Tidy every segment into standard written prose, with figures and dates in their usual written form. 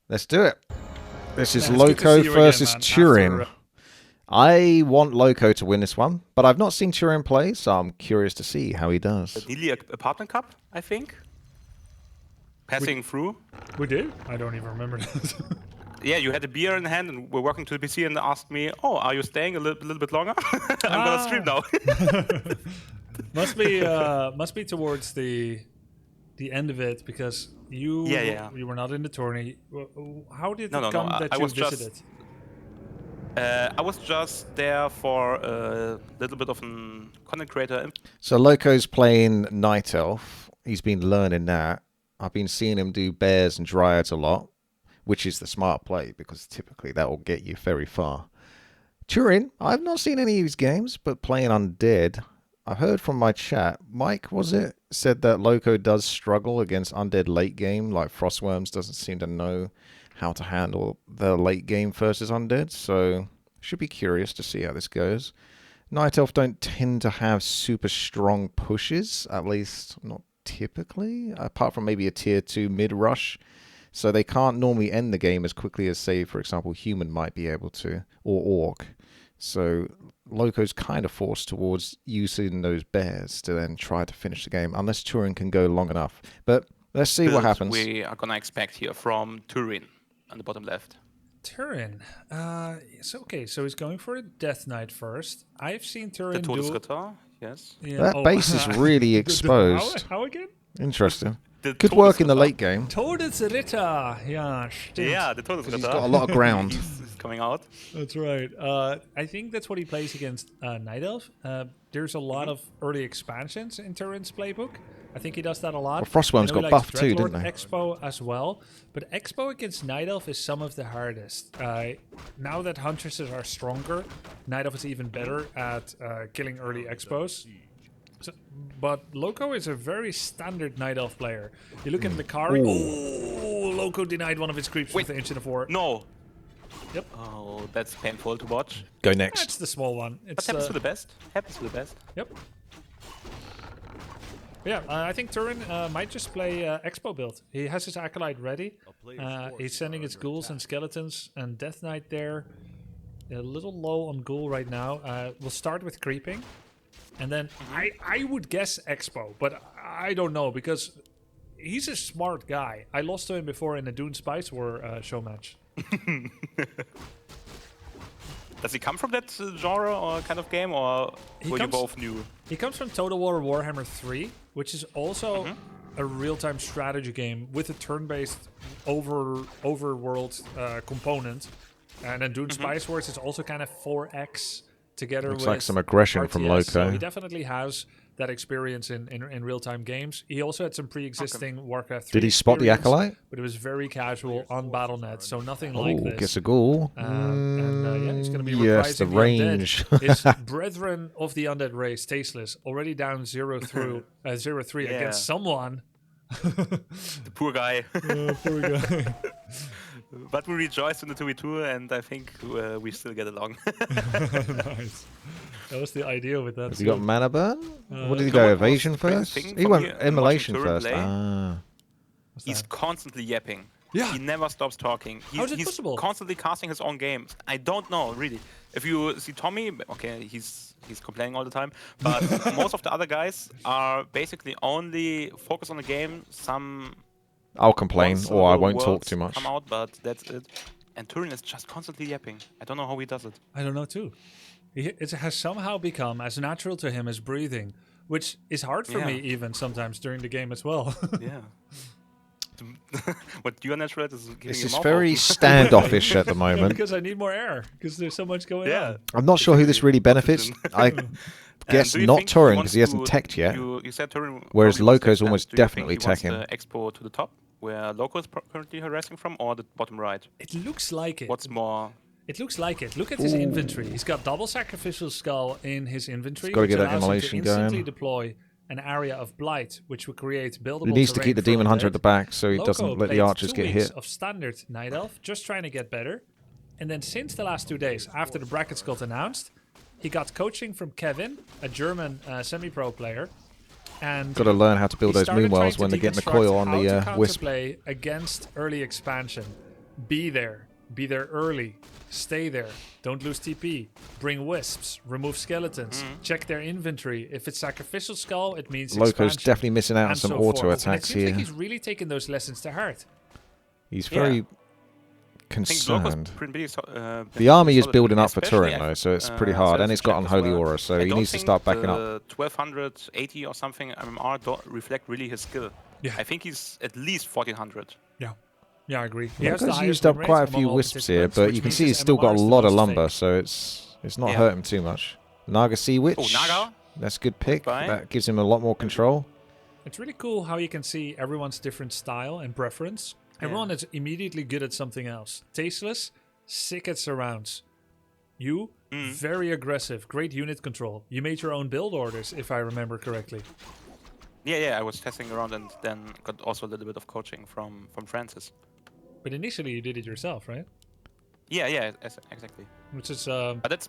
Let's do it. This is Man, it's good to Loco see you versus again, man. Turin. I want Loco to win this one, but I've not seen Turin play, so I'm curious to see how he does. Nearly apartment cup, I think. Passing through. We did? I don't even remember that. Yeah, you had a beer in hand and we're walking to the PC and asked me, "Oh, are you staying a little bit longer?" I'm gonna stream now. must be towards the end of it because you were not in the tourney. How did it come that you visited? I was just there for a little bit of a content creator. So Loco's playing Night Elf. He's been learning that. I've been seeing him do bears and dryads a lot, which is the smart play because typically that will get you very far. Turin, I've not seen any of his games, but playing Undead, I heard from my chat, Mike, was it, said that Loco does struggle against Undead late game, like Frostworms doesn't seem to know how to handle the late game versus Undead, so should be curious to see how this goes. Night Elf don't tend to have super strong pushes, at least not typically, apart from maybe a tier 2 mid rush. So they can't normally end the game as quickly as, say, for example, Human might be able to, or Orc. So Loco's kind of forced towards using those bears to then try to finish the game, unless Turin can go long enough. But let's see what happens. We are going to expect here from Turin on the bottom left. Turin. So he's going for a Death Knight first. I've seen Turin the do... Yes. Yeah. That base is really exposed. How again? Interesting. Good work in the late game. Todesritter. Yeah, stimmt. Yeah, the Todesritter. He's got a lot of ground. He's coming out. That's right. I think that's what he plays against Night Elf. There's a lot of early expansions in Turin's playbook. I think he does that a lot. Well, Frostworms got buffed too, didn't they? Expo as well. But Expo against Night Elf is some of the hardest. Now that Huntresses are stronger, Night Elf is even better at killing early Expos. But Loco is a very standard Night Elf player. You look at Lacari. Oh, Loco denied one of his creeps with the Ancient of War. No. Yep. Oh, that's painful to watch. Go next. That's the small one. But happens to the best. Happens to the best. Yep. Yeah, I think Turin might just play Expo build. He has his Acolyte ready. He's sending his ghouls and skeletons and Death Knight there. A little low on ghoul right now. We'll start with creeping. And then I would guess Expo, but I don't know because he's a smart guy. I lost to him before in a Dune Spice War show match. Does he come from that genre or kind of game, or were you both new? He comes from Total War Warhammer 3, which is also a real-time strategy game with a turn-based overworld component. And then Dune Spice Wars is also kind of 4X together Looks with like some aggression RTS, from Loco. So he definitely has that experience in real-time games. He also had some pre-existing Warcraft 3 Did he spot the Acolyte? But it was very casual on Battle.net, so nothing like this. Gets a ghoul. And he's going to be yes, the reprising range. His brethren of the Undead race, Tasteless, already down 0-3 against someone. The poor guy. Poor guy. But we rejoice in the 2v2, and I think we still get along. Nice. That was the idea with that. Has he got mana burn? What did he go? Evasion first? He went Immolation first. He's constantly yapping. Yeah. He never stops talking. How is it possible? Constantly casting his own games. I don't know, really. If you see Tommy, okay, he's complaining all the time, but most of the other guys are basically only focused on the game. I'll complain, or I won't talk too much. Come out, but that's it. And Turin is just constantly yapping. I don't know how he does it. I don't know too. It has somehow become as natural to him as breathing, which is hard for me even sometimes during the game as well. Yeah. What your natural is giving This you is mouth very off. standoffish at the moment. Because I need more air, because there's so much going on. I'm not sure who this really benefits. I guess not Turin, because he hasn't teched yet. You said Turin, whereas Loco's wants almost to tech. definitely Do you think he teching. wants the expo to the top, where Loco is currently harassing from, or the bottom right? It looks like it. What's more? It looks like it. Look at his inventory. He's got double sacrificial skull in his inventory. Gotta get which that allows him immolation to instantly going. deploy an area of blight, which will create buildable He needs to terrain keep the for Demon Hunter Undead. at the back so he Loco doesn't let the played archers 2 get weeks hit. of standard Night Elf, just trying to get better. And then since the last 2 days, after the brackets got announced, he got coaching from Kevin, a German semi-pro player. And Got to learn how to build he those started trying moonwells to when they're getting the deconstruct coil on how the to Wisp. counterplay against early expansion. Be there. Be there early. Stay there. Don't lose TP. Bring wisps. Remove skeletons. Check their inventory. If it's sacrificial skull, it means Loco's expansion, definitely missing out on and some so auto forth. And it attacks seems here. like he's really taken those lessons to heart. He's very I think Loco's concerned. pretty The army is solid, building up for especially Turin, though, so it's pretty hard. And it's got Unholy Aura, so he needs to start backing up. 1280 or something MMR don't reflect really his skill. Yeah. I think he's at least 1400. Yeah, I agree. He has the Loco's highest used up win rate quite a among few all wisps here, participants, but which you can means see his he's still got a MMR is the lot of most lumber, fake. so it's not hurt him too much. Naga Sea Witch. Oh, Naga? That's a good pick. Goodbye. That gives him a lot more control. It's really cool how you can see everyone's different style and preference. Everyone is immediately good at something else. Tasteless, sick at surrounds. You, very aggressive, great unit control. You made your own build orders, if I remember correctly. Yeah, I was testing around and then got also a little bit of coaching from Francis. But initially you did it yourself, right? Yeah, exactly. Which is... But that's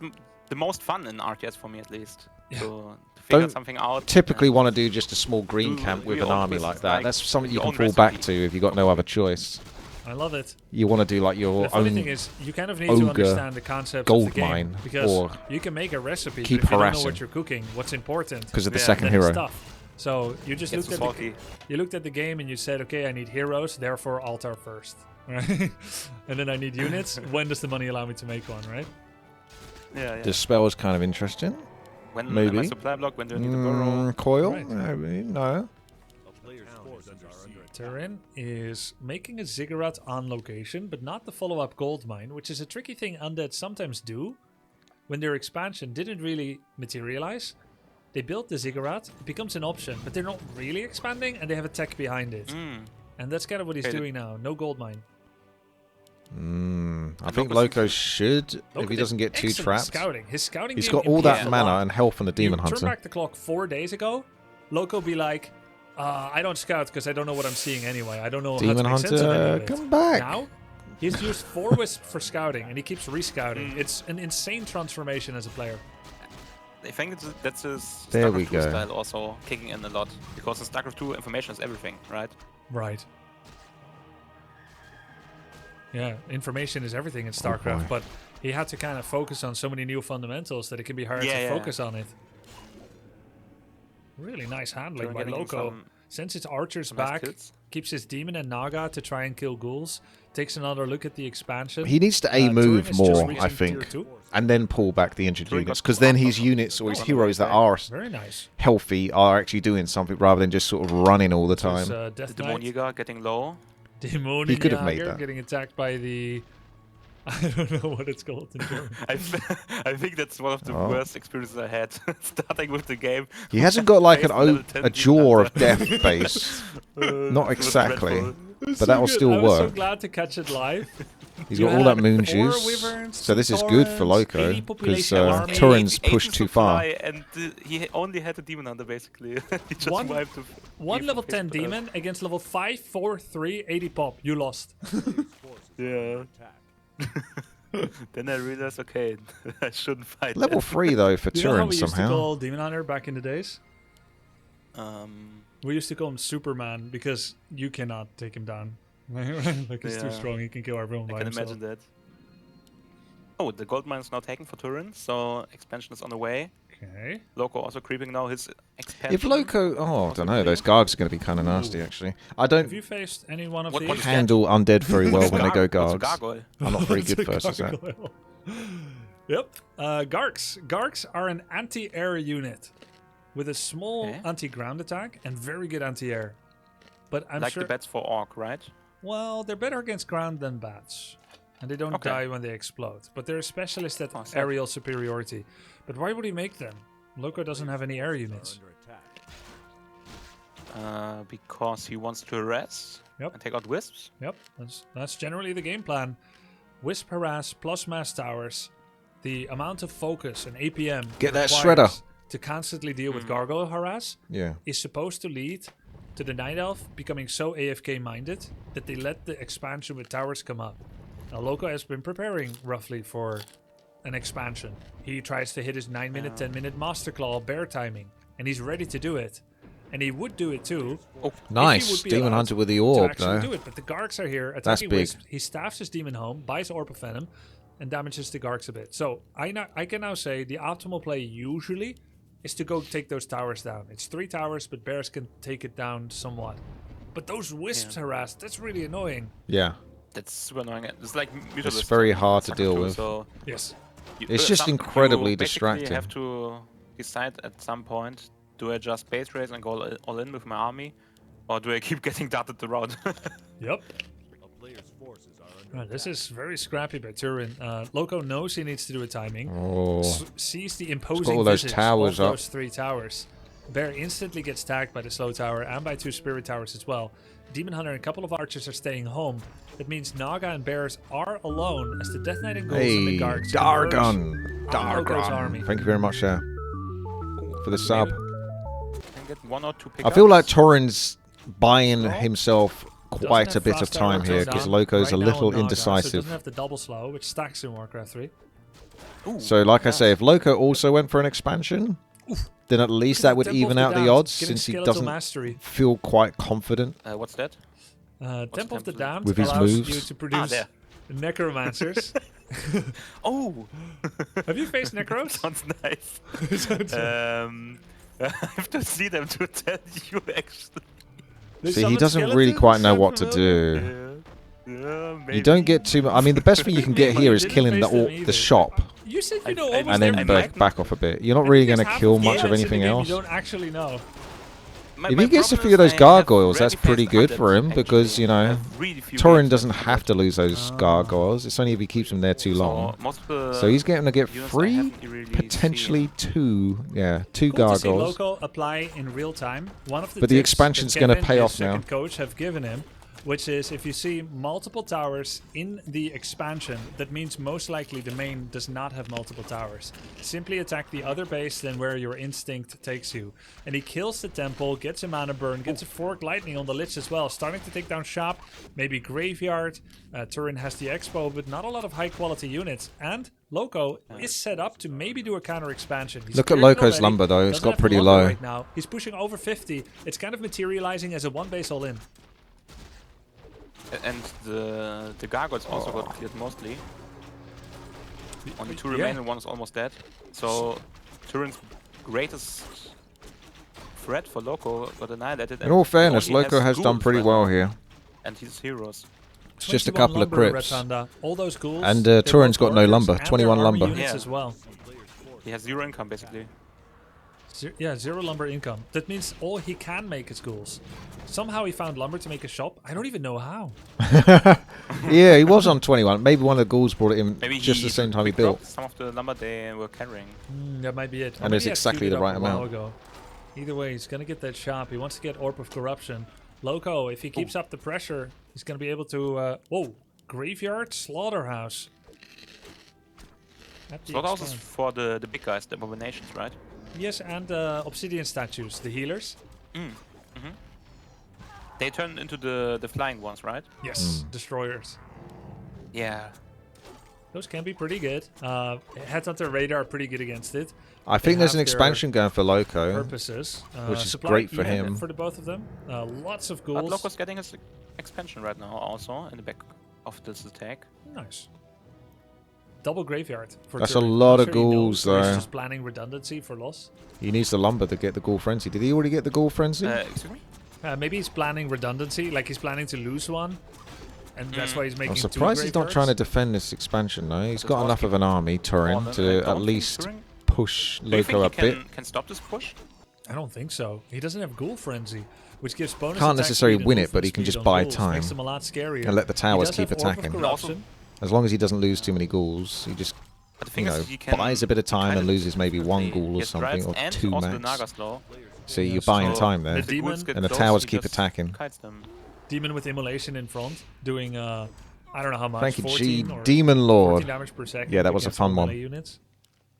the most fun in RTS for me, at least. Yeah. To figure Don't something out. Typically want to do just a small green Do camp with your an own army twists, like that. like That's something you your can own fall back recipe. to if you've got no other choice. I love it. You want to do like your The funny own thing is, you kind of need to ogre understand the concept gold of the game. mine, Because or you can make a recipe, keep but if you don't know harassing. what you're cooking, what's important, because of the Yeah, second then it's hero. tough. So you just Gets looked too at salty. you looked at the game and you said, okay, I need heroes, therefore altar first. Right? And then I need units. When does the money allow me to make one, right? Yeah. The spell is kind of interesting. When maybe. my supply block, when do I need to burrow? Coil? Right. No. Turin is making a ziggurat on location, but not the follow-up gold mine, which is a tricky thing Undead sometimes do. When their expansion didn't really materialize, they built the ziggurat, it becomes an option, but they're not really expanding, and they have a tech behind it. And that's kind of what he's doing now, no gold mine. I think Loco's- Loco should, if Loco he did doesn't get too excellent trapped. Scouting. His scouting He's game got all that impedes a mana lot. and health from the Demon you Hunter. Turn back the clock 4 days ago, Loco be like, I don't scout because I don't know what I'm seeing anyway. I don't know Demon how to make sense of any Hunter, of it. come back. Now, he's used 4 wisps for scouting, and he keeps rescouting. It's an insane transformation as a player. I think that's his There we StarCraft 2 go. style also kicking in a lot. Because in StarCraft 2, information is everything, right? Right. Yeah, information is everything in StarCraft, boy. but he had to kind of focus on so many new fundamentals that it can be hard to focus on it. Really nice handling Turin by getting Loco. some Sends his archers nice back, kills. keeps his demon and Naga to try and kill ghouls, takes another look at the expansion. He needs to A Turin move is just more, reaching I tier think, 2. and then pull back the injured Turin units, got because then two his up units or his on the heroes that right are Very nice. healthy are actually doing something rather than just sort of running all the There's, time. Death The Knight. Demoniaga getting low. Demoniaga He could have made that. getting attacked by the... I don't know what it's called in German. I think that's one of the Oh. worst experiences I had starting with the game. He hasn't got like Faced level 10 a jaw of Demon death base. Hunter. Not It was exactly. dreadful. But that will still I was so work. glad to catch it live. He's You got all that had moon 4 juice. wyverns, So this is 2 good for taurens, Loco, 80 because population army. Turin's 80 pushed too far. supply, and he only had a Demon Hunter basically. He just One- wiped the One he level faced 10 the- demon against level 5, 4, 3, 80 pop. You lost. Yeah. Then I realized, okay, I shouldn't fight. Level 3 though for You know how Turin we used to somehow. call Demon Hunter back in the days? that. We used to call him Superman because you cannot take him down. Like he's too Yeah. strong, he can kill everyone I by can himself. imagine that. Oh, the gold mine is now taken for Turin, so expansion is on the way. Okay. Loco also creeping now his expansion. If Loco, I don't know, those Gargs are going to be kind of nasty actually. I Have don't you faced any one of What- these? what is handle undead very well when they go What's a Gargs. gargoyle? I'm not very It's good a versus that. gargoyle. Yep. Garks. Garks are an anti-air unit with a small Okay. anti-ground attack and very good anti-air. But I'm Like sure... the bats for Orc, right? Well, they're better against ground than bats. And they don't Okay. die when they explode. But they're a specialist at Oh, sad. aerial superiority. But why would he make them? Loco doesn't have any air units. Because he wants to harass Yep. and take out wisps. Yep, that's generally the game plan. Wisp harass plus mass towers. The amount of focus and APM Get that requires shredder. to constantly deal with gargoyle harass Yeah. is supposed to lead to the Night Elf becoming so AFK minded that they let the expansion with towers come up. Now Loco has been preparing roughly for an expansion. He tries to hit his 9-minute, 10-minute Master Claw bear timing, and he's ready to do it. and he would do it too. Oh, Nice. Demon Hunter with the orb, to actually though. do it, but the Gargs are here. That's Attacking big. Wisp. He staffs his demon home, buys Orb of Venom, and damages the Gargs a bit. So I can now say the optimal play usually is to go take those towers down. It's 3 towers, but bears can take it down somewhat. But those Wisps harass, that's really annoying. Yeah. That's super annoying. It's like It's very hard to deal with. So Yes. It's just incredibly you basically distracting. have to decide at some point, do I just base race and go all in with my army? Or do I keep getting darted around? Yep. This is very scrappy by Turin. Loco knows he needs to do a timing. Oh. Sees the imposing all those visage towers of up. those 3 towers. Bear instantly gets tagged by the slow tower and by 2 spirit towers as well. Demon Hunter and a couple of archers are staying home. That means Naga and Bears are alone as the Death Knight and Ghouls and the Gargs converge Dargon. on Loco's army. Thank you very much, for the sub. Can get 1 or 2 I pickups. feel like Turin's buying himself quite a bit of Frost time Arrow here down because Loco's right a now little on Naga, So it indecisive. doesn't have the double slow, which stacks in Warcraft 3. Ooh, So, like I yeah. say, if Loco also went for an expansion, then at least that would Temple even of out the Damned, odds getting since he skeletal doesn't mastery. feel quite confident. What's that? Temple of the Damned With his allows moves? you to produce there. necromancers. Oh! Have you faced necros? Sounds nice. I have to see them to tell you actually. They See, he summon doesn't really skeletons, quite know sound what to familiar? do. Yeah, maybe. You don't get too much. I mean, the best thing you can get here is Didn't killing face them the either. shop You said you know I- almost and then everything. everything. back off a bit. You're not I really think going to there's kill half much the of elements in anything the game else. You don't actually know. My If he gets a problem few is of those I have gargoyles, that's really pretty fast good undead, for him actually. because, you I know, have really few Turin games doesn't with have to lose those gargoyles. It's only if he keeps them there too So long. most of the So he's going to get units I 3, haven't really potentially seen. 2 Cool to see gargoyles. Loco apply in real time. One of the But the tips expansion's that gonna Kevin, pay his off now. second coach, have given him, which is if you see multiple towers in the expansion, that means most likely the main does not have multiple towers. Simply attack the other base than where your instinct takes you. And he kills the temple, gets a mana burn, gets a forked lightning on the Lich as well, starting to take down shop, maybe graveyard. Turin has the expo, but not a lot of high quality units. And Loco is set up to maybe do a counter expansion. He's Look at cleared it Loco's already, lumber, though. It's doesn't got have the pretty lumber low. right now. He's pushing over 50. It's kind of materializing as a one base all in. And the gargoyles also got cleared mostly. Only 2 remain and 1 is almost dead. So Turin's greatest threat for Loco got annihilated. In all fairness, he only Loco has done ghouls pretty right well now, here. and his heroes. It's just a 21 couple of lumber, crips. RedPanda. All those ghouls. And, they're Turin's both got no warriors lumber, and 21 they're army lumber. units Yeah. as well. He has 0 income basically. Yeah, 0 lumber income. That means all he can make is ghouls. Somehow he found lumber to make a shop. I don't even know how. Yeah, he was on 21. Maybe one of the ghouls brought it in Maybe just the same time he quick-dropped built. some of the lumber they were carrying. That might be it. Or And maybe it's he had exactly queued the it right up a while amount. ago. Either way, he's going to get that shop. He wants to get Orb of Corruption. Loco, if he keeps up the pressure, he's going to be able to... whoa, Graveyard Slaughterhouse. At the Slaughterhouse is expand. for the big guys, the abominations, right? Yes, and Obsidian statues, the healers. They turn into the flying ones, right? Yes, destroyers. Yeah. Those can be pretty good. Headhunter Radar are pretty good against it. I think They there's an have their expansion going for Loco. Purposes. Which is supply great for even him. For the both of them. Lots of But ghouls. Loco's getting his expansion right now also in the back of this attack. Nice. Double graveyard. For That's a Turin. lot Not of sure he knows, ghouls, or he's though. just planning redundancy for loss. He needs the lumber to get the Ghoul Frenzy. Did he already get the Ghoul Frenzy? Excuse me? Maybe he's planning redundancy, like he's planning to lose one. And that's why he's making I'm two surprised he's not trying to graveyards. defend this expansion, though. He's But got it's enough of an army, Turin, I to at don't least think Turin- push Do you think Loco a he bit. can stop this push? I don't think so. He doesn't have Ghoul Frenzy, which gives bonus Can't attack necessarily speed and win it, movement but he can speed just on buy ghouls. time. Makes him a lot scarier. And let the He towers does keep have Orb of attacking. Corruption. As long as he doesn't lose too many ghouls, he just, But the you thing know, is, he can buys a bit of time kind and of loses maybe one he ghoul or gets something, drives or and 2 also the max. Naga slow. So you're Yes. buying So time there. if the ghouls get And the close, towers he keep just attacking. kites them. Demon with Immolation in front, doing I don't know how much. Thank you, 14 G. or Demon 14 Lord. damage per second. Yeah, that was a against fun all one. melee Units.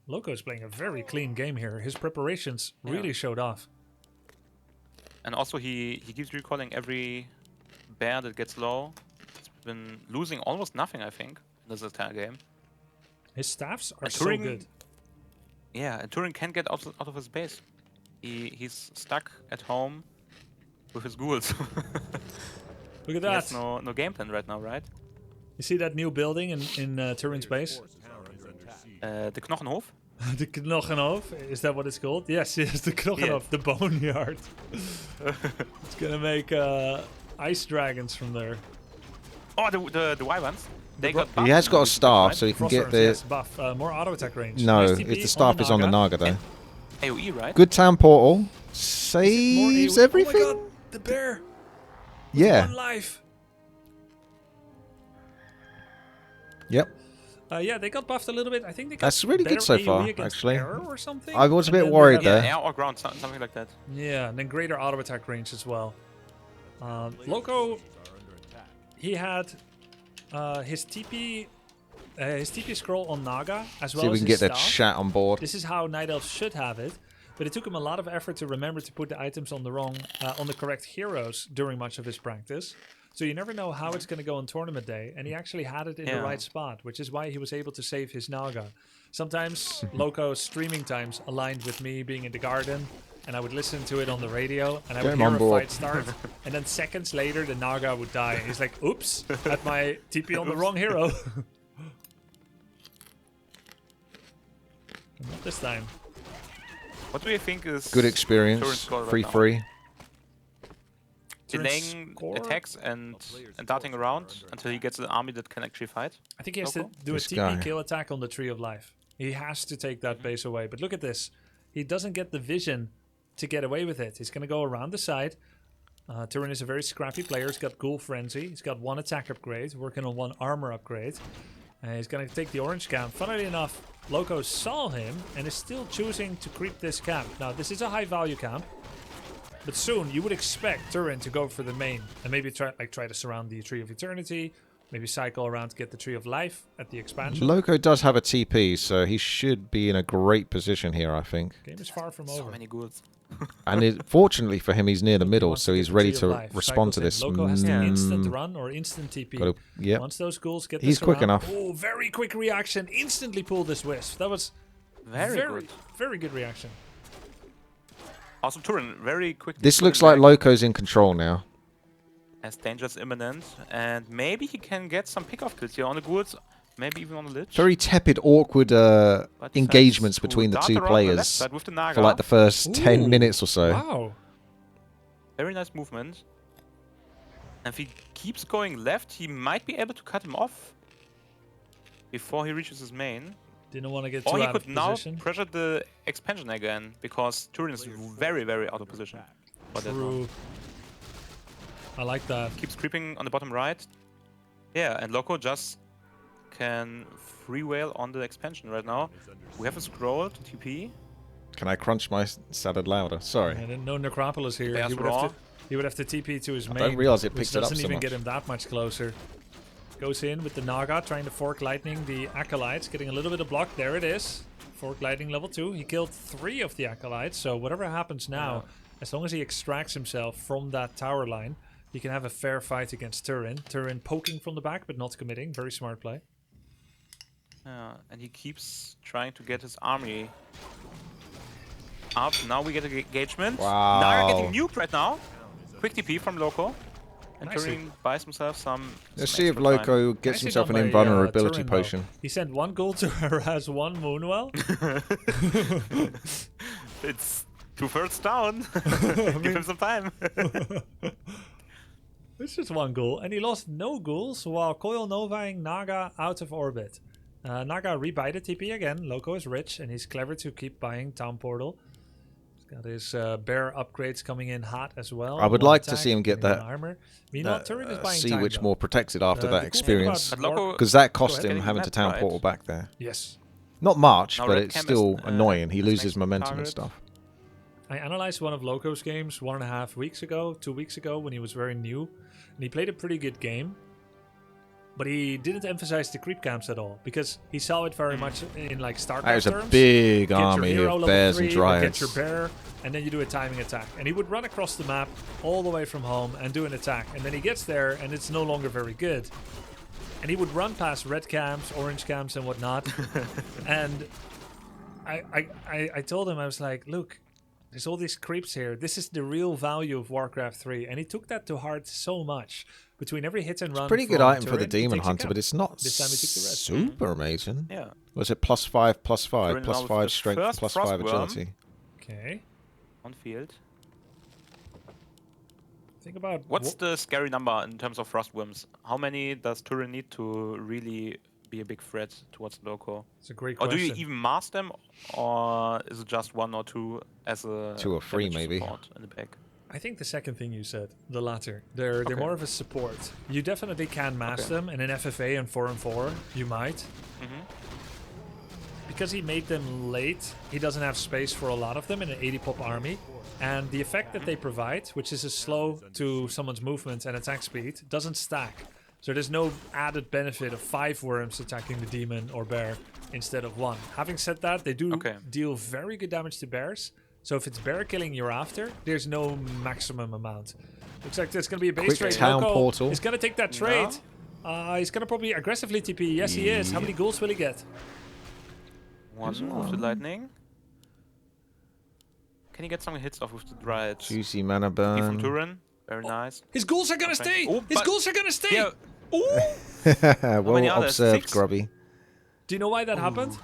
Loco is playing a very clean game here. His preparations really showed off. And also he keeps recalling every bear that gets low. He's been losing almost nothing, I think, in this entire game. His staffs are And so Turin- good. Yeah, and Turin can get out of his base. He's stuck at home with his ghouls. Look at He has that. no game plan right now, right? You see that new building in Turin's base? The Knochenhof. The Knochenhof, is that what it's called? Yes, yes, the Knochenhof, the boneyard. It's gonna make ice dragons from there. Oh, the wyverns. They got buffed He has got a staff, right? so he can Frostworms, get the... yes, buff. More auto attack range. No, Nice TP if the staff is on the Naga, though. AoE, right? Good town portal. More Saves AoE. everything? Oh my god, the bear! Yeah. One life. Yep. Yeah, they got buffed a little bit. I think they got That's really good better so AoE far, against actually. Error or something. I was a And bit then worried they there. Yeah, air or ground, something like that. Yeah, and then greater auto attack range as well. Loco, he had his TP scroll on Naga as well See if we as can his get that staff. chat on board. This is how Night Elves should have it, but it took him a lot of effort to remember to put the items on the correct heroes during much of his practice. So you never know how it's going to go on tournament day, and he actually had it in the right spot, which is why he was able to save his Naga. Sometimes Loco's streaming times aligned with me being in the garden, and I would listen to it on the radio, and I would hear a fight start, and then seconds later the Naga would die. And he's like, oops, had my TP on the wrong hero. Not this time. What do you think is Good Turin's experience. score right Free now? free. Delaying attacks and darting around until he gets an army that can actually fight. I think he has to Loco? do a This TP guy. kill attack on the Tree of Life. He has to take that base away. But look at this. He doesn't get the vision to get away with it. He's going to go around the side. Turin is a very scrappy player. He's got Ghoul Frenzy. He's got 1 attack upgrade, working on 1 armor upgrade. He's going to take the orange camp. Funnily enough, Loco saw him and is still choosing to creep this camp. Now, this is a high value camp. But soon, you would expect Turin to go for the main and maybe try to surround the Tree of Eternity, maybe cycle around to get the Tree of Life at the expansion. Loco does have a TP, so he should be in a great position here, I think. Game is far from So over. many ghouls. And fortunately for him, he's near the middle, Wants so to he's get the ready Tree to of Life. respond to Cycles this. in. Loco has to instant run or instant TP. Yep. Once those ghouls get He's this quick around, enough. Oh, very quick reaction. Instantly pull this wisp. That was very good reaction. Also, Turin very quickly. This looks pulling like back Loco's in control now. as danger's imminent, and maybe he can get some pick-off kills here on the ghouls, maybe even on the Lich. Very tepid, awkward But engagements has to between the dart two around the players left side with the Naga. for like the first 10 Ooh. minutes or so. Wow. Very nice movement. And if he keeps going left, he might be able to cut him off before he reaches his main. Didn't want to get too Or he out of could now position. pressure the expansion again, because Turin is very, very out of position. For that one. True. I like that. Keeps creeping on the bottom right. Yeah, and Loco just can free whale on the expansion right now. We have a scroll to TP. Can I crunch my salad louder? Sorry. I didn't know Necropolis here. There's He would have to TP to his main. don't realize it which picks it up doesn't so even much. get him that much closer. Goes in with the Naga, trying to Fork Lightning the Acolytes, getting a little bit of block. There it is. Fork Lightning level 2. He killed 3 of the Acolytes, so whatever happens now, as long as he extracts himself from that tower line, he can have a fair fight against Turin. Turin poking from the back, but not committing. Very smart play. And he keeps trying to get his army up. Now we get a engagement. Wow. Naga getting nuked right now. Quick TP from Loco. And Nicely. Turin buys himself some Let's some see if extra time. Loco gets Nicely himself an done by, invulnerability Turin, though. potion. He sent 1 goal to harass 1 Moonwell. It's 2/3 down. Give him some time. It's just 1 ghoul, and he lost no ghouls while Coil Novaing Naga out of orbit. Naga rebuyed TP again. Loco is rich, and he's clever to keep buying Town Portal. He's got his bear upgrades coming in hot as well. I would 1 like to attack, see him get getting that- 1 armor. Meanwhile, Turin is buying See time, which though. more protects it after The that cool thing experience. But about Loco, Because that cost ahead. him Getting having to that town right. portal back there. Yes. Not much, Now but Red it's Cam still is, annoying. He his loses next momentum and target. stuff. I analyzed one of Loco's games 1.5 weeks ago, 2 weeks ago, when he was very new. And he played a pretty good game. But he didn't emphasize the creep camps at all, because he saw it very much in like StarCraft That was a terms. big Get your army hero of level bears 3, and or dryads. Get your bear, and then you do a timing attack. And he would run across the map all the way from home and do an attack. And then he gets there, and it's no longer very good. And he would run past red camps, orange camps, and whatnot. And I told him, I was like, look, there's all these creeps here. This is the real value of Warcraft 3, and he took that to heart so much. Between every hit and run, Pretty good from item for the Turin, he Demon takes a Hunter, cap. but it's not This time he took the red. super amazing. Yeah. Was it +5, +5, Turin now with +5 the strength, first +5 Frostworm. agility? Okay. On field. Think about What's the scary number in terms of Frostworms? How many does Turin need to really be a big threat towards Loco? It's a great Or question. do you even mask them, or is it just 1 or 2 as a 2 or 3 damage maybe. support in the back? I think the second thing you said, the latter. They're Okay. more of a support. You definitely can mask them in an FFA and 4-on-4. You might. Because he made them late, he doesn't have space for a lot of them in an 80 pop army. And the effect that they provide, which is a slow to someone's movement and attack speed, doesn't stack. So there's no added benefit of 5 worms attacking the demon or bear instead of 1. Having said that, they do deal very good damage to bears. So if it's bear killing you're after, there's no maximum amount. Looks like there's going to be a base Quick trade. town Loco portal. is going to take that trade. He's going to probably aggressively TP. Yes, he is. How many ghouls will he get? 1 with the lightning. Can he get some hits off with the Dryad? Juicy mana TP from burn. Turin. Very nice. His ghouls are going to stay. Oh, His but- ghouls are going to stay. Yeah. Ooh! Well many others? observed, 6? Grubby. Do you know why that happened?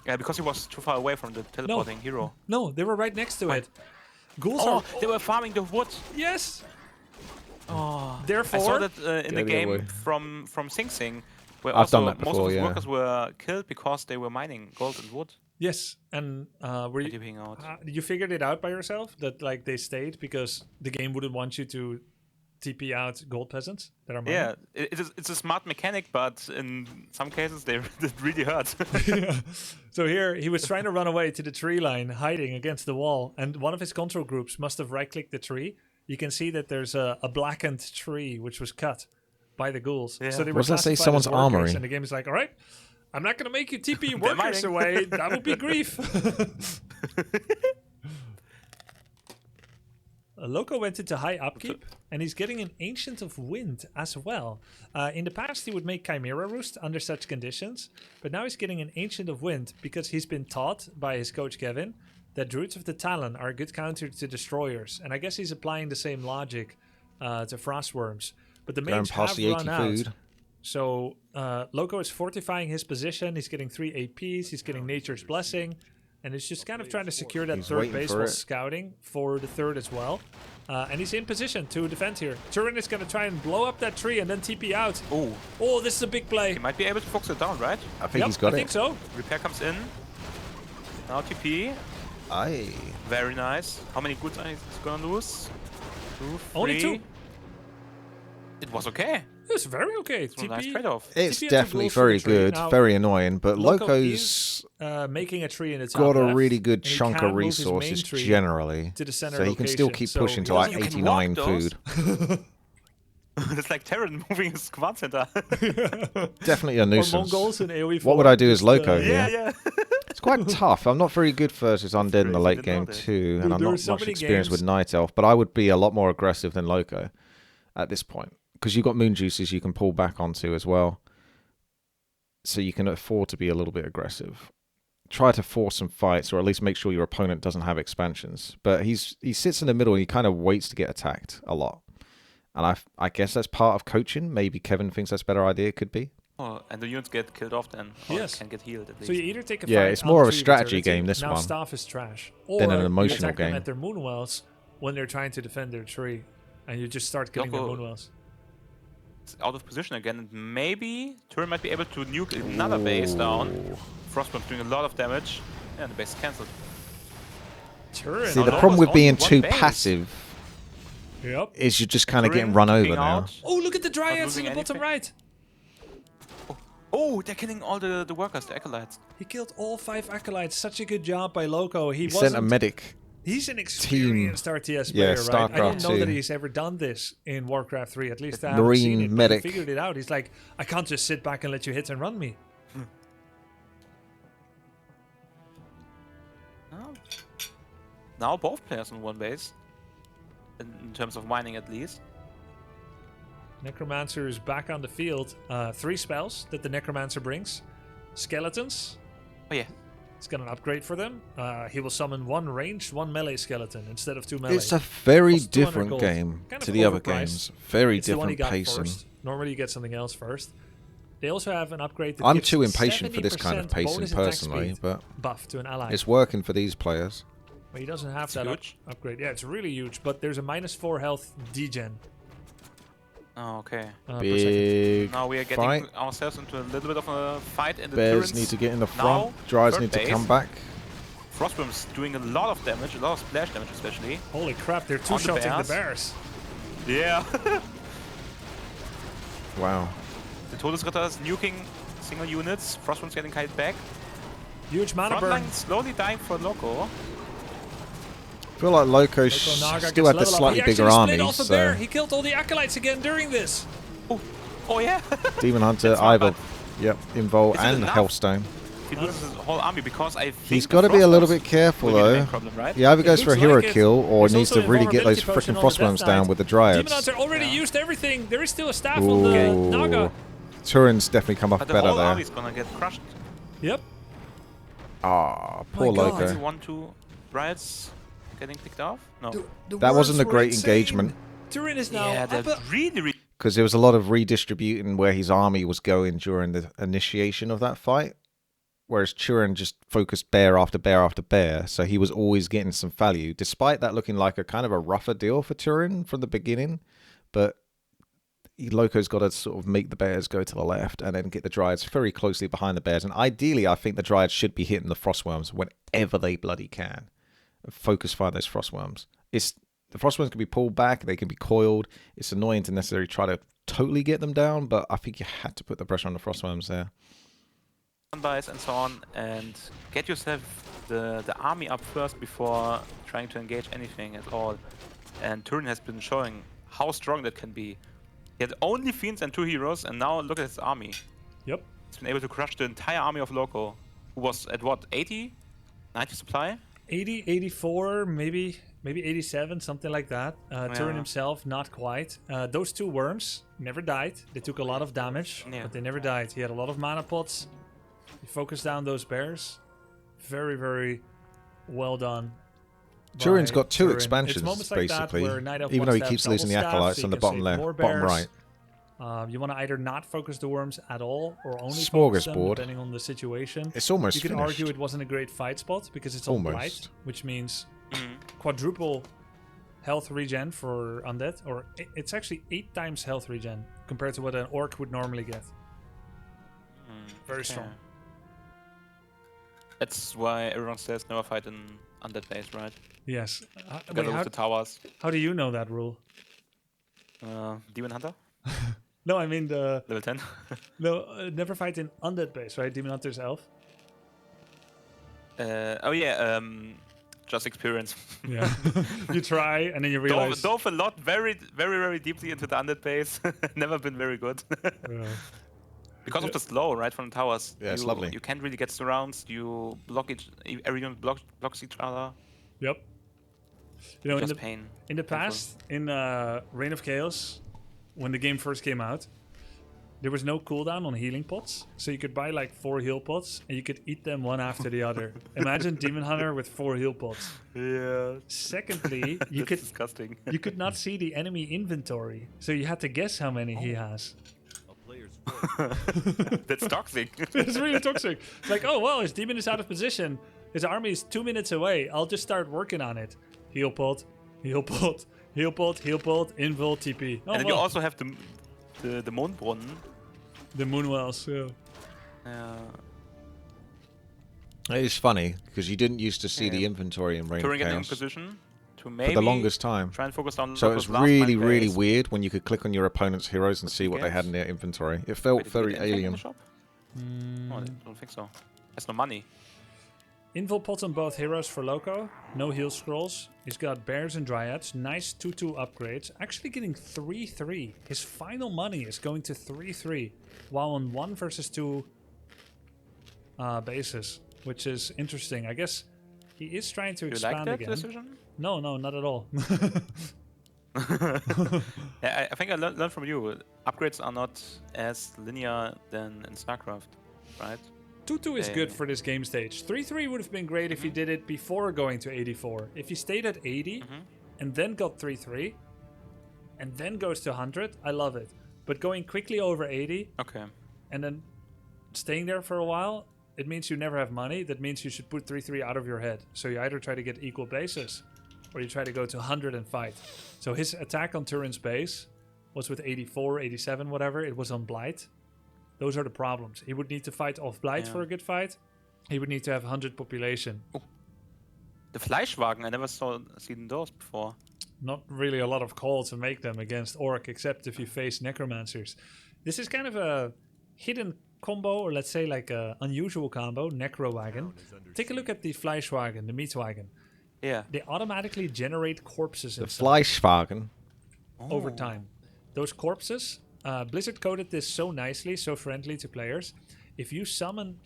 Yeah, because he was too far away from the teleporting hero. No, they were right next to it. Ghouls Oh, are... they were farming the wood. Yes. Oh, Therefore... I saw that in the the game other way. from Sing Sing, where I've also done that most before, of his yeah. workers were killed because they were mining gold and wood. Yes, and were you... TPing out. you figured it out by yourself that like they stayed because the game wouldn't want you to TP out gold peasants that are mining? Yeah, it's a smart mechanic, but in some cases it really hurts. So here he was trying to run away to the tree line, hiding against the wall, and one of his control groups must have right-clicked the tree. You can see that there's a blackened tree which was cut by the ghouls. Yeah. So they were Was that say classified as someone's workers, armory? and the game is like, all right, I'm not gonna make you TP workers mining. away. That would be grief. Loco went into high upkeep, and he's getting an Ancient of Wind as well. In the past, he would make Chimera Roost under such conditions, but now he's getting an Ancient of Wind because he's been taught by his coach Kevin that Druids of the Talon are a good counter to Destroyers, and I guess he's applying the same logic to Frostworms. But the Going mains past have the 80 run out. food. So Loco is fortifying his position. He's getting 3 APs. He's getting Nature's Blessing. And he's just kind of trying to secure that He's third waiting base for while it. scouting for the third as well. And he's in position to defend here. Turin is going to try and blow up that tree and then TP out. Oh, Oh, this is a big play. he might be able to focus it down, right? I think he's got I it. think so. Repair comes in. Now TP. Aye. Very nice. How many goods are he gonna lose? 2, 3. Only 2. It was okay. It's very okay. It's a TP. nice trade-off. It's TP and definitely ghouls for the very tree. good, Now, very annoying, but Loco Loco's is making a tree in the top got a left, really good and he chunk can of move his main resources tree generally. to the center So he can still location. keep So pushing he to like also can 89 walk those. food. It's like Terran moving his command center. Definitely a Or nuisance. Mongols in AoE What would I do as form, Loco just, here? yeah. It's quite tough. I'm not very good versus Undead in the Crazy, late didn't game know that. too, and I'm there are not so much many experience with games- Night Elf, but I would be a lot more aggressive than Loco at this point. Because you've got Moon Juices you can pull back onto as well. So you can afford to be a little bit aggressive. Try to force some fights, or at least make sure your opponent doesn't have expansions. But he sits in the middle and he kind of waits to get attacked a lot. And I guess that's part of coaching. Maybe Kevin thinks that's a better idea. Could be. Oh, and the units get killed off then. Or Yes. can get healed at least. So you either take a Yeah, fight it's more of a onto strategy utility, game, this now one, staff is trash. Or than an you emotional attack them game. at their moonwells when they're trying to defend their tree, and you just start killing their Loco- moonwells. It's out of position again, and maybe Turin might be able to nuke another base down. Frostbomb's doing a lot of damage. Yeah, the base is cancelled. Turin. See, No, the no, problem it's with only being one too base. passive Yep. is you're just kind of Turin getting run over kicking now. out. Oh, look at the dryads in losing the bottom anything. right. Oh, they're killing all the workers, the acolytes. He killed all 5 acolytes. Such a good job by Loco. He sent a medic. He's an experienced RTS Yeah, player, right? I don't StarCraft know that 2. he's ever done this in Warcraft 3. At least I haven't Marine seen it. But medic. he figured it out. He's like, I can't just sit back and let you hit and run me. Oh. Now both players on one base. In terms of mining at least. Necromancer is back on the field. 3 spells that the Necromancer brings. Skeletons. Oh yeah. He's got an upgrade for them. He will summon 1 ranged, 1 melee skeleton instead of 2 melee. It's a very Costs 200 different gold. game Kind to of the other overpriced. games. Very It's the one he different got pacing. first. Normally you get something else first. They also have an upgrade that I'm gives too impatient for this kind of 70% pacing bonus attack personally, speed but buff to an ally. it's working for these players. But he doesn't have It's that huge. upgrade. Yeah, it's really huge. But there's a -4 health degen. Oh, okay. Per second. Big Now we are getting fight. ourselves into a little bit of a fight in the Bears Turins. need to get in the Now, front. Dryas third need to base. come back. Frostworm's doing a lot of damage, a lot of splash damage especially. Holy crap, they're On the two-shotting the bears. bears. Yeah. Wow. The Todesritter is nuking single units. Frostworm's getting kite back. Huge mana burn. Frontline slowly dying for Loco. I feel like Loco Naga still gets had the level up. slightly He bigger actually split army, off a bear. so He killed all the acolytes again during this. Oh yeah. Demon Hunter, That's not Ivor, bad. yep, Invol, Is it and enough? Hellstone. He loses his whole army because I think He's the got to be a little Frostworms bit careful will be the main though. problem, right? He either goes for a looks hero like it. kill or There's needs also to really get those invulnerability potion freaking on the Frostworms Death down Knight. with the Demon Dryads. Hunter already Yeah. used everything. There is still a staff on the Naga. Turin's definitely come off But the better whole there. army's gonna get crushed. Yep. Ah, poor My God. Loco. Maybe 1-2 riots getting picked off? No. That wasn't a great engagement. Turin is now Yeah, they're up really Because there was a lot of redistributing where his army was going during the initiation of that fight. Whereas Turin just focused bear after bear after bear. So he was always getting some value. Despite that looking like a kind of a rougher deal for Turin from the beginning. But Loco's got to sort of make the bears go to the left and then get the Dryads very closely behind the bears. And ideally, I think the Dryads should be hitting the Frostworms whenever they bloody can. Focus fire those Frostworms. The Frostworms can be pulled back, they can be coiled. It's annoying to necessarily try to totally get them down, but I think you had to put the pressure on the Frostworms there. buys and so on, and get yourself the army up first before trying to engage anything at all. And Turin has been showing how strong that can be. He had only fiends and 2 heroes, and now look at his army. Yep. He's been able to crush the entire army of Loco, who was at what, 80? 90 supply? 80, 84, maybe 87, something like that. Turin himself, not quite. Those 2 worms never died. They took a lot of damage, but they never died. He had a lot of mana pots. He focused down those bears. Very, very well done. Turin's got 2 Turin. expansions, It's moments like that basically, where Night Elf even though wants he to have keeps losing the double staff, acolytes so on you the can bottom save left, more bottom bears. right. You want to either not focus the worms at all or only focus them, Smorgasbord. depending on the situation. It's almost You can finished. argue it wasn't a great fight spot because it's on blight, Almost. which means quadruple health regen for Undead, or it's actually 8 times health regen compared to what an orc would normally get. Very strong. That's why everyone says never fight in Undead base, right? Yes. Together with the towers. How do you know that rule? Demon Hunter? No, I mean the Level 10? no. Never fight in Undead base, right? Demon Hunter's elf. Oh yeah, just experience. Yeah. You try and then you realize. Dove a lot, very deeply into the Undead base. Never been very good. Yeah. Because of the slow, right, from the towers. Yeah, it's lovely. You can't really get surrounds. You block every unit blocks each other. Yep. You know, Just pain. in the past, in Reign of Chaos, when the game first came out, there was no cooldown on healing pots, so you could buy like 4 heal pots and you could eat them one after the other. Imagine Demon Hunter with 4 heal pots. Yeah. Secondly, That's disgusting. you could not see the enemy inventory, so you had to guess how many he has. That's toxic. It's really toxic. It's like, oh well, his demon is out of position. His army is 2 minutes away. I'll just start working on it. Heal pot, heal pot, heal pot, heal pot, invul, TP. Oh, And then well. you also have the Mondbrunnen. The Moonwells, yeah. It is funny, because you didn't used to see the inventory in Reign of Turing getting in Chaos position to for maybe the longest time. try and focus on So it Loco's was last really, mind really base. weird when you could click on your opponent's heroes and see what they had in their inventory. It felt Wait, did you very get anything in alien. the shop? No, I don't think so. There's no money. Invul pot on both heroes for Loco. No heal scrolls. He's got bears and dryads. Nice 2-2 upgrades. Actually getting 3-3. His final money is going to 3-3. While on 1 versus 2 bases. Which is interesting. I guess he is trying to You like expand that again. decision? No, not at all. Yeah, I think I learned from you. Upgrades are not as linear than in StarCraft, right? 2-2 is good for this game stage. 3-3 would have been great if he did it before going to 84. If he stayed at 80 and then got 3-3 and then goes to 100, I love it. But going quickly over 80 and then staying there for a while, it means you never have money. That means you should put 3-3 out of your head. So you either try to get equal bases or you try to go to 100 and fight. So his attack on Turin's base was with 84, 87, whatever. It was on Blight. Those are the problems. He would need to fight off Blight for a good fight. He would need to have 100 population. Oh. The Fleischwagen, I never seen those before. Not really a lot of call to make them against Orc, except if you face Necromancers. This is kind of a hidden combo, or let's say like an unusual combo, Necroagon. Take a look at the Fleischwagen, the Meatwagon. Yeah. They automatically generate corpses The inside Fleischwagen. over time. Those corpses, Blizzard coded this so nicely, so friendly to players. If you summon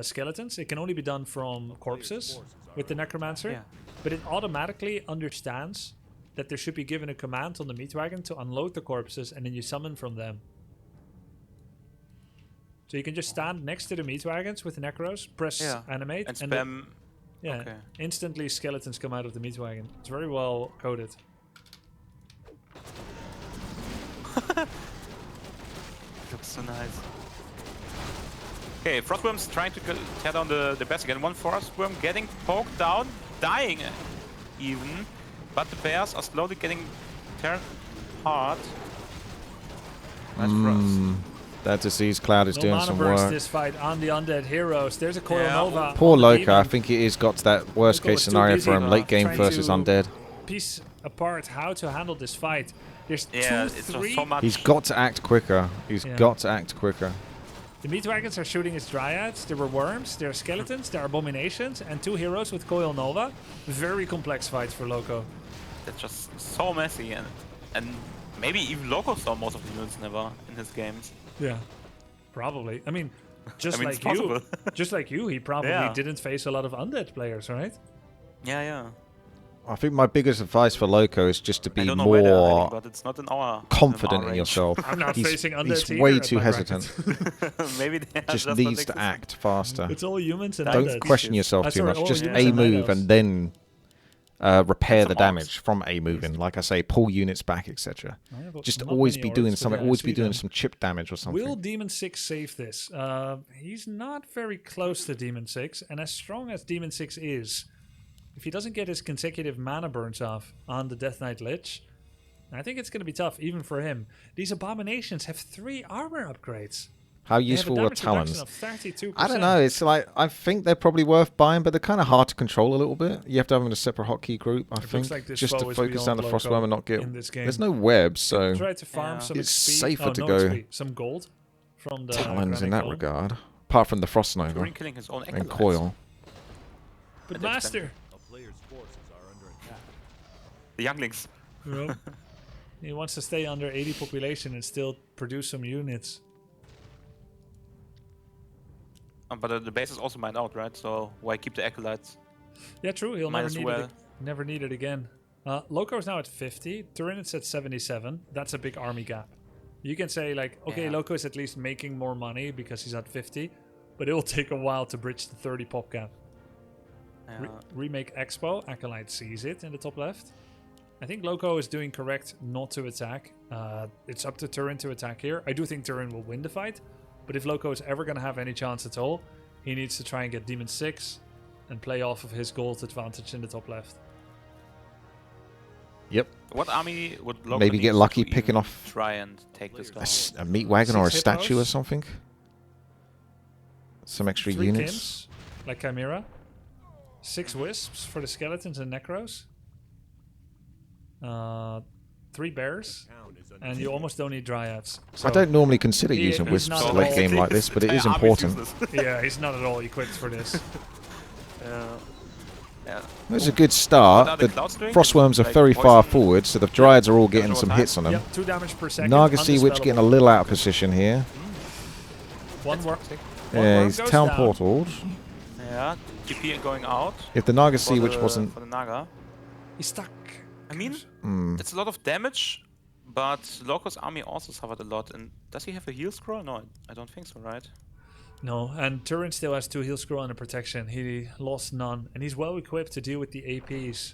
skeletons, it can only be done from corpses with the Necromancer, but it automatically understands that there should be given a command on the Meatwagon to unload the corpses, and then you summon from them. So you can just stand next to the Meatwagons with the Necros, press animate, and spam. Instantly skeletons come out of the Meatwagon. It's very well coded. Looks so nice. Okay, Frostworm's trying to tear down the bears again. One Frostworm getting poked down, dying even. But the bears are slowly getting teared apart. Nice Frost. That disease cloud is doing some work. This fight on the Undead Heroes. There's a Coil Nova. Poor Loco. I think it has got to that worst case scenario for him. Late game versus Undead. Piece apart how to handle this fight. There's 2-3. So much. He's got to act quicker. He's got to act quicker. The Meatwagons are shooting his Dryads. There were worms, there are skeletons, there are abominations, and 2 heroes with Coil Nova. Very complex fights for Loco. That's just so messy, and maybe even Loco saw most of the units never in his games. Yeah, probably. I mean, just like you, he probably didn't face a lot of Undead players, right? Yeah. I think my biggest advice for Loco is just to be more where but it's not in our confident in yourself. I'm not facing Undead. He's way too hesitant. Maybe just needs to act faster. It's all humans and Don't question yourself too much. Just A move and then repair the damage from A moving. Like I say, pull units back, etc. Just always be doing something. Always be doing some chip damage or something. Will Demon 6 save this? He's not very close to Demon 6, and as strong as Demon 6 is, if he doesn't get his consecutive mana burns off on the Death Knight Lich, I think it's going to be tough even for him. These abominations have 3 armor upgrades. How useful are talons? Of 32%. I don't know. It's like, I think they're probably worth buying, but they're kind of hard to control a little bit. You have to have them in a separate hotkey group, I think, like just to focus down the Frostworm and not get... in this game. There's no webs, so try to farm some it's XP. safer to go some gold from the talons in that Golem. regard. Apart from the Frost Nova Turin killing his own and Coil. But Master... The younglings. Yep. He wants to stay under 80 population and still produce some units. But the base is also mined out, right? So why keep the acolytes? Yeah, true. He'll never need it again. Loco is now at 50. Turin is at 77. That's a big army gap. You can say like, okay, Loco is at least making more money because he's at 50, but it will take a while to bridge the 30 pop gap. Remake Expo. Acolyte sees it in the top left. I think Loco is doing correct not to attack. It's up to Turin to attack here. I do think Turin will win the fight, but if Loco is ever going to have any chance at all, he needs to try and get Demon 6 and play off of his gold advantage in the top left. Yep. What army would Loco maybe get lucky picking off try and take this guy? A meat wagon or a statue or something? Some extra 3 units? Kims, like Chimera. 6 Wisps for the skeletons and Necros. 3 bears, and you almost don't need Dryads. So I don't normally consider using Wisps late game like this, but it is important. Yeah, he's not at all equipped for this. It's a good start. The Frostworms are very far forward, so the Dryads are all getting some hits on them. Yep, 2 damage per second. Naga Sea Witch getting a little out of position here. One worm. Yeah, he's town portaled. Yeah, TP going out. If the Naga Sea Witch wasn't... For the Naga. He's stuck. I mean, it's a lot of damage, but Loco's army also suffered a lot. And does he have a heal scroll? No, I don't think so, right? No, and Turin still has 2 heal scroll and a protection. He lost none, and he's well equipped to deal with the APs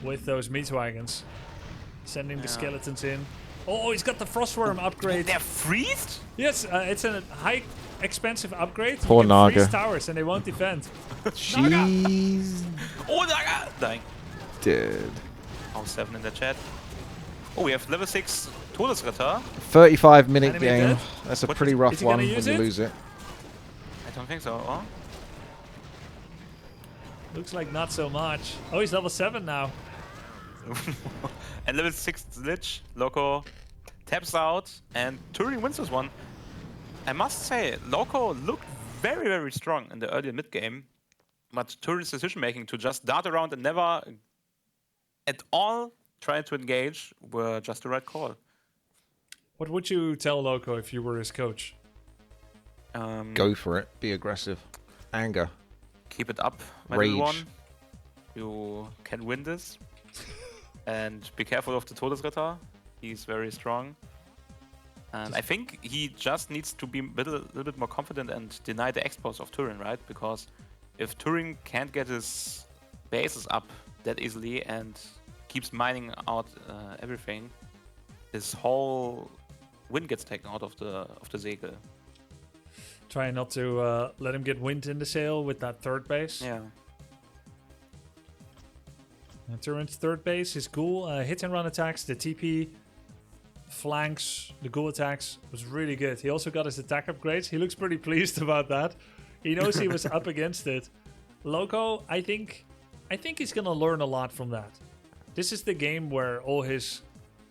with those meat wagons. Sending the skeletons in. Oh, he's got the Frostworm upgrade. They're freezed? Yes, it's a high, expensive upgrade. Poor you can Naga. freeze towers and they won't defend. Jeez. Oh, Naga! Dying. Dude. Oh, 7 in the chat. Oh, we have level 6 Todesritter. 35-minute Enemy game. dead? That's a What pretty is- rough is he one gonna when use you it? lose it. I don't think so. Oh. Looks like not so much. Oh, he's level 7 now. And level 6 Lich, Loco taps out, and Turin wins this one. I must say, Loco looked very, very strong in the early mid game, but Turin's decision making to just dart around and never at all try to engage were just the right call. What would you tell Loco if you were his coach? Go for it. Be aggressive. Anger. Keep it up, my Rage. little one. You can win this. And be careful of the Todesritter. He's very strong. And I think he just needs to be a little bit more confident and deny the expos of Turin, right? Because if Turin can't get his bases up that easily and keeps mining out everything, his whole win gets taken out of the Segel. Try not to let him get wind in the sail with that third base. Yeah. Turin's third base, his ghoul hit and run attacks, the TP flanks, the ghoul attacks was really good. He also got his attack upgrades. He looks pretty pleased about that. He knows he was up against it. Loco, I think he's gonna learn a lot from that. This is the game where all his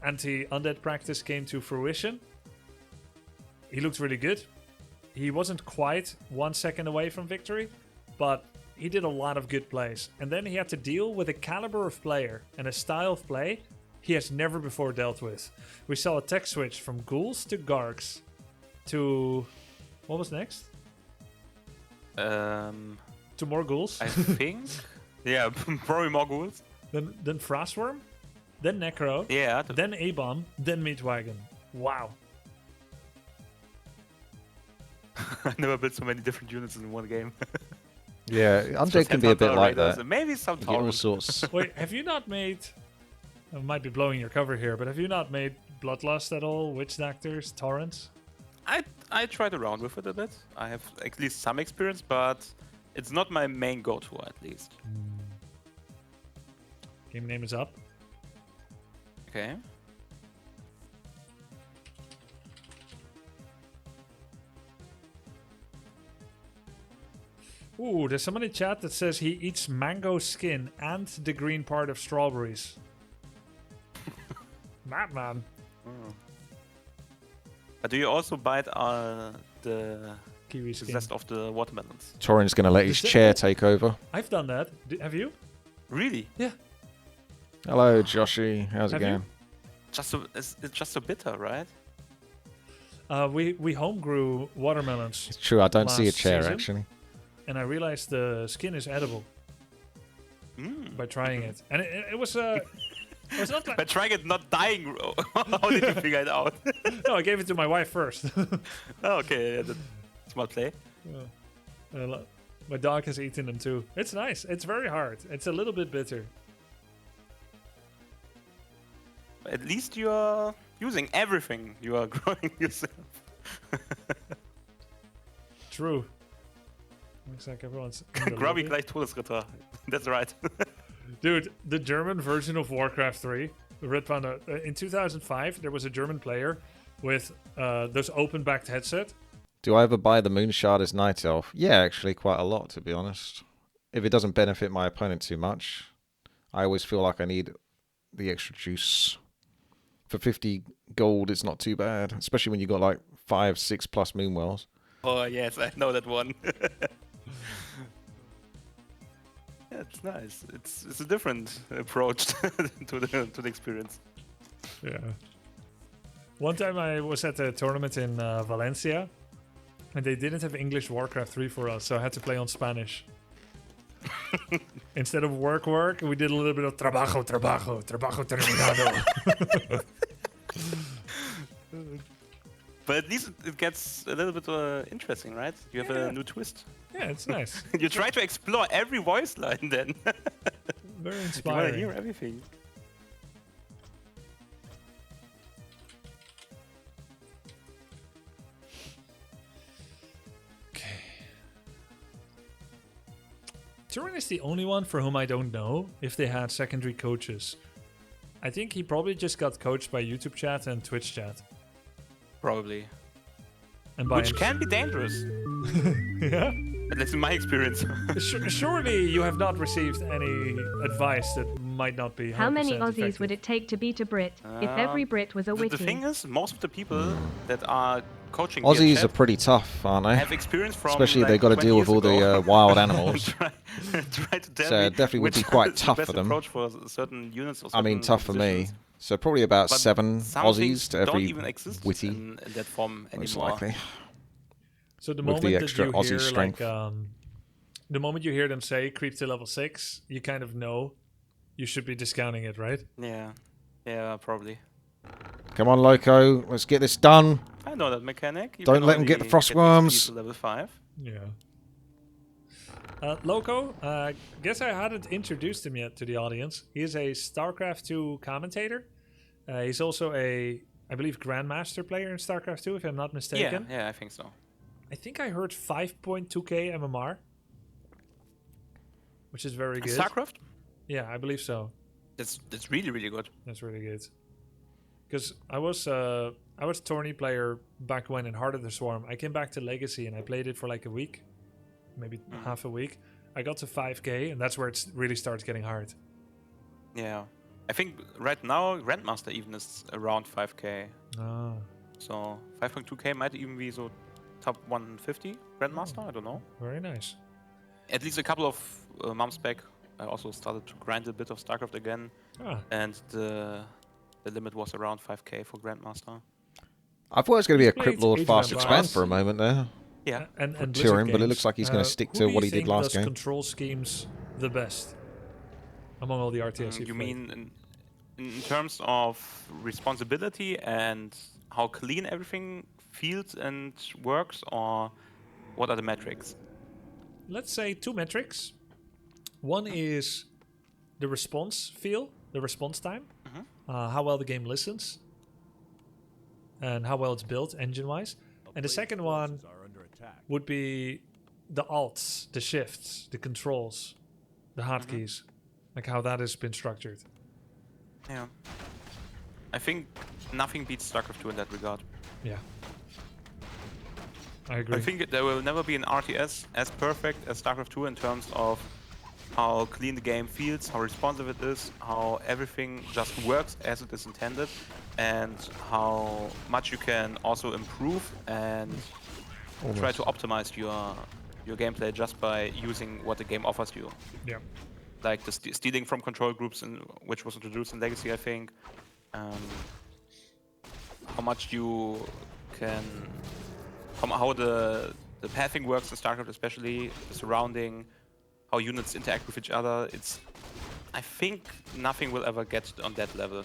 anti-undead practice came to fruition. He looked really good. He wasn't quite 1 second away from victory, but he did a lot of good plays. And then he had to deal with a caliber of player and a style of play he has never before dealt with. We saw a tech switch from ghouls to gargs to... What was next? To more ghouls. I think. Yeah, probably more ghouls. Then Frostworm. Then Necro. Yeah. Then A-Bomb. Then Meatwagon. Wow. I never built so many different units in one game. Yeah, Undead can be a bit like that. Maybe some You get all Taurus. sorts. Wait, have you not made... I might be blowing your cover here, but have you not made Bloodlust at all? Witch Doctors? Torrents? I tried around with it a bit. I have at least some experience, but it's not my main go-to at least. Game name is up. Okay. Ooh, there's someone in chat that says he eats mango skin and the green part of strawberries. Madman. But do you also bite the Kiwi skin. zest of the watermelons? Torin's going to let his Is that- chair take over. I've done that. Have you? Really? Yeah. Hello, Joshy. How's it Have you? going? It's just so bitter, right? We home grew watermelons, It's true, I don't see a Last chair, season? actually. and I realized the skin is edible by trying it. And it was it was not like... By trying it, not dying. How did you figure it out? No, I gave it to my wife first. Oh, okay, yeah, smart play. My dog has eaten them too. It's nice. It's very hard. It's a little bit bitter. At least you are using everything you are growing yourself. True. Looks like everyone's... Grubby gleich Todesritter. That's right. Dude, the German version of Warcraft 3, RedPanda, in 2005, there was a German player with those open-backed headset. Do I ever buy the Moonshard as Night Elf? Yeah, actually, quite a lot, to be honest. If it doesn't benefit my opponent too much, I always feel like I need the extra juice. For 50 gold, it's not too bad, especially when you got like 5, 6 plus Moonwells. Oh, yes, I know that one. Yeah, it's nice. It's a different approach to the experience. Yeah. One time I was at a tournament in Valencia, and they didn't have English Warcraft 3 for us, so I had to play on Spanish. Instead of work, we did a little bit of trabajo terminado. But at least it gets a little bit interesting, right? You have a new twist. Yeah, it's nice. You try to explore every voice line then. Very You want inspiring. to hear everything. Okay. Turin is the only one for whom I don't know if they had secondary coaches. I think he probably just got coached by YouTube chat and Twitch chat. Probably. And by Which can be dangerous. yeah. At least in my experience. Surely you have not received any advice that might not be 100% How many Aussies effective. would it take to beat a Brit if every Brit was a witty? The thing is, most of the people that are coaching Aussies chat are pretty tough, aren't they? have experience from Especially like they got to 20 deal with years all the ago. wild animals. try to tell So me it definitely would which be quite is the tough best for them. approach for certain units or I mean, certain tough for me. positions. So probably about But 7 some Aussies things to don't every even exist witty, in that form most anymore. likely. So the with moment the that extra you Aussie hear strength. like the moment you hear them say creep to level 6, you kind of know you should be discounting it, right? Yeah, probably. Come on, Loco, let's get this done. I know that mechanic. You Don't can let 'em get the already frost these worms. to level 5. Yeah. Loco, guess I hadn't introduced him yet to the audience. He is a StarCraft 2 commentator. He's also a, I believe, Grandmaster player in StarCraft 2, if I'm not mistaken. Yeah, I think so. I think I heard 5.2k MMR, which is very good. StarCraft? Yeah, I believe so. That's really, really good. That's really good. Because I was tourney player back when in Heart of the Swarm. I came back to Legacy and I played it for like a week, maybe half a week. I got to 5k and that's where it really starts getting hard. Yeah. I think right now Grandmaster even is around 5k. Ah, So 5.2k might even be so top 150 Grandmaster, I don't know. very nice. At least a couple of months back, I also started to grind a bit of StarCraft again, Ah, and the limit was around 5k for Grandmaster. I thought it was going to be He's a Crypt played Lord Age of fast Empires. expand for a moment there. Yeah. and For Blizzard Turin, but it games. looks like he's gonna stick Who to do what you he did think last does game. control schemes the best among all the RTS you've You played? mean in terms of responsibility and how clean everything feels and works, or what are the metrics? Let's say 2 metrics. One is the response the response time, how well the game listens, and how well it's built engine-wise. And the second one would be the alts, the shifts, the controls, the hotkeys, like how that has been structured. Yeah. I think nothing beats StarCraft 2 in that regard. Yeah. I agree. I think there will never be an RTS as perfect as StarCraft 2 in terms of how clean the game feels, how responsive it is, how everything just works as it is intended, and how much you can also improve and try to optimize your gameplay just by using what the game offers you. Yeah. Like the stealing from control groups, which was introduced in Legacy, I think. How much you can... How the pathing works in StarCraft, especially the surrounding, how units interact with each other. I think nothing will ever get on that level.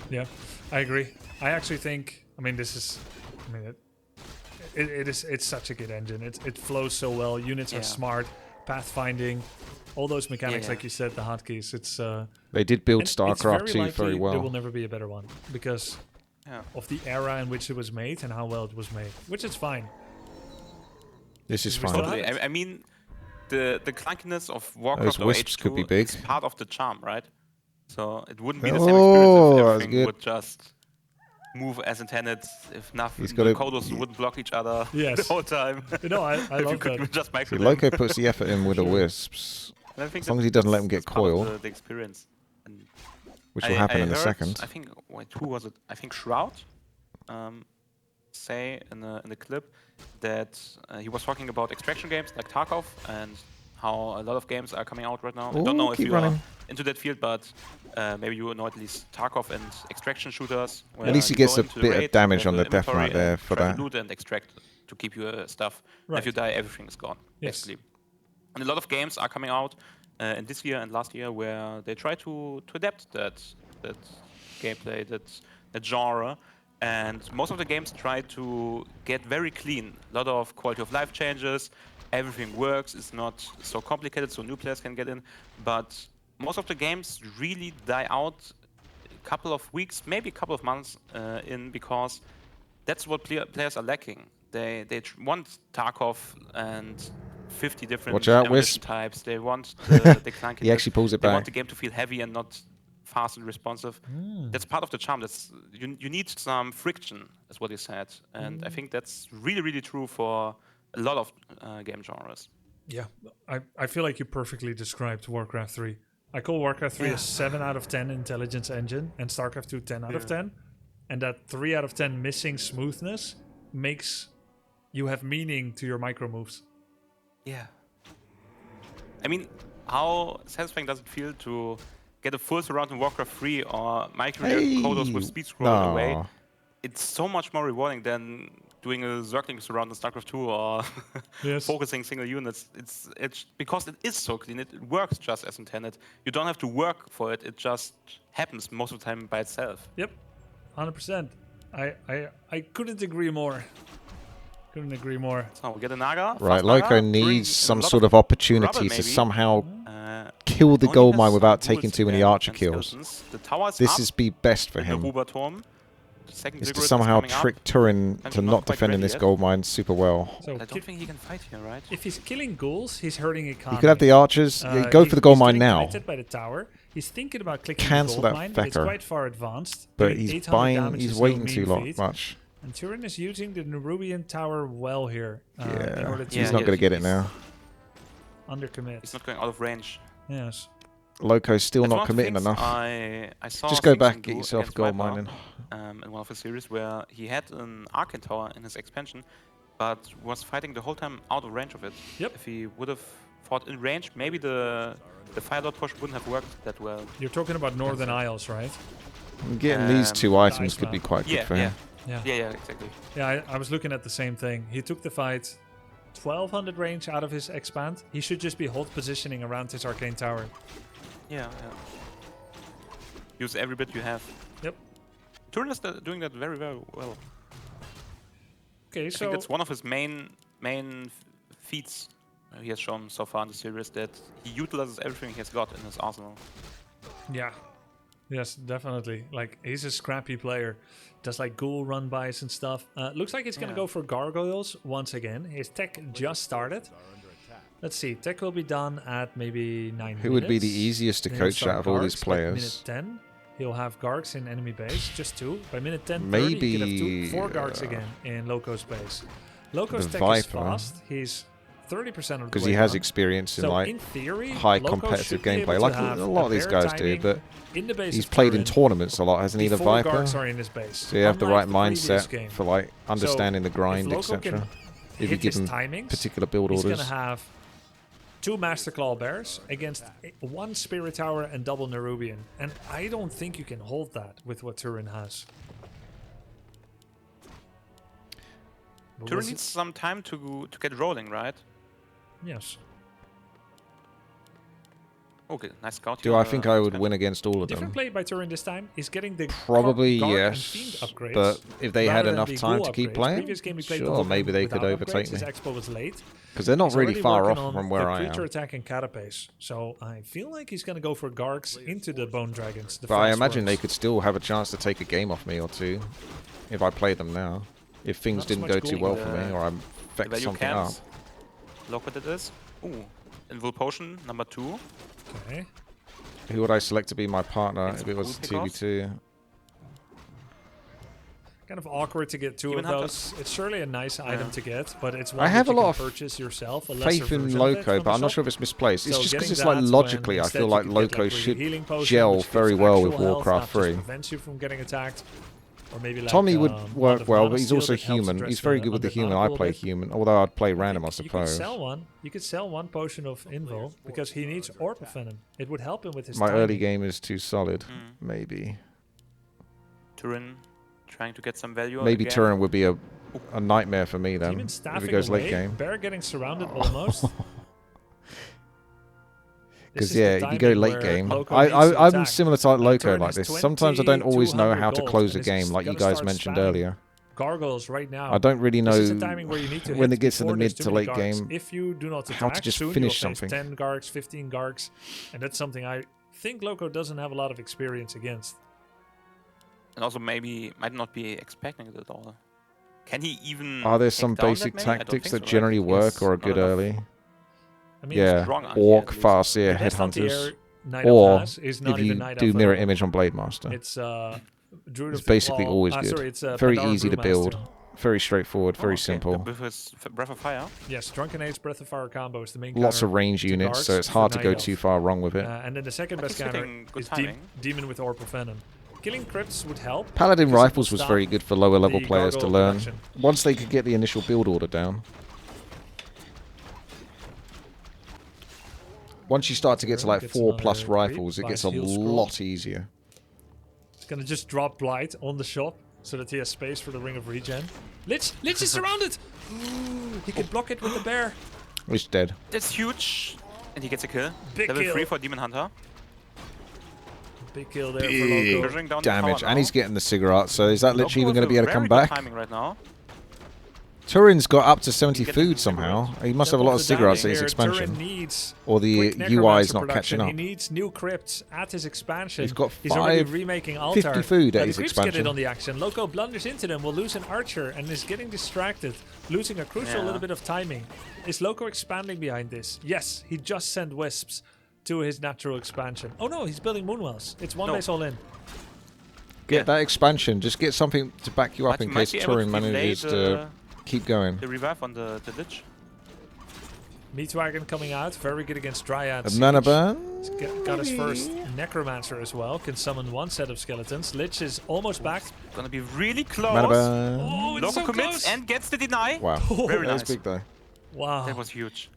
Yeah, I agree. I actually think, it's such a good engine. It flows so well. Units are smart, pathfinding, all those mechanics, like you said, the hotkeys. It's They did build and it's StarCraft 2 likely very well. There will never be a better one because of the era in which it was made and how well it was made, which is fine. This is We still fine. have Totally. I mean, the clunkiness of Warcraft Those or wisps H2 could be big. is part of the charm, right? So it wouldn't be the same experience Oh, if that's everything good. would just move as intended, if nothing, He's the gotta- codos wouldn't block each other Yes. the whole time. I If you love could that. just micro See, them. Loco puts the effort in with the Sure. wisps, And I think as long as he doesn't let them get that's part of coil, the experience. And which will happen in a heard, second. I think, who was it? I think Shroud say in the clip that he was talking about extraction games like Tarkov and how a lot of games are coming out right now. I don't know if keep you running. are into that field, but maybe you know at least Tarkov and extraction shooters. where At least he you gets go a into the bit of raid, damage have on an the death inventory right there and for try that. to loot and extract to keep your stuff. Right. If you die, everything is gone, Yes. basically. And a lot of games are coming out in this year and last year where they try to adapt that gameplay, that genre, And most of the games try to get very clean. A lot of quality of life changes. Everything works. It's not so complicated, so new players can get in. But most of the games really die out a couple of weeks, maybe a couple of months in, because that's what players are lacking. They want Tarkov and 50 different Watch out, ammunition Wisp. types. They want the clunky. He actually pulls it They back. want the game to feel heavy and not fast and responsive. That's part of the charm. That's you need some friction, is what he said, and I think that's really, really true for a lot of game genres. Yeah, I feel like you perfectly described Warcraft 3. I call Warcraft 3 a 7 out of 10 intelligence engine, and StarCraft 2 10 out of 10. And that 3 out of 10 missing smoothness makes you have meaning to your micro moves. Yeah. I mean, how satisfying does it feel to get a full surround in Warcraft 3 or micro codos with speed scroll away? It's so much more rewarding than doing a circling surround in StarCraft 2 or focusing single units. It's because it is so clean. It works just as intended. You don't have to work for it. It just happens most of the time by itself. Yep, 100%. I couldn't agree more. Couldn't agree more. So we get a Naga. Right, Naga, Loco needs some sort of opportunity to maybe. somehow kill the gold mine without taking too many archer kills. This is be best for him. Is to somehow trick Turin to not defending this gold mine super well. So I don't think he can fight here, right? If he's killing ghouls, he's hurting economy. You could have the archers. Go for the gold mine now. By the tower. He's thinking about clicking Cancel the gold that mine. fecker. It's quite far advanced. But he's buying. He's waiting too much. And Turin is using the Nerubian tower well here. In order to he's not going to get it now. Undercommit. He's not going out of range. Yes. Loco's still not committing enough. I saw just go back, get yourself a gold mining. In one of his series where he had an Arcane Tower in his expansion, but was fighting the whole time out of range of it. Yep. If he would have fought in range, maybe the Fire Lord push wouldn't have worked that well. You're talking about Northern Isles, right? Getting these two items could be quite good for him. Yeah, exactly. Yeah, I was looking at the same thing. He took the fight 1200 range out of his expand. He should just be hold positioning around his Arcane Tower. Yeah. Use every bit you have. Yep. Turin is doing that very, very well. Okay, I think that's one of his main feats he has shown so far in the series, that he utilizes everything he has got in his arsenal. Yeah. Yes, definitely. Like, he's a scrappy player. Does like ghoul run-bys and stuff. Looks like he's going to go for gargoyles once again. His tech just started. Let's see. Tech will be done at maybe 9 minutes. Who would be the easiest to coach out of all these players? By minute 10, he'll have Gargs in enemy base. Just 2. By minute 10, maybe he could have 4 Gargs again in Loco's base. Loco's tech is fast. He's 30% of the way because he has experience in like in theory, high Loco competitive gameplay, like a lot of these guys do. But in the base he's played in tournaments a lot, hasn't he? The Viper. Are in his base. So you have the right mindset for like understanding the grind, etc. If you give him particular build orders. He's going to have 2 Master Claw Bears against 1 Spirit Tower and double Nerubian. And I don't think you can hold that with what Turin has. Turin needs some time to get rolling, right? Yes. Okay, nice scout. Do I think I would win against all of them? Different play by Turin this time. He's getting the probably yes, upgrades, but if they had enough time to keep playing, sure, maybe they could overtake me. His expo was late. Because they're not really far off from where I am. Creature attack and carapace, so I feel like he's going to go for Gargs into the Bone Dragons. But I imagine they could still have a chance to take a game off me or two if I play them now. If things didn't go too well for me, or I affect something up. Look what it is. Ooh, Invul Potion number 2. Okay. Who would I select to be my partner if it was 2v2? Kind of awkward to get 2 of those. It's surely a nice item to get, but it's one I have that a you lot can purchase yourself. Faith in Loco, but I'm not sure if it's misplaced. It's just because it's like logically, I feel like Loco should gel very well with Warcraft 3. Prevents you from getting attacked. Or maybe like, Tommy would work well, but he's also human. He's very good with the human. I play human, although I'd play random, I suppose. You could sell one potion of Invul, because he needs Orb of Venom. It would help him with his My timing. early game is too solid, maybe. Turin trying to get some value. Maybe Turin would be a nightmare for me then, if it goes late game. Bear getting surrounded almost. Because yeah, if you go late game, I'm similar to Loco like this. Sometimes I don't always know how to close a game, like you guys mentioned earlier. Gargoyles right now. I don't really know when it it gets to the mid to late game if you do not how to just finish something. 10 Gargs, 15 Gargs, and that's something I think Loco doesn't have a lot of experience against. And also maybe might not be expecting it at all. Can he even? Are there some basic tactics that generally work or are good early? I mean, yeah, Orc, Farseer, Headhunters, or if you do mirror image on Blade Master. It's basically always good. Very easy to build. Very straightforward. Very simple. With his Breath of Fire. Yes, Drunken Age Breath of Fire combo is the main. Lots of range units, so it's hard to go too far wrong with it. And then the second best counter is Demon with Orb of Venom. Killing crypts would help. Paladin Rifles was very good for lower level players to learn. Once they could get the initial build order down. Once you start to get to like 4+ rifles, it gets a lot easier. He's gonna just drop Blight on the shop so that he has space for the Ring of Regen. Lich is surrounded! He can block it with the bear. He's dead. That's huge. And he gets a kill. Big Level kill. 3 for Demon Hunter. Big kill there for Loco. Damage, and he's getting the cigarette, so is that Lich even going to be able to come back? Timing right now. Turin's got up to 70 food somehow. He must have a lot of cigarettes at his expansion. Or the UI is not catching up. He needs new crypts at his expansion. He's already remaking Altar. 50 food at his Get expansion. it on the action. Loco blunders into them, will lose an archer and is getting distracted, losing a crucial little bit of timing. Is Loco expanding behind this? Yes, he just sent wisps to his natural expansion. Oh no, he's building Moonwells. It's one base all in. Get that expansion. Just get something to back you up in case Turin manages to keep going. The revive on the Lich. Meatwagon coming out, very good against Dryads. A mana burn? Got his first Necromancer as well. Can summon one set of skeletons. Lich is almost back. Gonna be really close. Mana burn. Oh, it's Loco so commits close. and gets the deny. Wow. Very nice. That's big though. Wow. That was huge.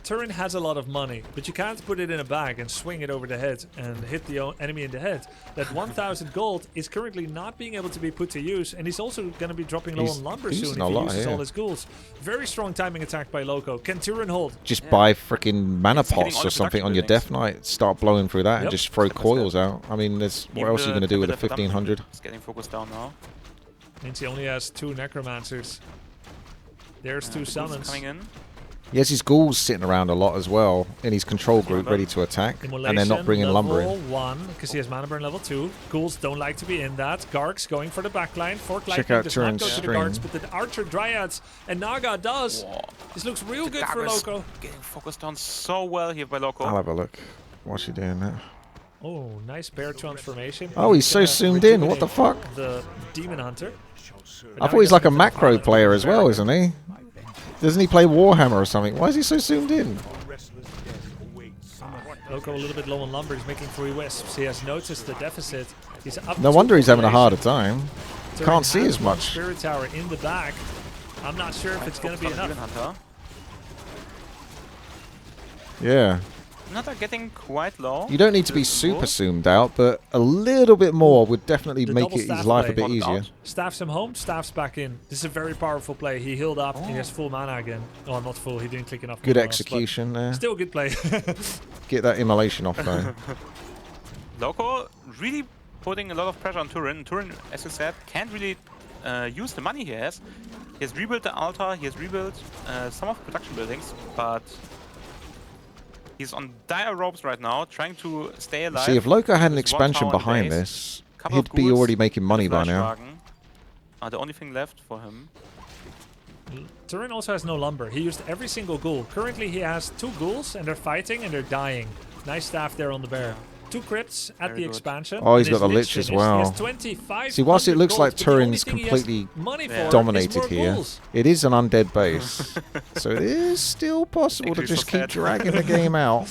Turin has a lot of money, but you can't put it in a bag and swing it over the head and hit the enemy in the head. That 1,000 gold is currently not being able to be put to use, and he's also going to be dropping low on lumber soon if he uses all his ghouls. Very strong timing attack by Loco. Can Turin hold? Just buy freaking mana pots or something on your Death Knight, start blowing through that and just throw coils out. I mean, what else are you going to do with a 1500? He's getting focused down now. Means he only has 2 Necromancers. There's 2 summons. Coming in. He has his ghouls sitting around a lot as well in his control group, ready to attack, and they're not bringing lumber in. Level 1, because he has mana burn level 2. Ghouls don't like to be in that. Gargs going for the backline. Fork Lightning does not go to the Gargs, but the Archer, Dryads, and Naga does. Whoa. This looks real good for Loco. Getting focused on so well here by Loco. I'll have a look. What's he doing there? Oh, nice bear transformation. Oh, he's so zoomed in. What the fuck? The Demon Hunter. I thought he's like a macro player as well, isn't he? Doesn't he play Warhammer or something? Why is he so zoomed in? Loco a little bit low on lumber. He's making 3 wisps. He has noticed the deficit. He's up. No wonder he's having a harder time. Can't see as much. Spirit Tower in the back. I'm not sure if it's going to be enough. Yeah. Another getting quite low. You don't need to be super zoomed out, but a little bit more would definitely make his life a bit easier. Staffs him home, staffs back in. This is a very powerful play. He healed up, he has full mana again. Oh, not full, he didn't click enough. Good execution there. Still a good play. Get that immolation off though. Loco really putting a lot of pressure on Turin. Turin, as you said, can't really use the money he has. He has rebuilt the altar, he has rebuilt some of production buildings, but he's on dire ropes right now, trying to stay alive. See, if Loco had an expansion behind this, he'd be already making money by now. The only thing left for him. Turin also has no lumber. He used every single ghoul. Currently he has 2 ghouls and they're fighting and they're dying. Nice staff there on the bear. 2 crypts at the expansion. Oh, he's got the Lich as well. He has 25. See, whilst it looks like Turin's completely dominated here, it is an undead base. So it is still possible to just keep dragging the game out.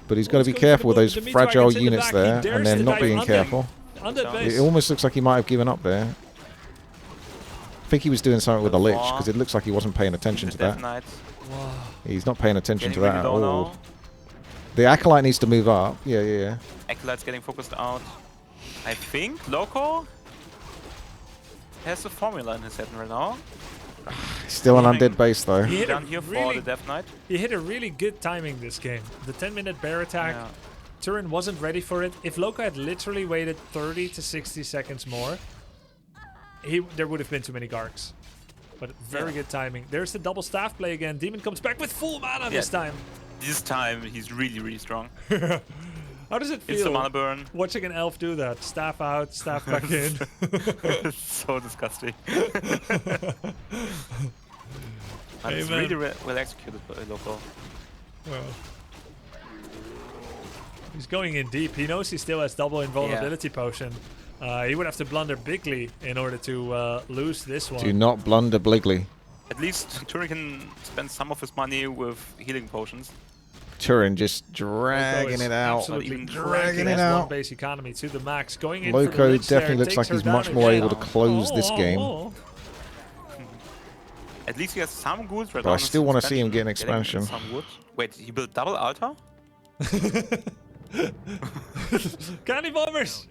But he's got to be careful with those fragile units there, and then not being careful. It almost looks like he might have given up there. I think he was doing something with the Lich, because it looks like he wasn't paying attention to that. He's not paying attention to that at all. The Acolyte needs to move up. Yeah. Acolyte's getting focused out. I think Loco has a formula in his head right now. Still an undead base though. He hit Down here for the Death Knight. He hit a really good timing this game. The 10-minute bear attack. Yeah. Turin wasn't ready for it. If Loco had literally waited 30 to 60 seconds more, there would have been too many Gargs. But very good timing. There's the double staff play again. Demon comes back with full mana this time. This time he's really strong. How does it feel Instant mana burn. watching an elf do that? Staff out, staff back in. It's so disgusting. And it's Amen. really well executed by Loco. Well, he's going in deep. He knows he still has double invulnerability potion. He would have to blunder bigly in order to lose this one. Do not blunder Bliggly. At least Turin can spend some of his money with healing potions. Turin just dragging it out. Absolutely Dragging his it out. one base economy to the max. Going in for the Loco Lich definitely there, looks like takes he's her much down more again. able to close this game. At least he has some ghouls right But now I on still his want to see him get an expansion. Some wood. Wait, he built double altar? Candy bombers!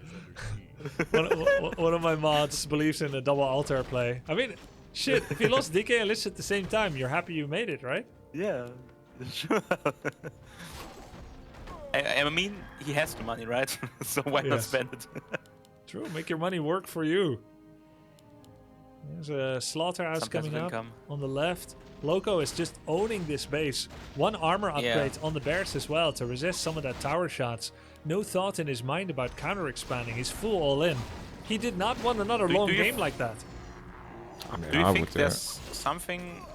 one of my mods believes in a double altar play. I mean, shit, if you lost DK and Lich at the same time, you're happy you made it, right? Yeah, sure. I mean, he has the money, right? So why not Yes. spend it? True, make your money work for you. There's a slaughterhouse Some passive coming up income. on the left. Loco is just owning this base. One armor upgrade on the bears as well to resist some of that tower shots. No thought in his mind about counter expanding. He's full all in. He did not want another long do you game like that. I mean, Do you I think would do there's something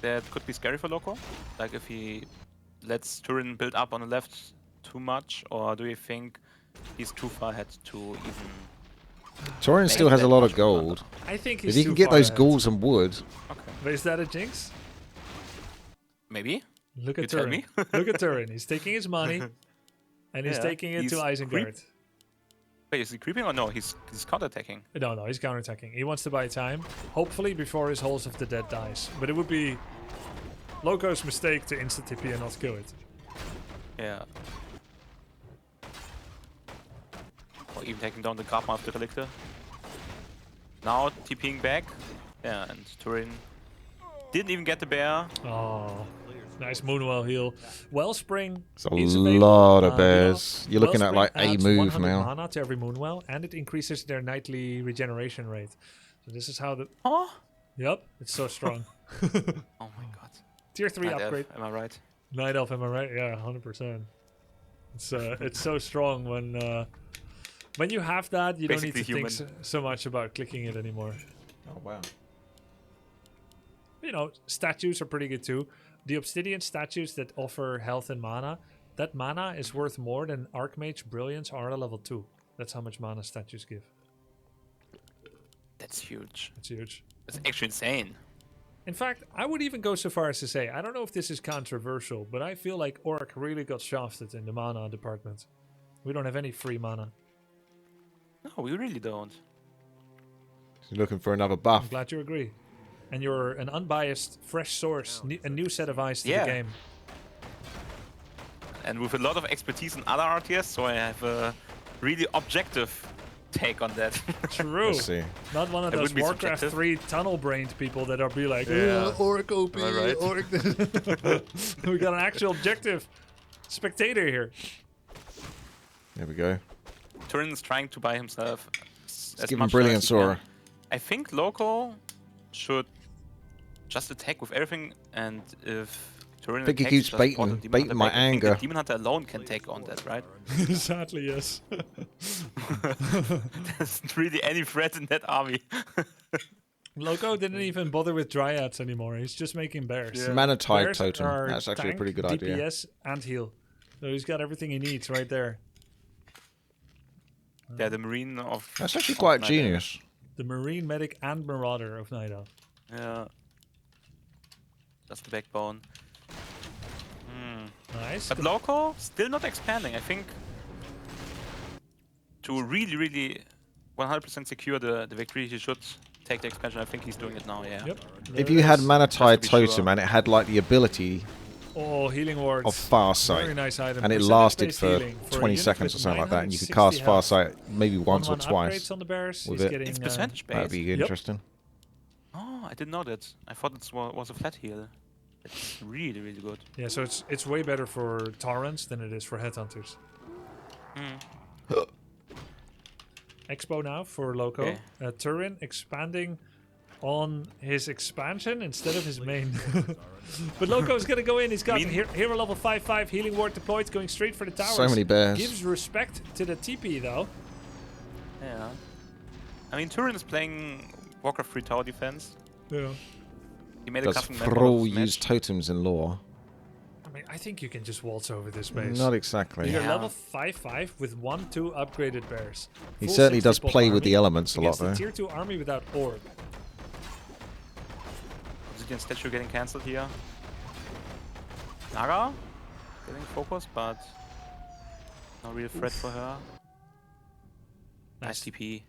that could be scary for Loco? Like if he lets Turin build up on the left too much? Or do you think he's too far ahead to even... Turin still has a lot of gold. I think he's If he too can get far those ahead. ghouls and wood, Okay. But is that a jinx? Maybe? Look at You tell Turin. me. Look at Turin. He's taking his money and he's Yeah, taking it he's to Isengard. Wait, is he creeping or no? He's counterattacking. No, he's counterattacking. He wants to buy time, hopefully before his Halls of the Dead dies. But it would be Loco's mistake to insta-TP and not kill it. Yeah. Or even taking down the Grabma of the Relictor. Now TPing back. Yeah, and Turin didn't even get the bear. Oh, nice Moonwell heal. Wellspring it's a is available. lot of You know, bears. You're looking at like Wellspring a adds move 100 now. mana to every Moonwell, and it increases their nightly regeneration rate. So this is how the... Oh! Yep, it's so strong. Oh my god. Tier 3 Night Elf, upgrade. am I right? Night Elf, am I right? Yeah, 100%. It's so strong when you have that, you don't need to Basically think so much about clicking it anymore. Oh wow. You know, statues are pretty good too. The Obsidian statues that offer health and mana, that mana is worth more than Archmage Brilliance Aura level 2. That's how much mana statues give. That's huge. That's huge. That's actually insane. In fact, I would even go so far as to say, I don't know if this is controversial, but I feel like Orc really got shafted in the mana department. We don't have any free mana. No, we really don't. You're looking for another I'm buff. glad you agree. And you're an unbiased, fresh source, a new set of eyes to the game. And with a lot of expertise in other RTS, so I have a really objective take on that. True. Let's see. Not one of It those wouldn't be Warcraft subjective. 3 tunnel-brained people that are be like, Yeah. Orc OP, Am I right? Orc this." We got an actual objective spectator here. There we go. Turin's trying to buy himself as give him much Brilliant as he can. Aura. I think Loco should just attack with everything, and if Turin I think he attacks, keeps just baiting- put the Demon baiting Hunter my back. I think anger. the Demon Hunter alone can take on that, right? Sadly, yes. There's not really any threat in that army. Loco didn't even bother with Dryads anymore. He's just making bears. Yeah. Mana Tide Bears Totem. are That's actually a tank, pretty good idea. DPS and heal. So he's got everything he needs right there. Yeah, the Marine of... That's actually of quite Night genius. The Marine, Medic, and Marauder of Night Elf. Elf. Yeah. That's the backbone. Nice. But Loco still not expanding. I think to really 100% secure the victory, he should take the expansion. I think he's doing it now, yeah. Yep. If there you it had is. Mana Tide to be sure. Totem and it had like the ability Oh, healing wards. of Farsight, Very nice item. and it Percentage lasted based for healing. For a 20 unit seconds or with something like that, and you could 960 cast health, Farsight maybe once or 1-1 twice. upgrades on the bears. with He's it. getting, It's percentage That'd based. be Yep. interesting. Oh, I didn't know that. I thought it was a flat heal. It's really, really good. Yeah, so it's way better for Torrents than it is for Headhunters. Expo now for Loco. Okay. Turin expanding on his expansion instead of his main. But Loco is going to go in. He's got hero level 5/5 healing ward deployed, going straight for the towers. So many bears. Gives respect to the TP though. Yeah. I mean, Turin is playing Warcraft 3 tower defense. Yeah. He made a Does custom Thrall use totems in lore? I mean, I think you can just waltz over this base. Not exactly. You're level 5/5 with 1/2 upgraded bears. He Full certainly does 60 play with the army elements a lot, against the though. tier 2 army without orb. Obsidian statue getting cancelled here. Naga getting focused, but no real threat for her. Nice TP.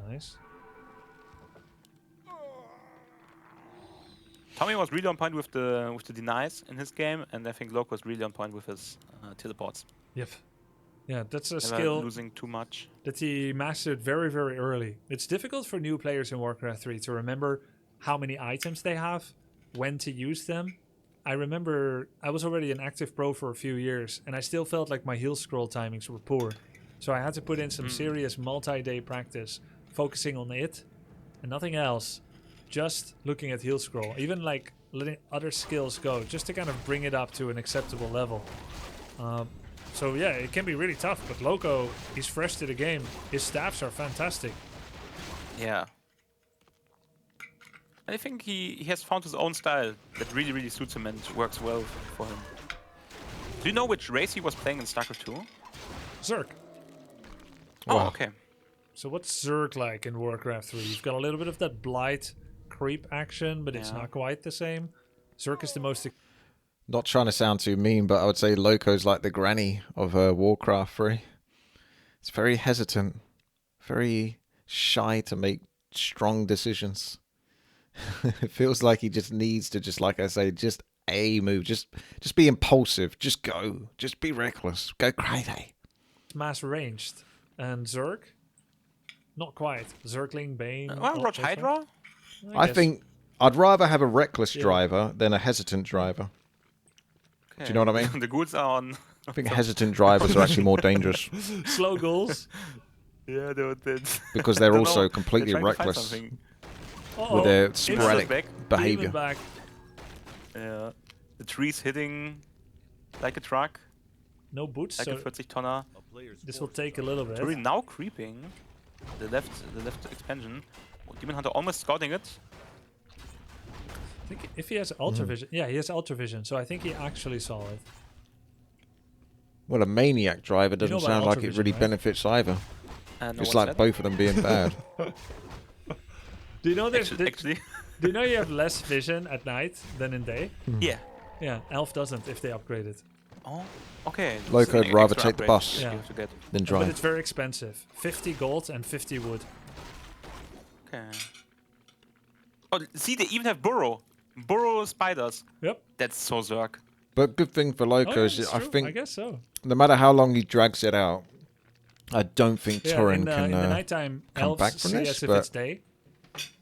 Nice. Tommy was really on point with the denies in his game, and I think Loco was really on point with his teleports. Yep. Yeah, that's a Never skill losing too much. that he mastered very, very early. It's difficult for new players in Warcraft 3 to remember how many items they have, when to use them. I remember I was already an active pro for a few years, and I still felt like my heal scroll timings were poor. So I had to put in some serious multi-day practice, focusing on it and nothing else. Just looking at heal scroll, even like letting other skills go, just to kind of bring it up to an acceptable level. So yeah, it can be really tough, but Loco, he's fresh to the game. His staffs are fantastic. Yeah. I think he has found his own style that really, really suits him and works well for him. Do you know which race he was playing in StarCraft 2? Zerg. Oh, Wow. okay. So what's Zerg like in Warcraft 3? You've got a little bit of that blight creep action, but it's not quite the same. Zerg is the most... Not trying to sound too mean, but I would say Loco's like the granny of Warcraft 3. It's very hesitant, very shy to make strong decisions. It feels like he just needs to, just like I say, just a move, just be impulsive, just go, just be reckless, go crazy. mass ranged. And Zerg? Not quite. Zergling, Bane... Well, Roach Hydra? I think I'd rather have a reckless driver than a hesitant driver. Okay. Do you know what I mean? The goods are on... I think hesitant drivers are actually more dangerous Slow goals. Yeah, they did. because they're also completely reckless with their sporadic behavior. Back. Yeah. The trees hitting like a truck, No boots, like so a 40-tonner. this will take a little bit. Turin now creeping. The left expansion. Demon Hunter almost scouting it. I think if he has Ultra Vision... Yeah, he has Ultra Vision, so I think he actually saw it. Well, a maniac driver doesn't about sound like Ultra it really Vision, right? benefits either. No, It's what's like that? both of them being bad. Do you know there's... Actually, Do you know you have less vision at night than in day? yeah. Yeah, Elf doesn't if they upgrade it. Oh, okay. Loco would An rather extra take the upgrade bus. you Yeah. have to get. Then But drive. it's very expensive. 50 gold and 50 wood. Okay. Oh, see, they even have burrow. Burrow spiders. Yep. That's so Zerg. But good thing for Loco Oh, is it's I true. I think guess so. no matter how long he drags it out, I don't think Yeah, Turin in the can nighttime, come elves back from see this, as if but- it's day.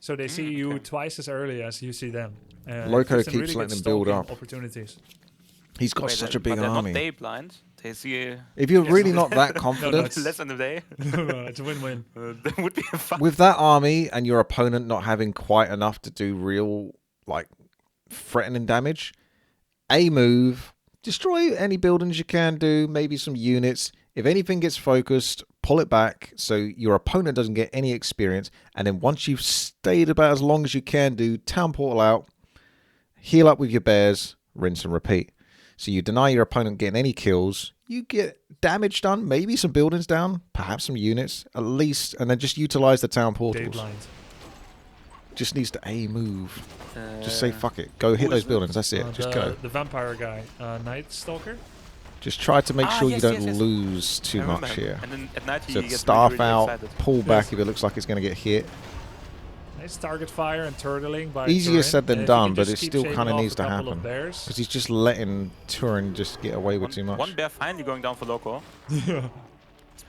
So they see you twice as early as you see them. Loco gives them keeps really letting good them build stalking up. opportunities. he's got Wait, such a but big they're army. not day blind. They see If you're really not that No, confident it's- less than a day. It's a win-win. That would be a fun. with that army and your opponent not having quite enough to do real like threatening damage, a move, destroy any buildings you can do, maybe some units. If anything gets focused, pull it back so your opponent doesn't get any experience. And then once you've stayed about as long as you can do, town portal out, heal up with your bears, rinse and repeat. So you deny your opponent getting any kills, you get damage done, maybe some buildings down, perhaps some units, at least, and then just utilize the town Day portals. blind. Just needs to A move. Just say fuck it. Go hit who those is it? buildings. That's it. Just go. The vampire guy. Night Stalker. Just try to make Ah, sure yes, you don't yes, yes. lose too I remember much him. here. And then at night he So gets staff really, really out, excited. pull back if it looks like it's going to get hit. Nice target fire and turtling by Easier Turin. said than And if you done, can but just it keep still shaving kind of off needs a to couple of happen. bears. Because he's just letting Turin just get away with too much. One bear finally going down for Loco. He's been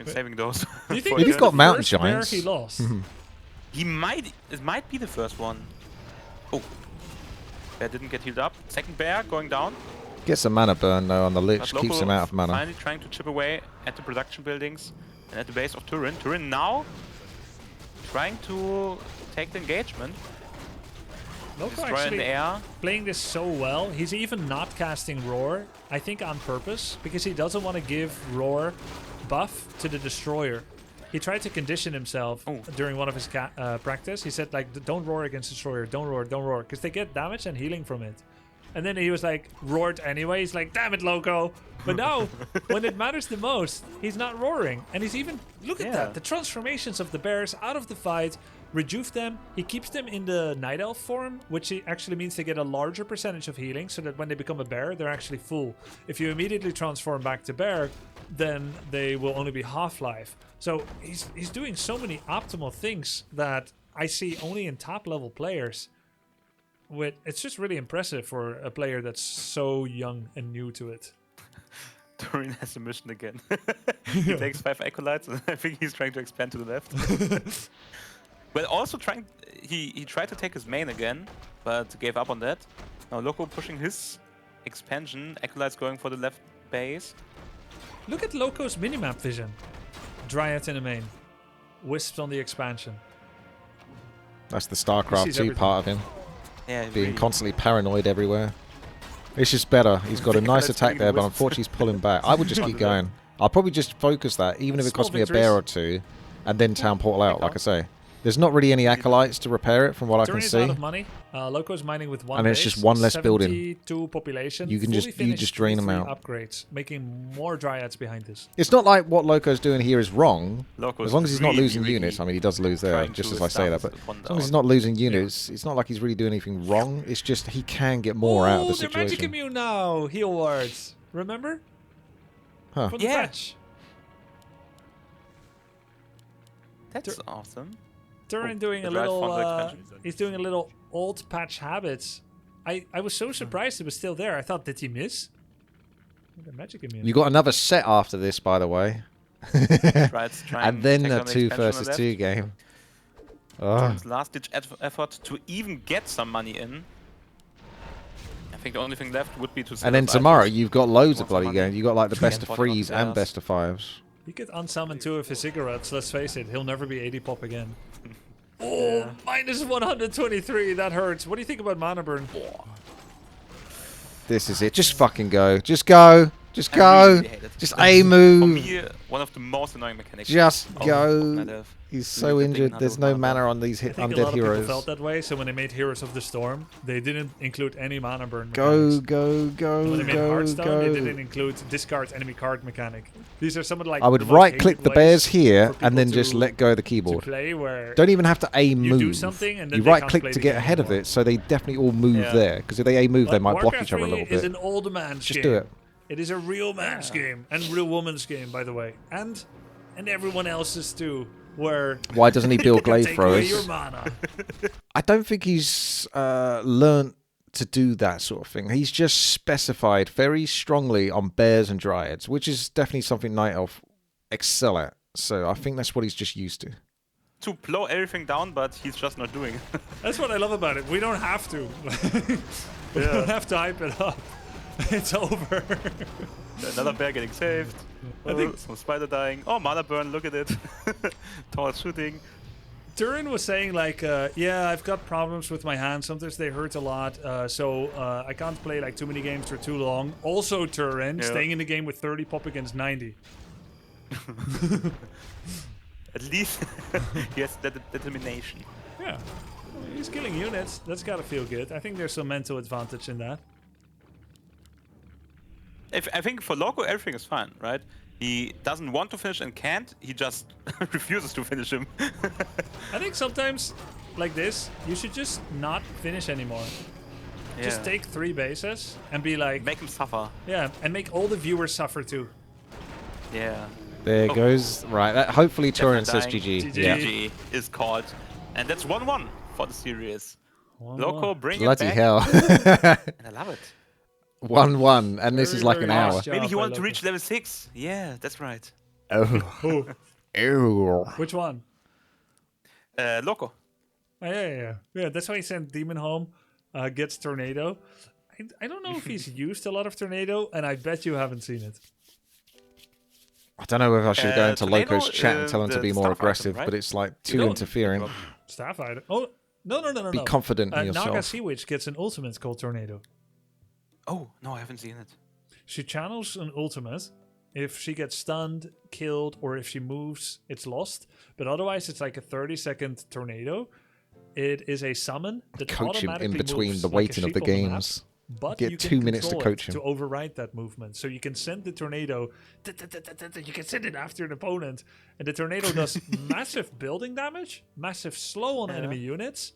saving those. Do you think for If you've it's got the mountain first bear giants. he lost? It might be the first one. Oh. Bear didn't get healed up. Second bear going down. Gets a mana burn though on the Lich, But keeps Loco him out of mana. finally trying to chip away at the production buildings and at the base of Turin. Turin now trying to take the engagement. Loco Destroyer in actually the air. playing this so well. He's even not casting Roar, I think on purpose, because he doesn't want to give Roar buff to the Destroyer. He tried to condition himself during one of his practice. He said, like, don't roar against Destroyer, don't roar, because they get damage and healing from it. And then he was like, roared anyway. He's like, damn it, Loco. But now, when it matters the most, he's not roaring. And he's even, look at that, the transformations of the bears out of the fight, rejuve them. He keeps them in the Night Elf form, which actually means they get a larger percentage of healing, so that when they become a bear, they're actually full. If you immediately transform back to bear, then they will only be half-life. So he's doing so many optimal things that I see only in top-level players. It's just really impressive for a player that's so young and new to it. Turin has a mission again. He takes 5 acolytes, and I think he's trying to expand to the left. But also trying, he tried to take his main again, but gave up on that. Now Loco pushing his expansion. Acolytes going for the left base. Look at Loco's minimap vision. Dryad in the main. Wisps on the expansion. That's the StarCraft 2 part of him. Yeah, Being really. constantly paranoid everywhere. It's just better. He's got a nice attack there, but unfortunately he's pulling back. I would just keep going. I'll probably just focus that, even if it costs me a bear or two, and then town portal out, like I say. There's not really any acolytes to repair it, from what I can Turin see. is out of money. Loco's mining with one And it's base, just one less building. 72 population. You can fully just- you finished, just drain them 23 out. Upgrades, making more Dryads behind this. It's not like what Loco's doing here is wrong. Loco's As long as he's not really, losing really units. I mean, he does lose there, trying just to as I say that. But establish one as long as he's down. not losing units, it's not like he's really doing anything wrong. It's just he can get more out of the They're magic situation. immune now. Heal wards. Remember? Huh. From the Yeah. patch. That's awesome. Turin doing the a Dryad little. fund expansion. He's doing a little old patch habits. I was so surprised it was still there. I thought, did he miss? The magic immune. You got another set after this, by the way. Dryad's trying And then to a take on the 2 expansion on versus the 2 left. game. Oh. Turin's last-ditch effort to even get some money in. I think the only thing left would be to sell And then off tomorrow items. you've got loads of Want some bloody money. games. You got like the best of Bought a lot of 3s and players. best of 5s. He could unsummon 2 of his cigarettes. Let's face it, he'll never be 80 pop again. Oh, minus 123. That hurts. What do you think about mana burn? This is it. Just fucking go. Just go. Just go. really hate it. Just A For move. me, one of the most annoying mechanics. Just of go. Meta. He's Really so good injured. thing There's not to no have mana mana on these I think a undead lot of people heroes. felt that way, so when they made Heroes of the Storm, they didn't include any mana burn Go, mechanics. go, go, When they made go, Hearthstone, they didn't go. include discard enemy card mechanic. These are some of like I would the most right-click hated the ways bears here for and then people just to- let go of the to keyboard. play where Don't even have to A you move. do something and then You they can't right-click play to the get game ahead of anymore. it, so they definitely all move Yeah. there. Because if they A move, they might block Warcraft each other a 3 little is bit. an old man's Just game. do it. It is a real man's game and real woman's game, by the way, and everyone else's too. Where Why doesn't he build you can take away your Glaivethrowers? mana. I don't think he's learnt to do that sort of thing. He's just specified very strongly on bears and dryads, which is definitely something Night Elf excel at. So I think that's what he's just used to. To blow everything down, but he's just not doing it. That's what I love about it. We don't have to. We don't have to hype it up. It's over. Another bear getting saved. I think- Some spider dying. Oh, mana burn, look at it. Tall shooting. Turin was saying like, yeah, I've got problems with my hands. Sometimes they hurt a lot, so I can't play like too many games for too long. Also, Turin Yeah. staying in the game with 30 pop against 90. At least he has that determination. Yeah, he's killing units. That's gotta feel good. I think there's some mental advantage in that. I think for Loco, everything is fine, right? He doesn't want to finish and can't. He just refuses to finish him. I think sometimes, like this, you should just not finish anymore. Just Yeah. take 3 bases and be like, Make him suffer. yeah, and make all the viewers suffer too. Yeah. There Oh. goes. Right. Hopefully Turin says Dying. GG. GG. Yeah. GG is called. And that's 1-1 for the series. Loco, bring Bloody it back. hell. And I love it. 1-1. And this Very, is like very an nice hour. job Maybe he by wanted to Loco. reach level 6. Yeah, that's right. Oh. Ew. Which one? Loco. Oh, yeah. Yeah, that's why he sent Demon home. gets Tornado. I don't know if he's used a lot of Tornado, and I bet you haven't seen it. I don't know if I should go into Tornado Loco's chat and tell him to the be more staff item, aggressive, right? but it's like You too don't- interfering. Staff item. Oh, no. Be confident in Naga yourself. Sea Witch gets an ultimate called Tornado. Oh, no, I haven't seen it. She channels an ultimate. If she gets stunned, killed, or if she moves, it's lost. But otherwise, it's like a 30-second tornado. It is a summon that Coach him automatically in between moves the like a waiting of the sheep on map, games. but Get you 2 can minutes to control coach it him. to override that movement. So you can send the tornado. You can send it after an opponent, and the tornado does massive building damage, massive slow on enemy units,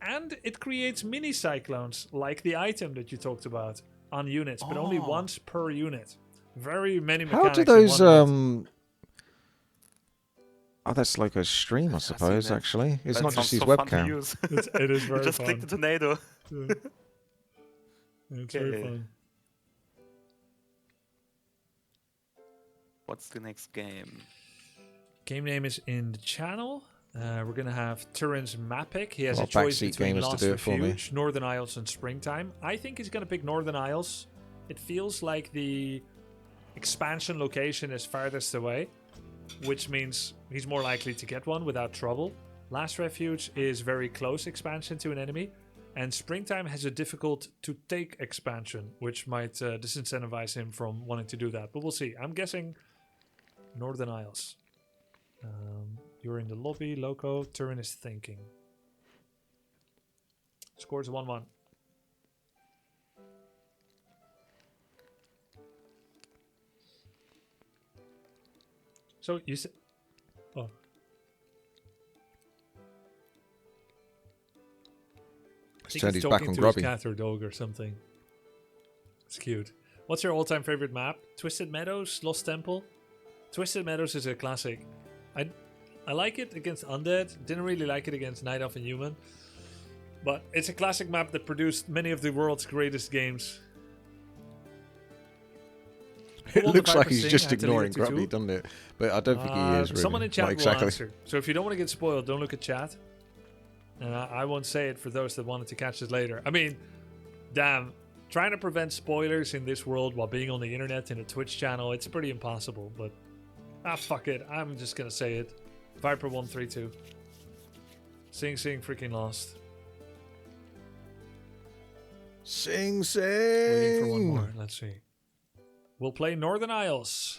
and it creates mini cyclones like the item that you talked about on units, but only once per unit. Very many mechanics. How do those Oh, that's like a stream, I suppose, that. actually. It's That not just sounds his so fun to webcam. use. It is very Just fun. click the tornado. It's very Okay. fun. What's the next game? Game name is in the channel. We're gonna have Turin's map pick. He has Well, a choice backseat between gamers to Lost do it for me. Refuge, Northern Isles, and Springtime. I think he's gonna pick Northern Isles. It feels like the expansion location is farthest away, which means he's more likely to get one without trouble. Last Refuge is very close expansion to an enemy, and Springtime has a difficult to take expansion, which might disincentivize him from wanting to do that. But we'll see. I'm guessing Northern Isles. You're in the lobby, Loco. Turin is thinking. Scores 1-1. So you said, oh, I think Turned he's his back talking on to his Grubby. cat or dog or something. It's cute. What's your all-time favorite map? Twisted Meadows, Lost Temple. Twisted Meadows is a classic. I like it against Undead. Didn't really like it against Night Elf and Human. But it's a classic map that produced many of the world's greatest games. It Who won the looks like Viper he's Sing? just Had to leave ignoring it to Grubby, two? doesn't it? But I don't think he is really. Someone in chat Not will exactly. answer. So if you don't want to get spoiled, don't look at chat. And I won't say it for those that wanted to catch this later. I mean, damn, trying to prevent spoilers in this world while being on the internet in a Twitch channel, it's pretty impossible. But fuck it, I'm just gonna say it. Viper 132. Sing freaking lost. Sing. Waiting for one more. Let's see. We'll play Northern Isles.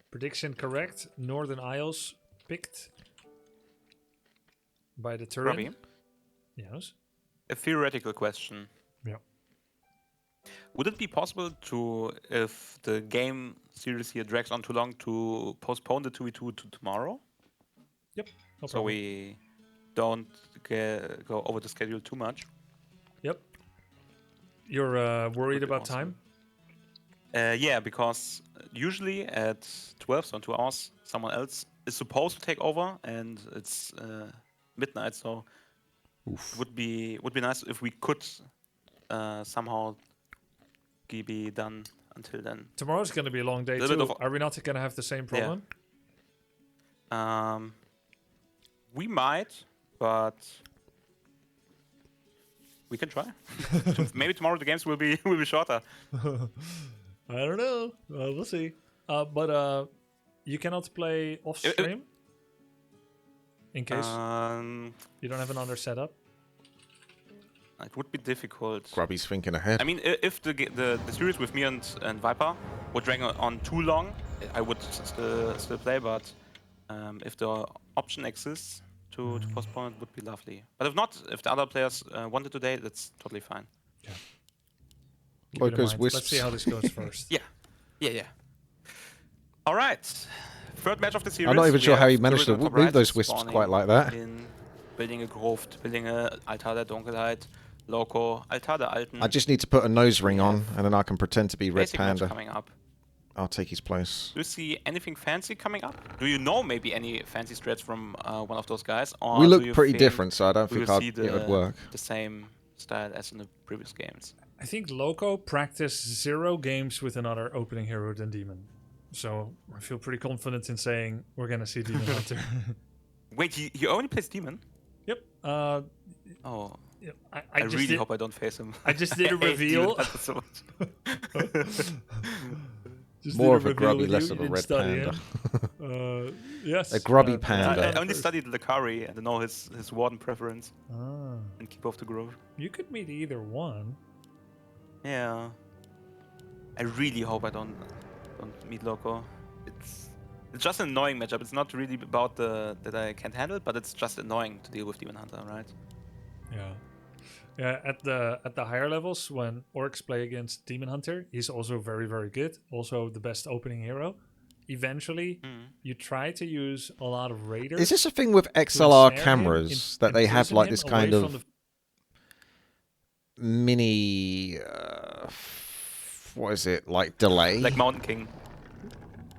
Prediction correct. Northern Isles picked by the Turin. Grubby, Yes. a theoretical question. Yeah. Would it be possible to, if the game series here drags on too long, to postpone the 2v2 to tomorrow? Yep. No So problem. we don't go over the schedule too much. Yep. You're worried Would be about awesome. time? Yeah, because usually at 12, so in 2 hours, someone else is supposed to take over, and it's midnight, so would be nice if we could somehow be done until then. Tomorrow's going to be a long day Little too. bit of- Are we not going to have the same problem? We might, but we can try. Maybe tomorrow the games will be shorter. I don't know. We'll see. But you cannot play off stream in case you don't have another setup. It would be difficult. Grubby's thinking ahead. I mean, if the series with me and Viper would drag on too long, I would still play. But if the option exists to postpone, it would be lovely. But if not, if the other players wanted today, that's totally fine. Yeah. Keep it in Loco's mind. wisps. Let's see how this goes first. Yeah. All right. Third match of the series. I'm not even We sure how have he managed to Turin on top move right, those wisps spawning quite like that. in building a Gruft, building a Altar der Dunkelheit, Loco, Altar der Alten. I just need to put a nose ring on, and then I can pretend to be Basic match RedPanda. coming up. I'll take his place. Do you see anything fancy coming up? Do you know maybe any fancy strats from one of those guys? Or We do look you pretty think different, so I don't we think will see it would work. the same style as in the previous games? I think Loco practiced 0 games with another opening hero than Demon. So I feel pretty confident in saying we're going to see Demon Hunter. Wait, he only plays Demon? Yep. Oh. I really hope I don't face him. I just did a I hate reveal. Tidehunters so much. More of a grubby, less of a red panda. Yes. A grubby panda. I only studied Lacari and I know his warden preference. Ah. And keep off the grove. You could meet either one. Yeah. I really hope I don't meet Loco. It's just an annoying matchup. It's not really about that I can't handle it, but it's just annoying to deal with Demon Hunter, right? Yeah. Yeah, at the higher levels, when orcs play against Demon Hunter, he's also very, very good. Also the best opening hero. Eventually, you try to use a lot of raiders. Is this a thing with XLR cameras that they have like this kind of mini, what is it, like delay? Like Mountain King.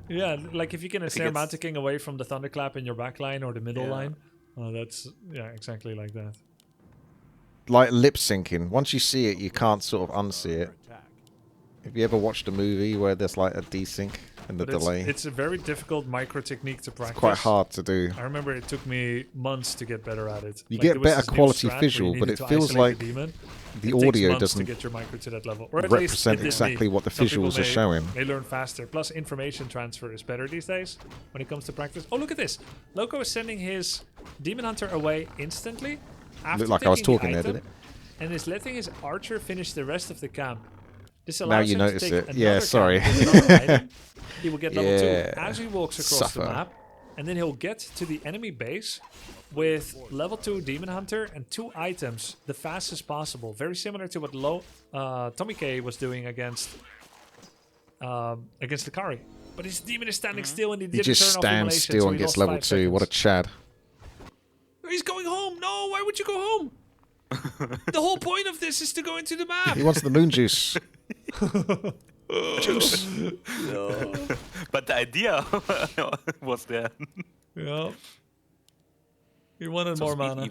Yeah, like if you can ensnare Mountain King away from the thunderclap in your back line or the middle line, that's exactly like that. Like lip syncing. Once you see it, you can't sort of unsee it. Have you ever watched a movie where there's like a desync and the delay? It's a very difficult micro technique to practice. It's quite hard to do. I remember it took me months to get better at it. You like, get better quality visual, but it feels like the audio doesn't to get your micro to that level. Or at represent exactly what the visuals are showing. They learn faster. Plus, information transfer is better these days when it comes to practice. Oh, look at this. Loco is sending his Demon Hunter away instantly. After Looked like I was talking there, didn't it? And is letting his archer finish the rest of the camp. This now you notice it. Yeah, sorry. He will get level 2 as he walks across the map. And then he'll get to the enemy base with level 2 Demon Hunter and 2 items the fastest possible. Very similar to what TommyKay was doing against Lacari. But his demon is standing still and he didn't just turn stands off still and gets level 2. Seconds. What a chad. He's going home. No, why would you go home? The whole point of this is to go into the map. He wants the moon juice. Juice. No. But the idea was there. Yeah. He wanted more mana.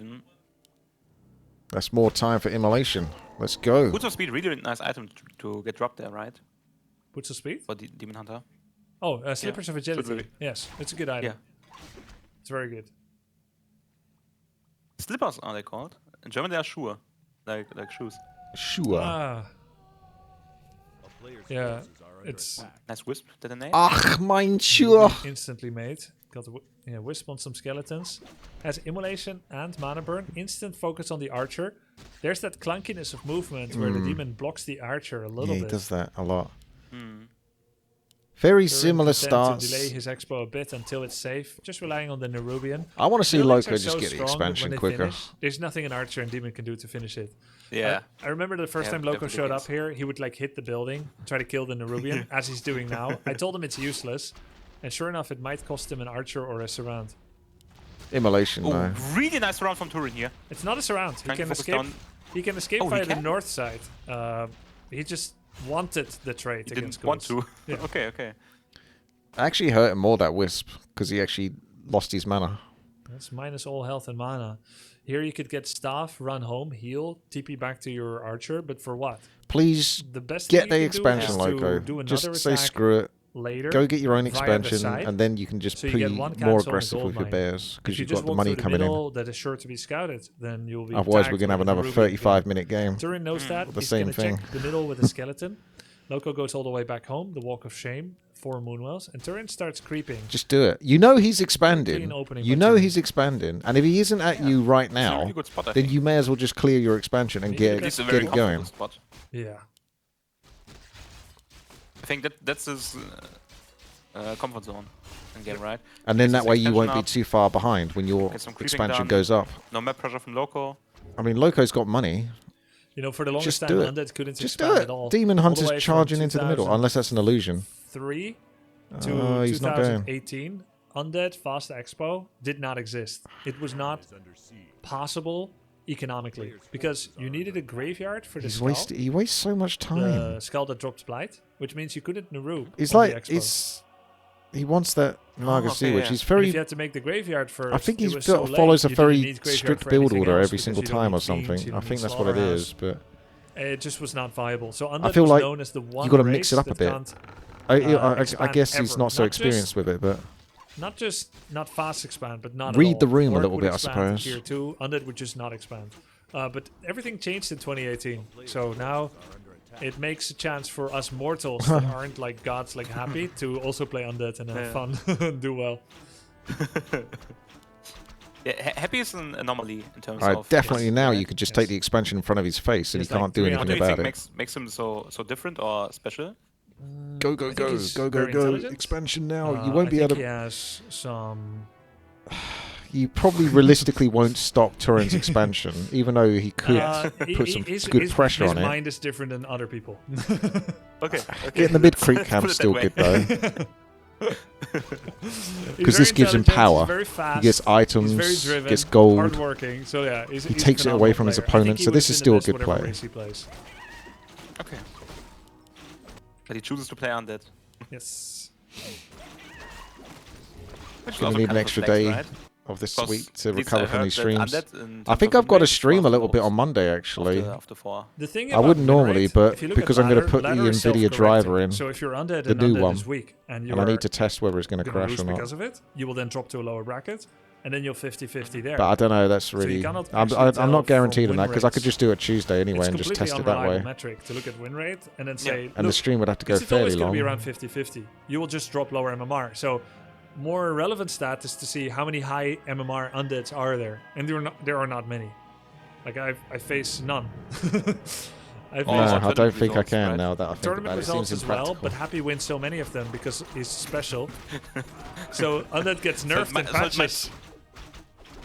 That's more time for immolation. Let's go. Boots of Speed, really nice item to get dropped there, right? Boots of Speed? For Demon Hunter. Oh, Slippers of Agility. Yes, it's a good item. Yeah. It's very good. Slippers are they called? In German they are Schuhe. Like shoes. Sure. Ah. Yeah, it's... Nice wisp, that a name? Ach, mein Schuhe. Instantly made. Got a wisp on some skeletons. Has immolation and mana burn. Instant focus on the archer. There's that clunkiness of movement where the demon blocks the archer a little bit. Yeah, he does that a lot. Very similar starts. To delay his expo a bit until it's safe, just relying on the Nerubian. I want to see Loco just get the expansion quicker. There's nothing an archer and demon can do to finish it. Yeah. I remember the first time Loco showed up here, he would like hit the building, try to kill the Nerubian, as he's doing now. I told him it's useless, and sure enough, it might cost him an archer or a surround. Immolation, though. Really nice round from Turin here. It's not a surround. He can escape. He can escape via the north side. He just wanted the trade against want to. Yeah. Okay. I actually hurt him more, that wisp, because he actually lost his mana. That's minus all health and mana. Here you could get staff, run home, heal, TP back to your archer, but for what? Please the best get the expansion, Loco. Just say screw it. Later, go get your own expansion, and then you can just be more aggressive with your bears, because you've got the money coming in. That is sure to be scouted, then you'll be. Otherwise, we're going to have another 35-minute game. Turin knows that. The He's same thing. Check the middle with a skeleton. Loco goes all the way back home, the Walk of Shame, 4 Moonwells, and Turin starts creeping. Just do it. You know he's expanding. You know he's expanding, and if he isn't at you right now, really spot, then you may as well just clear your expansion and get it going. Spot. Yeah. I think that's his comfort zone in game, right? And then that way you won't be too far behind when your expansion goes up. No map pressure from Loco. I mean, Loco's got money. You know, for the longest time, Undead couldn't expand at all. Demon Hunter's charging into the middle, unless that's an illusion. 3 to 2018, Undead Fast Expo did not exist. It was not possible economically because you needed a graveyard for the skull. He wastes so much time. The skull that drops blight, which means you couldn't Naru. It's like he wants that Naga Sea Witch. He's very. If you had to make the graveyard first, I think he follows a very strict build order every single time or something. I think that's what it is, but it just was not viable. So Undead I feel like known as the one you got to mix it up a bit. I guess he's not so not experienced with it, but not fast expand, but not read at the all. room a Orc little would bit, I expand suppose. Tier 2, Undead would just not expand. But everything changed in 2018. So now it makes a chance for us mortals that aren't like gods, like happy, to also play Undead and have fun and do well. Yeah, happy is an anomaly in terms Right, of... definitely now you could just take the expansion in front of his face and he can't do anything about it. Makes him so different or special? Go, go, go, go, go, go. Expansion now. You won't be able to... he has some... You probably realistically won't stop Turin's expansion, even though he could put some good pressure on it. His mind is different than other people. Okay. Getting the mid-creep camp's still good, though. Because this gives him power. He gets items, driven, gets gold. Hardworking. So yeah, he takes it away from his opponent, so this is still a good play. Okay. But he chooses to play Undead. Yes. Gonna need an extra day of this week to recover from these streams. I think I've got to stream a little bit on Monday, actually. The thing I wouldn't normally, but because I'm going to put the ladder is NVIDIA driver in, so if you're Undead the and new Undead one, is weak, and I need to test whether it's going to crash or not. Because of it, you will then drop to a lower bracket, and then you're 50-50 there. But I don't know, that's really... So I'm not guaranteed on that, because I could just do it Tuesday anyway and just test it that way. Metric to look at win rate and then say... And the stream would have to go fairly long. It's always going to be around 50-50. You will just drop lower MMR. So more relevant stat is to see how many high MMR undeads are there. And there are not many. Like, I face none. I don't think I can now that I think Tournament about it. results as well, but Happy wins so many of them because he's special. So Undead gets nerfed in patches.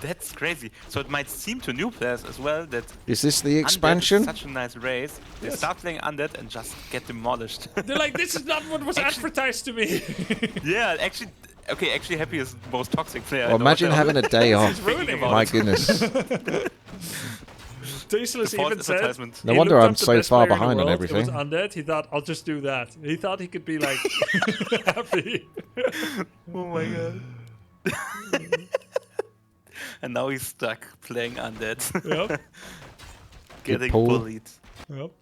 That's crazy. So it might seem to new players as well that... Is this the expansion? Undead is such a nice race. They start playing Undead and just get demolished. They're like, this is not what was advertised to me. Yeah, actually... Okay, actually Happy is the most toxic player. Well, imagine having a day off. My goodness. Tasteless even said, no wonder I'm so far behind on everything. It was Undead. He thought, I'll just do that. He thought he could be like Happy. Oh my god. And now he's stuck playing Undead. Yep. Getting bullied. Yep.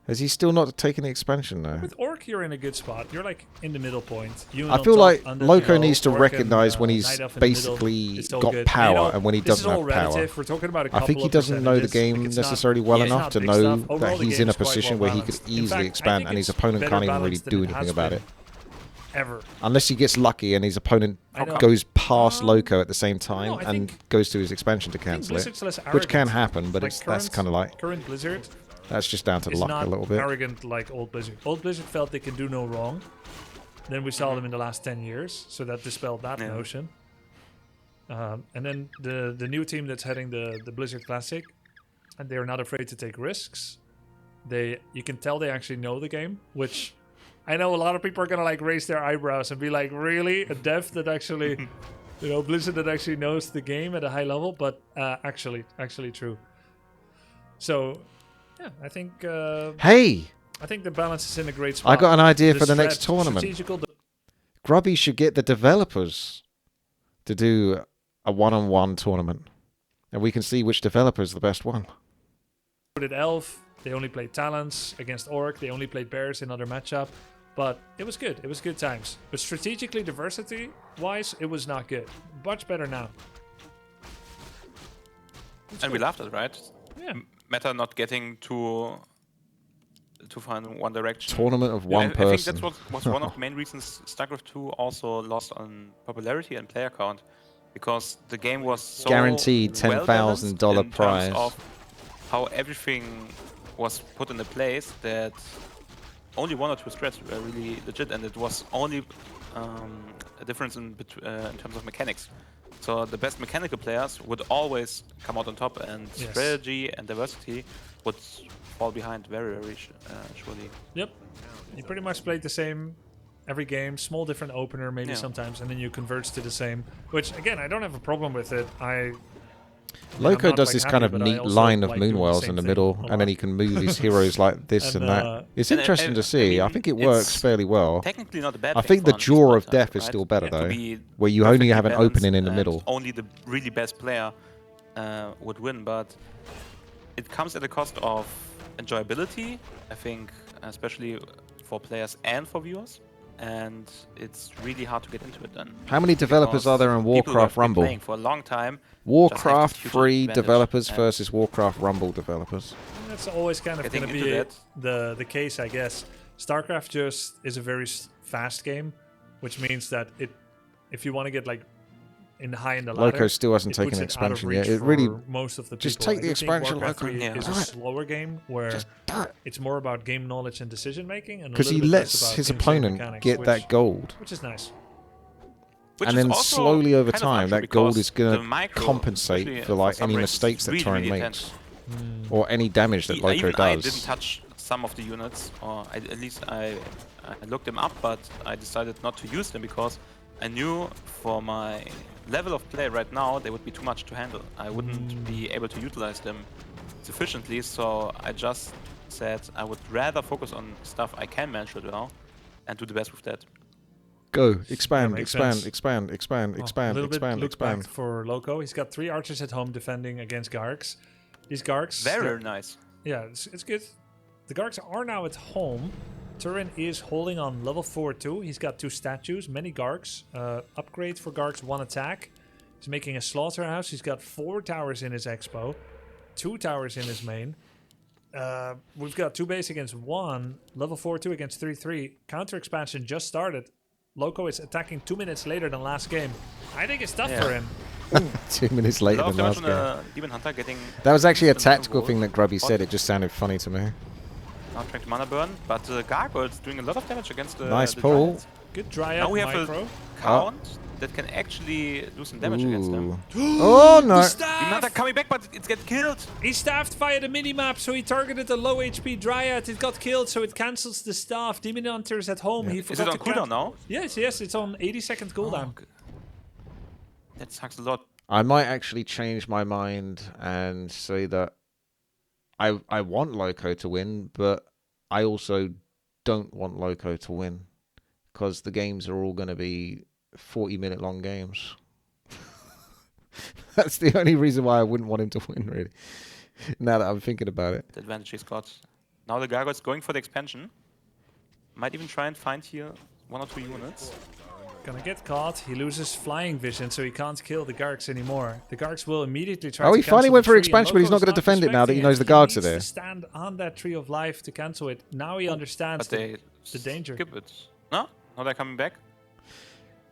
Has he still not taken the expansion now? With Orc, you're in a good spot. You're like in the middle point. I feel like Loco needs to recognize when he's basically got power and when he doesn't have power. We're talking about I think he doesn't know the game necessarily well enough to know that he's in a position where he could easily expand and his opponent can't even really do anything about it. Ever. Unless he gets lucky and his opponent goes past Loco at the same time and goes to his expansion to cancel it, which can happen, but that's kind of like... Current Blizzard... That's just down to luck a little bit. Arrogant like old Blizzard. Old Blizzard felt they can do no wrong. Then we saw them in the last 10 years, so that dispelled that notion. And then the new team that's heading the Blizzard Classic, and they're not afraid to take risks. You can tell they actually know the game, which I know a lot of people are gonna like raise their eyebrows and be like, really, a dev that actually, Blizzard that actually knows the game at a high level, but actually true. So. Yeah, I think. Hey! I think the balance is in a great spot. I got an idea for the next tournament. Grubby should get the developers to do a one-on-one tournament, and we can see which developer is the best one. At Elf, they only played Talents against Orc. They only played Bears in other matchup, but it was good. It was good times. But strategically, diversity-wise, it was not good. Much better now. And we laughed at it, right? Yeah. Meta not getting to find one direction. Tournament of one person. I think that was one of the main reasons StarCraft 2 also lost on popularity and player count, because the game was so guaranteed $10,000 prize. Of how everything was put into place that only one or two strats were really legit, and it was only a difference in terms of mechanics. So the best mechanical players would always come out on top, and strategy and diversity would fall behind very, very surely. Yep. You pretty much played the same every game, small different opener maybe sometimes, and then you converge to the same, which again, I don't have a problem with it. Loco does this kind of neat line of Moonwells in the middle, and then he can move his heroes like this and that. It's interesting to see. I think it works fairly well. Technically not a bad I think the Jaw of Death is still better, though, where you only have an opening in the middle. Only the really best player would win, but it comes at the cost of enjoyability, I think, especially for players and for viewers. and it's really hard to get into it then. How many developers are there in People who have Warcraft been Rumble? playing for a long time. Warcraft huge 3 advantage, developers and versus Warcraft Rumble developers. That's always kind of Getting going to into be the case, I guess. StarCraft just is a very fast game, which means that if you want to get like high in the ladder, Loco still hasn't it taken puts an it out of expansion reach yet. It for really most of the just people. take the I do think expansion, Warcraft Loco. 3 Yeah. is a slower game where Just do it. it's more about game knowledge and decision making, and Because he lets his opponent get that gold. which is nice. Which And is then also slowly over kind of time, untrue that gold because is going the to micro, compensate especially for like some any races, mistakes is that really, Turin really makes. intense. Or any damage that Loco Even I didn't does. touch some of the units, or at least I looked them up, but I decided not to use them because I knew for my level of play right now, they would be too much to handle. I wouldn't be able to utilize them sufficiently, so I just said I would rather focus on stuff I can manage really well and do the best with that. Go, expand, makes expand, sense. expand, expand, A expand, little bit expand, look back expand. for Loco. He's got 3 archers at home defending against Gargs. These Gargs... Very nice. Yeah, it's good. The Gargs are now at home. Turin is holding on level 4 too. He's got 2 statues, many Gargs. Upgrade for Gargs, 1 attack. He's making a slaughterhouse. He's got 4 towers in his expo, 2 towers in his main. We've got 2 base against 1, level 4-2 against 3-3. Counter expansion just started. Loco is attacking 2 minutes later than last game. I think it's tough for him. 2 minutes later than last game. Demon Hunter getting That was actually a tactical gold. thing that Grubby said. It just sounded funny to me. Now trying to mana burn, but Gargoyle's doing a lot of damage against the Nice the pull. Dryads. Good Dryad Now we have micro. a count that can actually do some damage against them. Oh no! Demon Hunter coming back, but it's get killed. He staffed via the minimap, so he targeted a low HP Dryad. It got killed, so it cancels the staff. Demon Hunter's at home. He Is forgot it on to cooldown now? Yes, it's on 80-second cooldown. Okay. That sucks a lot. I might actually change my mind and say that I want Loco to win, but I also don't want Loco to win because the games are all going to be 40-minute long games. That's the only reason why I wouldn't want him to win, really. Now that I'm thinking about it. The advantage he's got. Now the Gargoyle's going for the expansion. Might even try and find here 1 or 2 units. Gonna get caught. He loses flying vision, so he can't kill the Gargs anymore. The Gargs will immediately try Oh, to he finally cancel went the for tree, expansion, and but he's not Loco's going to defend it now that he knows the respecting Gargs are He there. needs to stand on that tree of life to cancel it. Now he understands But they the danger. skip it. No? Now they're coming back.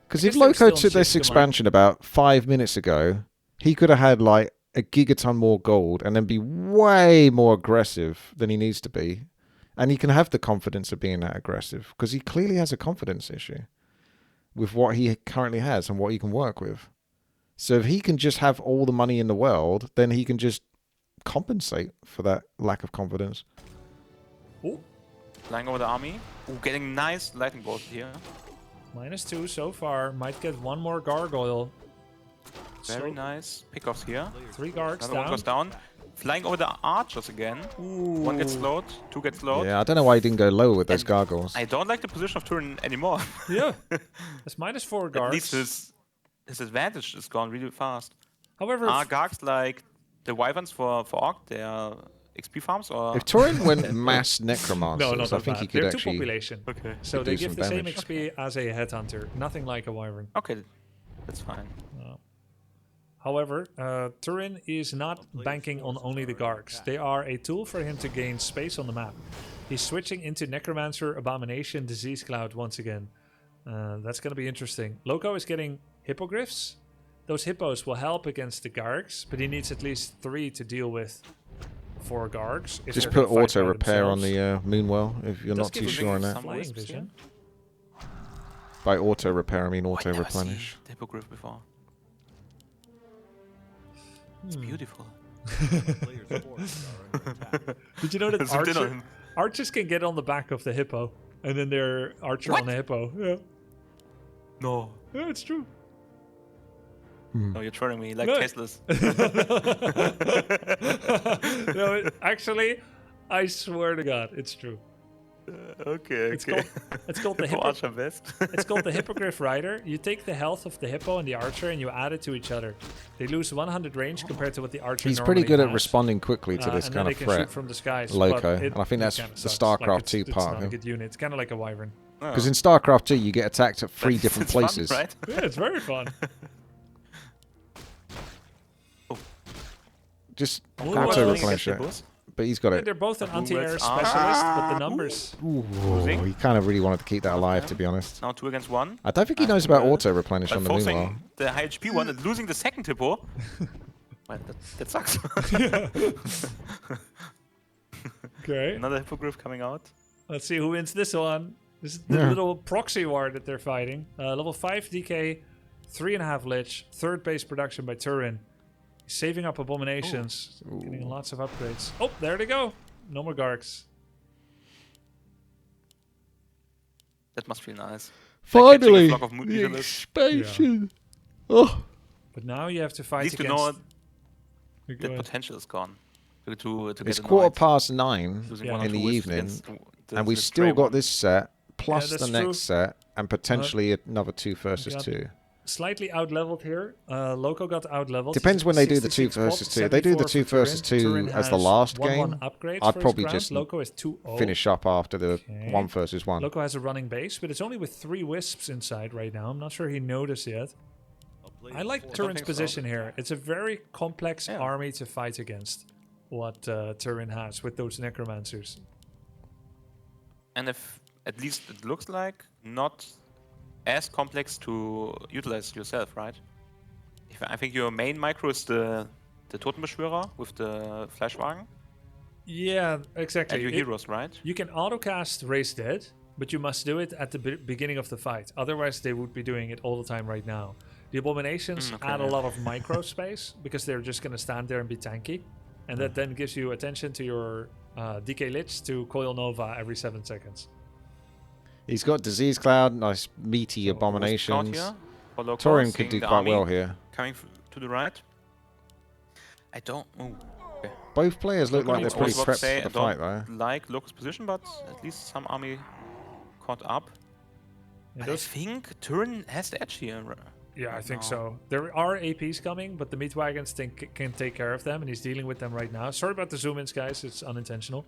Because I if guess they're Loco still took in this shift expansion about 5 minutes ago, he could have had like a gigaton more gold and then be way more aggressive than he needs to be. And he can have the confidence of being that aggressive because he clearly has a confidence issue with what he currently has and what he can work with. So if he can just have all the money in the world, then he can just compensate for that lack of confidence. Ooh. Flying over the army. Ooh, getting nice lightning bolts here. -2 so far. Might get 1 more Gargoyle. Very nice. Pickoffs here. 3 Gargs Another one goes down. Flying over the archers again. Ooh. 1 gets slowed, 2 get slowed. Yeah, I don't know why he didn't go lower with those And gargoyles. I don't like the position of Turin anymore. Yeah. That's -4 Gargs. At least his advantage is gone really fast. However, Are Gargs like the wyverns for Orc? They are XP farms or? If Turin went mass necromancers, no, not I that think bad. he could They're 2 actually... population. Okay. So could they do give some the same damage. XP as a headhunter. Nothing like a wyvern. Okay, that's fine. However, Turin is not banking on only the Gargs. They are a tool for him to gain space on the map. He's switching into Necromancer, Abomination, Disease Cloud once again. That's going to be interesting. Loco is getting Hippogriffs. Those Hippos will help against the Gargs, but he needs at least 3 to deal with 4 Gargs. if Just they're put gonna fight auto by repair on themselves. the Moonwell if you're Does not give too him sure on that. some Flying wisps vision. By auto repair, I mean Oh, auto I never replenish. seen the Hippogriff before. It's beautiful. Did you know that Zoomed in on him. archers can get on the back of the hippo, and then they're archer What? on a hippo? Yeah. No. Yeah, it's true. No, you're trolling me like No. Tasteless. No, actually, I swear to God, it's true. Okay, It's called the For hippo. Archer best. It's called the Hippogriff Rider. You take the health of the hippo and the archer, and you add it to each other. They lose 100 range compared to what the archer. He's pretty normally good at has. responding quickly to this and then kind they of can threat. shoot from the skies. Loco, but and I think it that's kinda the sucks. StarCraft it's 2 part It's of not a him. good unit. It's kind of like a wyvern. Because in StarCraft 2, you get attacked at 3 different It's fun, places. right? Yeah, it's very fun. Just Ooh, auto-replenish it. But he's got Yeah, it. they're both an Bullets anti-air are- specialist, but the numbers. Ooh, Losing. he kind of really wanted to keep that alive, to be honest. Now 2 against 1. I don't think he knows about auto-replenish But on the Moonwell. forcing the high HP one and losing the second hippo. Well, that sucks. Okay. Another hippogriff coming out. Let's see who wins this one. This is the little proxy war that they're fighting. Level 5 DK, 3.5 Lich, 3rd base production by Turin. Saving up abominations, getting lots of upgrades. Oh, there they go. No more Gargs. That must feel nice. Finally! Like catching a flock of The Mutalists. expansion! Oh. But now you have to fight At least you against... know Go that ahead. potential is gone. To It's get quarter annoyed. past 9 Losing Yeah. one or in two the wisps evening, against the and we've stray still got one. this set, plus that's the next true. set, and potentially another 2 versus got 2. Slightly out-leveled here. Loco got out-leveled. Depends when they do the 2 66 pop, versus 2. If they do the 2 74 for versus Turin. 2 Turin as the has last 1-1 game, upgrades I'd for his probably crown. just Loco is 2-0. finish up after the Okay. 1 versus 1. Loco has a running base, but it's only with 3 wisps inside right now. I'm not sure he noticed yet. I like Turin's think so. position here. It's a very complex Yeah. army to fight against. What Turin has with those necromancers. And if at least it looks like not as complex to utilize yourself, right? I think your main micro is the Totenbeschwörer with the Fleischwagen Yeah, exactly. and your heroes, right? You can autocast Raise Dead, but you must do it at the beginning of the fight. Otherwise, they would be doing it all the time right now. The abominations Okay, add a yeah. lot of micro space because they're just going to stand there and be tanky. And that then gives you attention to your DK Lich to Coil Nova every 7 seconds. He's got Disease Cloud, nice meaty Cloud abominations. here for Loco, Turin could seeing do the quite army well here. coming to the right. I don't. Oh, okay. Both players look like they're I pretty was about to prepped say, for I the fight, don't though. like Loco's position, but at least some army caught up. And But I think Turin has the edge here. Yeah, I right think now. so. There are APs coming, but the meat wagons can take care of them, and he's dealing with them right now. Sorry about the zoom-ins, guys. It's unintentional.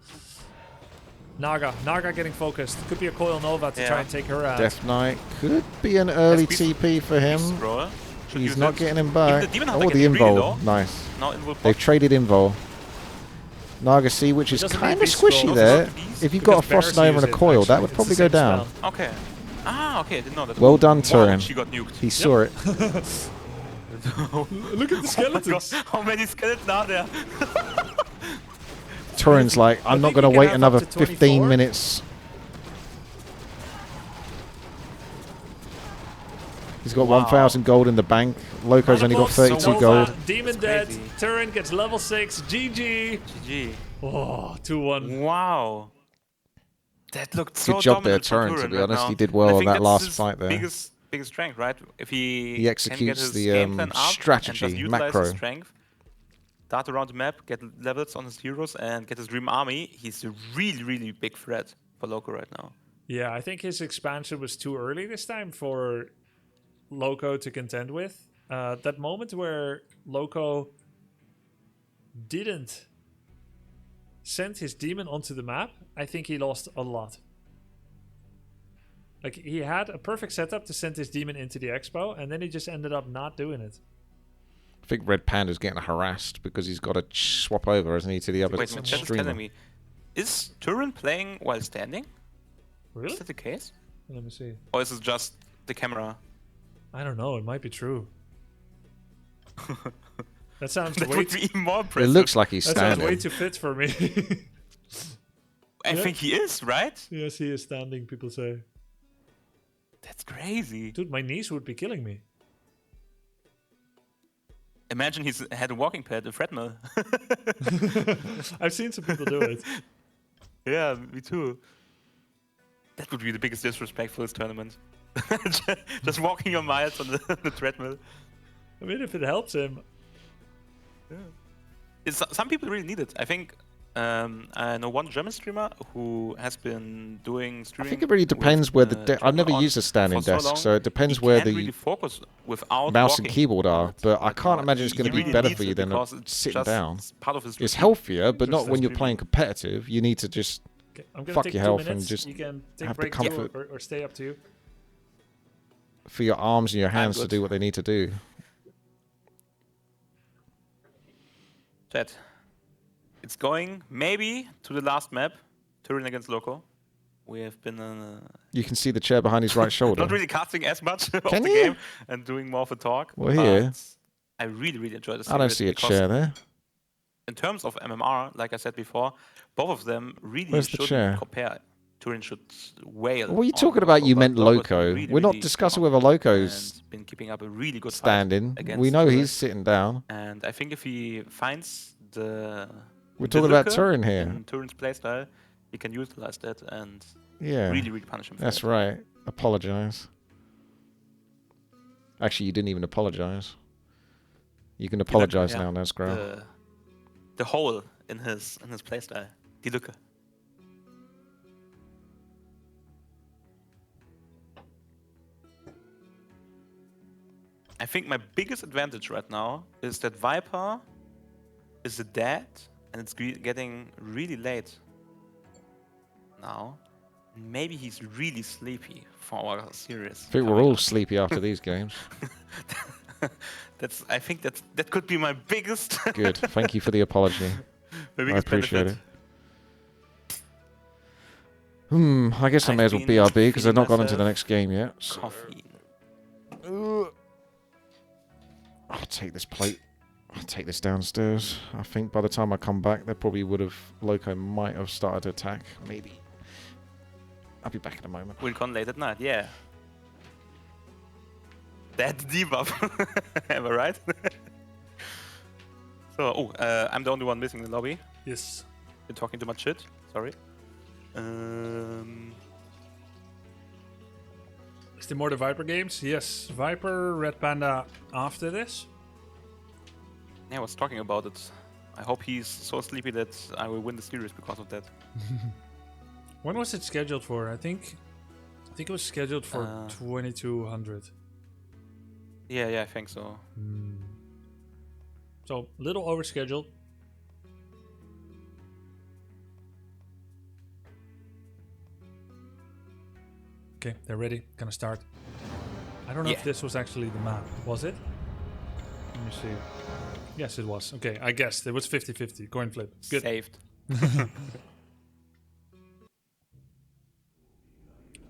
Naga getting focused. Could be a Coil Nova to Yeah. try and take her out. Death Knight could be an early Beast- TP for him. Beast Scroll. Should He's use not it. getting him Even back. the Demon Hunter Oh, gets the really invul. low. Nice. Now invul They've pop. traded invul. Naga C, which is doesn't kind need of Beast Scroll. squishy Doesn't there. need the Beast If you've got a because Bears Frost Nova use and a it, coil, that actually. would It's probably the go same down. spell. Okay. Ah, okay. I didn't know that. Well done, Wow, Turin. she got nuked. He saw it. Look at the skeletons. How many skeletons are there? Turin's like, I'm not think going he to can wait have another up to 15 24. minutes. He's got Wow. 1,000 gold in the bank. Loco's only got Nova, 32 Nova. gold. Demon That's dead. crazy. Turin gets level 6. GG. GG. Oh, 2-1. Wow. That looked so Good job there, dominant from Turin, to be right honest. now. He did And well I on think that that's last his fight there. biggest strength, right? If he He executes can get his the, game plan up strategy, and just utilize macro. his strength, dart around the map, get levels on his heroes, and get his dream army, he's a really, really big threat for Loco right now. Yeah, I think his expansion was too early this time for Loco to contend with. That moment where Loco didn't send his demon onto the map, I think he lost a lot. Like, he had a perfect setup to send his demon into the expo, and then he just ended up not doing it. I think RedPanda's getting harassed because he's got to swap over, hasn't he, to the other Wait, my chat is streamer. telling me, is Turin playing while standing? Really? Is that the case? Let me see. Or is it just the camera? I don't know. It might be true. That sounds That way would too, be even more It impressive. looks like he's that sounds way standing. too fit for me. I Yeah. think he is, right? Yes, he is standing, people say. That's crazy. Dude, my knees would be killing me. Imagine he's had a walking pad, a treadmill. I've seen some people do it. Yeah, me too. That would be the biggest disrespect for this tournament. Just walking your miles on the treadmill. I mean, if it helps him. Some people really need it. I think I know one German streamer who has been doing I streaming. think it really depends where the desk. I've never on used a standing for so desk, long. so it depends He where can't the really focus without mouse and walking. keyboard are. But I can't No, imagine it's he going to be really better needs for you it than because it's sitting just down. part of his It's routine. healthier, but Just not when as you're streaming. playing competitive. You need to just Okay, I'm gonna fuck take your 2 health minutes. and just you can take have the break comfort or stay up to you. for your arms and your hands to good. do what they need to do. Chat. It's going maybe to the last map, Turin against Loco. We have been You can see the chair behind his right shoulder. not really casting as much of Can the you? game and doing more of a talk. Well, here. I really enjoy the series. I don't see a because chair there. in terms of MMR, like I said before, both of them really Where's the shouldn't chair? compare. Turin should wail. What are you on talking about? Loco, You but meant Loco's Loco. been We're not really discussing strong whether Loco's and been keeping up a really good fight standing. against We know Turin. he's sitting down. And I think if he finds the We're talking about looker Turin here. in Turin's playstyle, he can utilize that and Yeah. really punish him for That's it. right. Apologize. Actually, you didn't even apologize. You can apologize now, Nesgro. The hole in his playstyle. Die Lücke. I think my biggest advantage right now is that Viper is dead and it's getting really late now. Maybe he's really sleepy for our series. I think we're all sleepy after these games. I think that could be my biggest. Good. Thank you for the apology. my I biggest appreciate benefit. it. I guess I may as well I've been BRB because I've not feeling gone into the myself next game yet. So. Coffee. I'll take this plate. I'll take this downstairs. I think by the time I come back, they probably would have. Loco might have started to attack. Maybe. I'll be back in a moment. We'll con late at night, yeah. That's debuff. Am I right? So, I'm the only one missing the lobby. Yes. Been talking too much shit. Sorry. Is there more the Viper games? Yes. Viper, RedPanda after this. Yeah, I was talking about it. I hope he's so sleepy that I will win the series because of that. When was it scheduled for? I think it was scheduled for 2200. Yeah, I think so. So little overscheduled. Okay, they're ready. Gonna start. I don't know if this was actually the map. Was it? Let me see. Yes, it was. Okay, I guessed. It was 50-50. Coin flip. Good. Saved.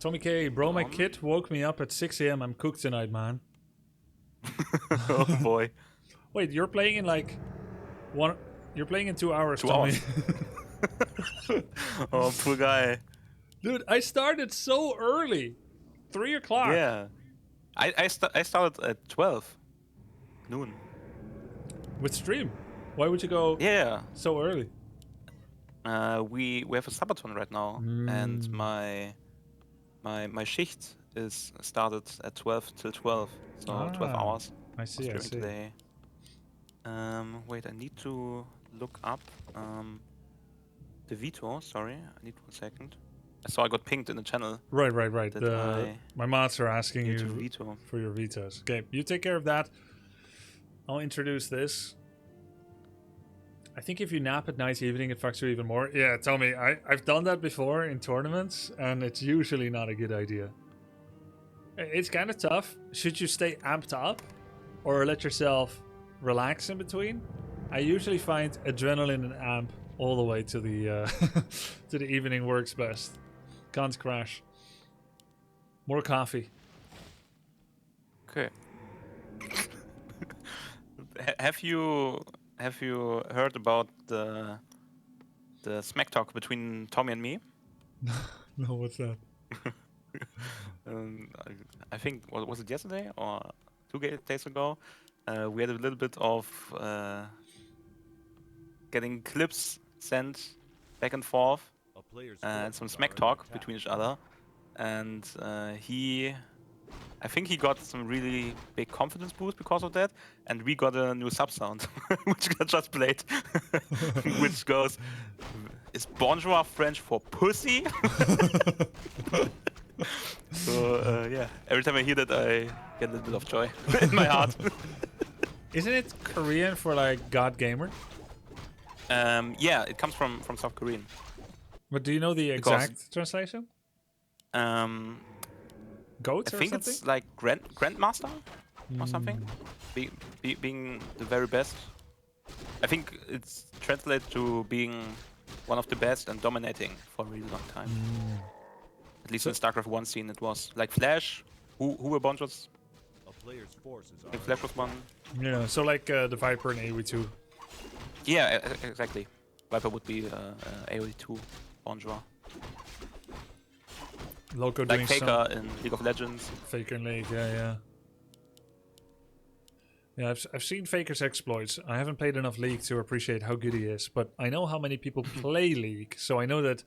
TommyKay, bro, my kid woke me up at 6 a.m. I'm cooked tonight, man. Oh boy. Wait, you're playing in like one... You're playing in 2 hours, 2 Tommy. hours. Oh, poor guy. Dude, I started so early. 3 o'clock. Yeah. I started at 12 noon. With stream. Why would you go Yeah. so early? We have a subathon right now, and my shift is started at 12 till 12, so 12 hours. I see. Today. Wait, I need to look up the veto. Sorry, I need 1 second. So I got pinged in the channel. Right. that My mods are asking need to you veto. for your vetoes. Okay, you take care of that. I'll introduce this. I think if you nap at night evening, it fucks you even more. Yeah, tell me. I've done that before in tournaments, and it's usually not a good idea. It's kind of tough. Should you stay amped up, or let yourself relax in between? I usually find adrenaline and amp all the way to the to the evening works best. Can't crash. More coffee. Okay. Have you heard about the smack talk between Tommy and me? No, what's that? I think was it yesterday or 2 days ago? We had a little bit of getting clips sent back and forth and some smack talk between each other, and I think he got some really big confidence boost because of that, and we got a new sub sound which I just played, which goes, "Is bonjour French for pussy?" So yeah, every time I hear that, I get a little bit of joy in my heart. Isn't it Korean for like God Gamer? Yeah, it comes from South Korean. But do you know the Because, exact translation? I Goat or think something? it's like Grandmaster or something. Being the very best. I think it's translated to being one of the best and dominating for a really long time. At least in StarCraft 1 scene it was. Like Flash, who a bunch was... Like Flash was one. Yeah, so like the Viper and AoE2. Yeah, exactly. Viper would be AoE2 Bonjour. Loco Like doing Faker in League of Legends. Faker in League, yeah. Yeah, I've seen Faker's exploits. I haven't played enough League to appreciate how good he is, but I know how many people play League, so I know that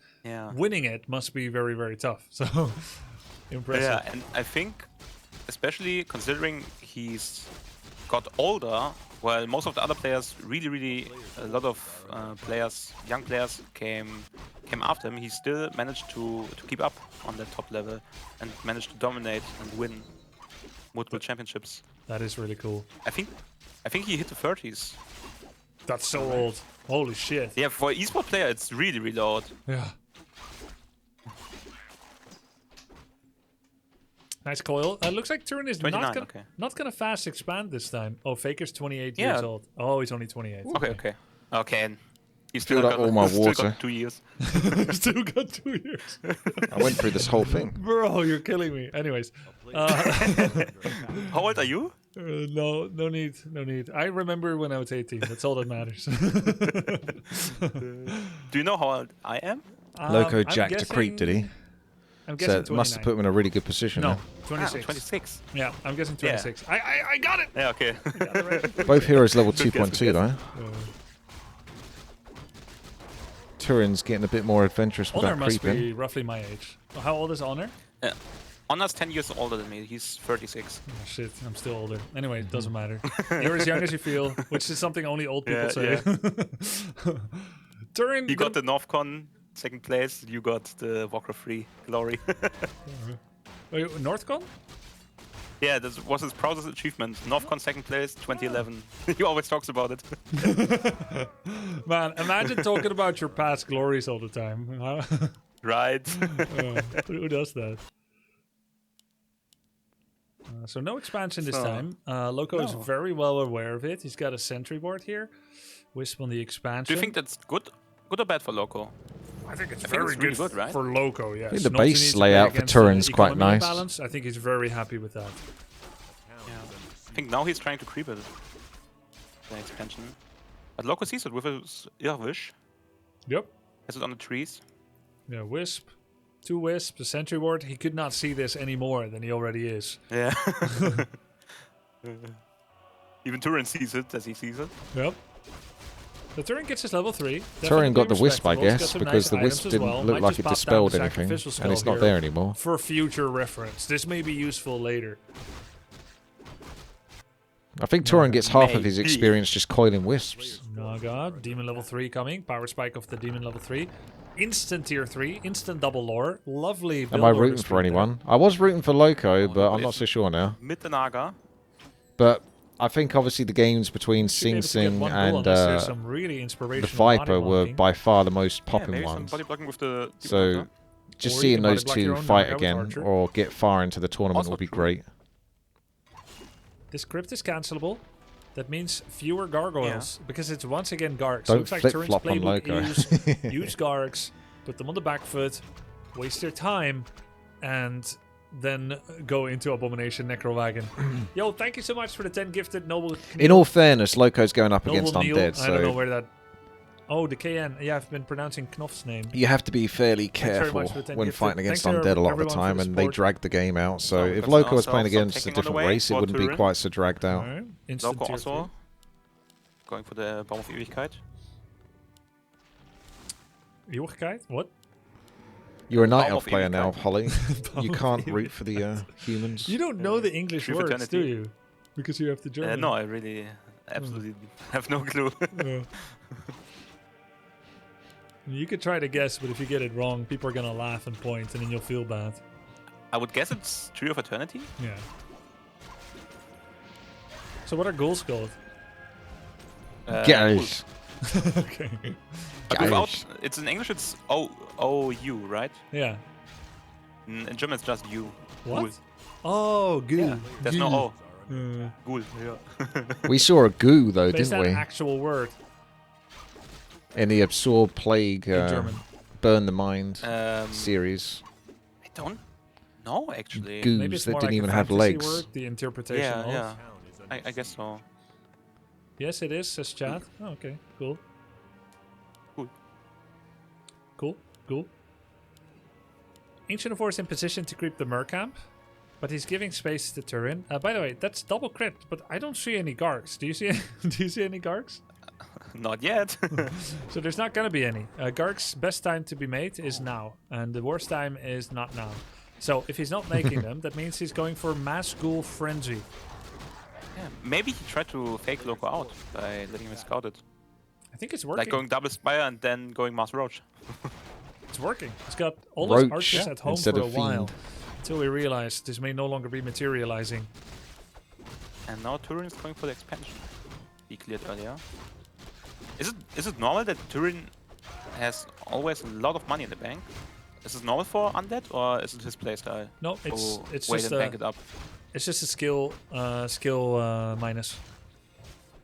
winning it must be very, very tough. So, impressive. Yeah, and I think, especially considering he's got older, while most of the other players, really, a lot of young players came after him, he still managed to keep up on that top level and managed to dominate and win multiple championships. That is really cool. I think he hit the 30s. That's so old. Holy shit. Yeah, for an esport player, it's really old. Yeah. Nice coil. Looks like Turin is not gonna fast expand this time. Oh, Faker's 28 years old. Oh, he's only 28. Okay. And he's Filled up all my water. Got 2 years. Still got 2 years. I went through this whole thing. Bro, you're killing me. Anyways. How old are you? No need. I remember when I was 18. That's all that matters. Do you know how old I am? Loco jacked a creep, did he? I'm guessing So it must have put him in a really good position. No, then. 26. 26. Yeah, I'm guessing 26. Yeah. I got it! Yeah, okay. Got it right. Both heroes level 2.2 though. Yeah. Turin's getting a bit more adventurous with Honor that must creeping. be roughly my age. How old is Honor? Honor's 10 years older than me. He's 36. Oh, shit, I'm still older. Anyway, it doesn't matter. You're as young as you feel, which is something only old people say. Turin, You got the NorthCon second place. You got the Warcraft 3 glory. Wait, NorthCon? Yeah, that was his proudest achievement. NorthCon second place, 2011. He always talks about it. Man, imagine talking about your past glories all the time. Right. Who does that? So no expansion this time. Loco is very well aware of it. He's got a sentry ward here. Wisp on the expansion. Do you think that's good or bad for Loco? I think it's very good, good, right? for Loco, yes. I think the Not to need base to play layout for against Turin's the quite economy nice. Balance. I think he's very happy with that. Yeah. I think now he's trying to creep it. The expansion. But Loco sees it with his Wish. Yep. Has it on the trees. Yeah, Wisp. 2 Wisps, a sentry ward. He could not see this any more than he already is. Yeah. Even Turin sees it as he sees it. Yep. The Turin gets his level 3. Turin got the Wisp, I Respectable. He's got guess, some because nice the Wisp items as didn't well. look Might like just it pop down dispelled the anything, sacrificial and spell it's not here there anymore. For future reference. This may be useful later. I think Turin gets half of Maybe. his experience just coiling Wisps. Oh god, Demon level 3 coming. Power spike of the Demon level 3. Instant tier 3, instant double lore. Lovely build Am I order rooting speed for there. anyone? I was rooting for Loco, but I'm not so sure now. Mid the Naga. But I think obviously the games between Should be Sing able to get Sing one goal and unless there's some really inspirational the Viper body were blocking. by far the most Yeah, popping maybe some ones. body blocking with the So just Or you seeing can body those block your two own fight Naga with again Archer. or get far into the tournament Also would be true. great. This crypt is cancelable. That means fewer gargoyles because it's once again Gargs. Don't Looks like Turin's flip-flop on playbook Loco. use Gargs, put them on the back foot, waste their time, and then go into Abomination Necroagon. Yo, thank you so much for the 10 gifted noble. In all fairness, Loco's going up Noble against Neil. Undead, I don't know so where that. Oh, the KN. Yeah, I've been pronouncing Knopf's name. you have to be fairly very careful much for the 10 when gifted. fighting against Thanks to Undead a lot of the everyone for time, the and they support. drag the game out. So So if that's Loco was also playing some against a taking on the different way race, it for wouldn't be Turin. quite so dragged out. Alright. Instant Loco tier also 3. going for the Baum of Ewigkeit. Eeuwigkeit? What? You're a Night Baum Elf of player now, Ewigkeit. Holly. Baum You of can't root for the humans. You don't know the English True words, do fraternity. you? Because you have the German. No, I really absolutely have no clue. Yeah. You could try to guess, but if you get it wrong, people are gonna laugh and point, and then you'll feel bad. I would guess it's Tree of Eternity. Yeah. So what are ghouls called? Guys. Okay. But without, it's in English it's O-U, right? Yeah. In German it's just U. What? Ghoul. Oh, goo. Yeah, there's no O. Mm. Ghoul. Yeah. We saw a goo though, But is didn't that we? an actual word In the Absorb Plague in German? Burn the Mind series. I don't know actually. Maybe Goos it's that more didn't like even a have fantasy legs. word, the interpretation Yeah, of. yeah. I guess so. Yes, it is, says chat. Oh, okay, cool. Cool. Cool, cool. Ancient of War is in position to creep the Mer camp, but he's giving space to Turin. By the way, that's double crypt, but I don't see any Gargs. Do you see? Do you see any Gargs? Not yet. So there's not gonna be any. Garg's best time to be made is now, and the worst time is not now. So if he's not making them, that means he's going for mass ghoul frenzy. Yeah, maybe he tried to fake Loco out by letting him scout it. I think it's working. Like going double spire and then going mass roach. It's working. He's got all Roach his archers at home instead for a of while. fiend. Until we realize this may no longer be materializing. And now Turin is going for the expansion. He cleared earlier. Is it normal that Turin has always a lot of money in the bank? Is it normal for Undead or is it his playstyle? No, it's wait just and bank it up. it's just a skill minus.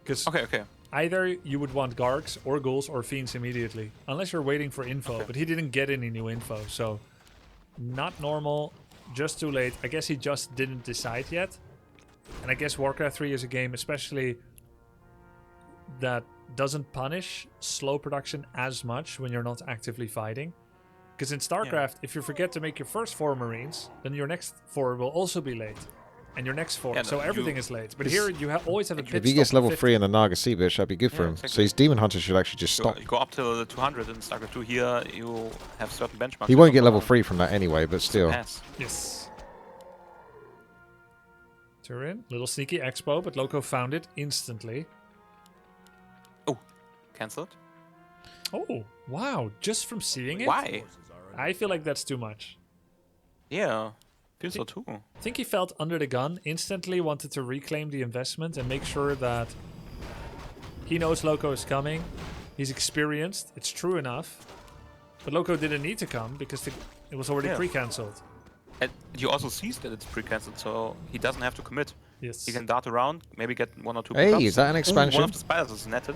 Because Okay. either you would want Gargs or Ghouls or Fiends immediately, unless you're waiting for info. Okay. But he didn't get any new info, so not normal. Just too late. I guess he just didn't decide yet. And I guess Warcraft 3 is a game, especially that doesn't punish slow production as much when you're not actively fighting. Because in StarCraft, if you forget to make your first 4 Marines, then your next 4 will also be late. And your next 4. Yeah, So everything is late. But here you always have a pit If he gets level 3 in the Naga Sea Bitch, that'd be good for him. exactly. So his Demon Hunter should actually just So stop. you go up till the 200 in StarCraft 2. Here you have certain benchmarks. He won't get level 3 from that anyway, but still. Pass. Yes. Turin, little sneaky expo, but Loco found it instantly. Cancelled. Oh, wow. Just from seeing it? Why? I feel like that's too much. Yeah, feels so too. I think he felt under the gun, instantly wanted to reclaim the investment and make sure that he knows Loco is coming. He's experienced. It's true enough. But Loco didn't need to come because it was already pre-cancelled. And he also sees that it's pre-cancelled, so he doesn't have to commit. Yes. He can dart around, maybe get 1 or 2 Hey, pickups. is that an Ooh, expansion? one of the spiders is netted.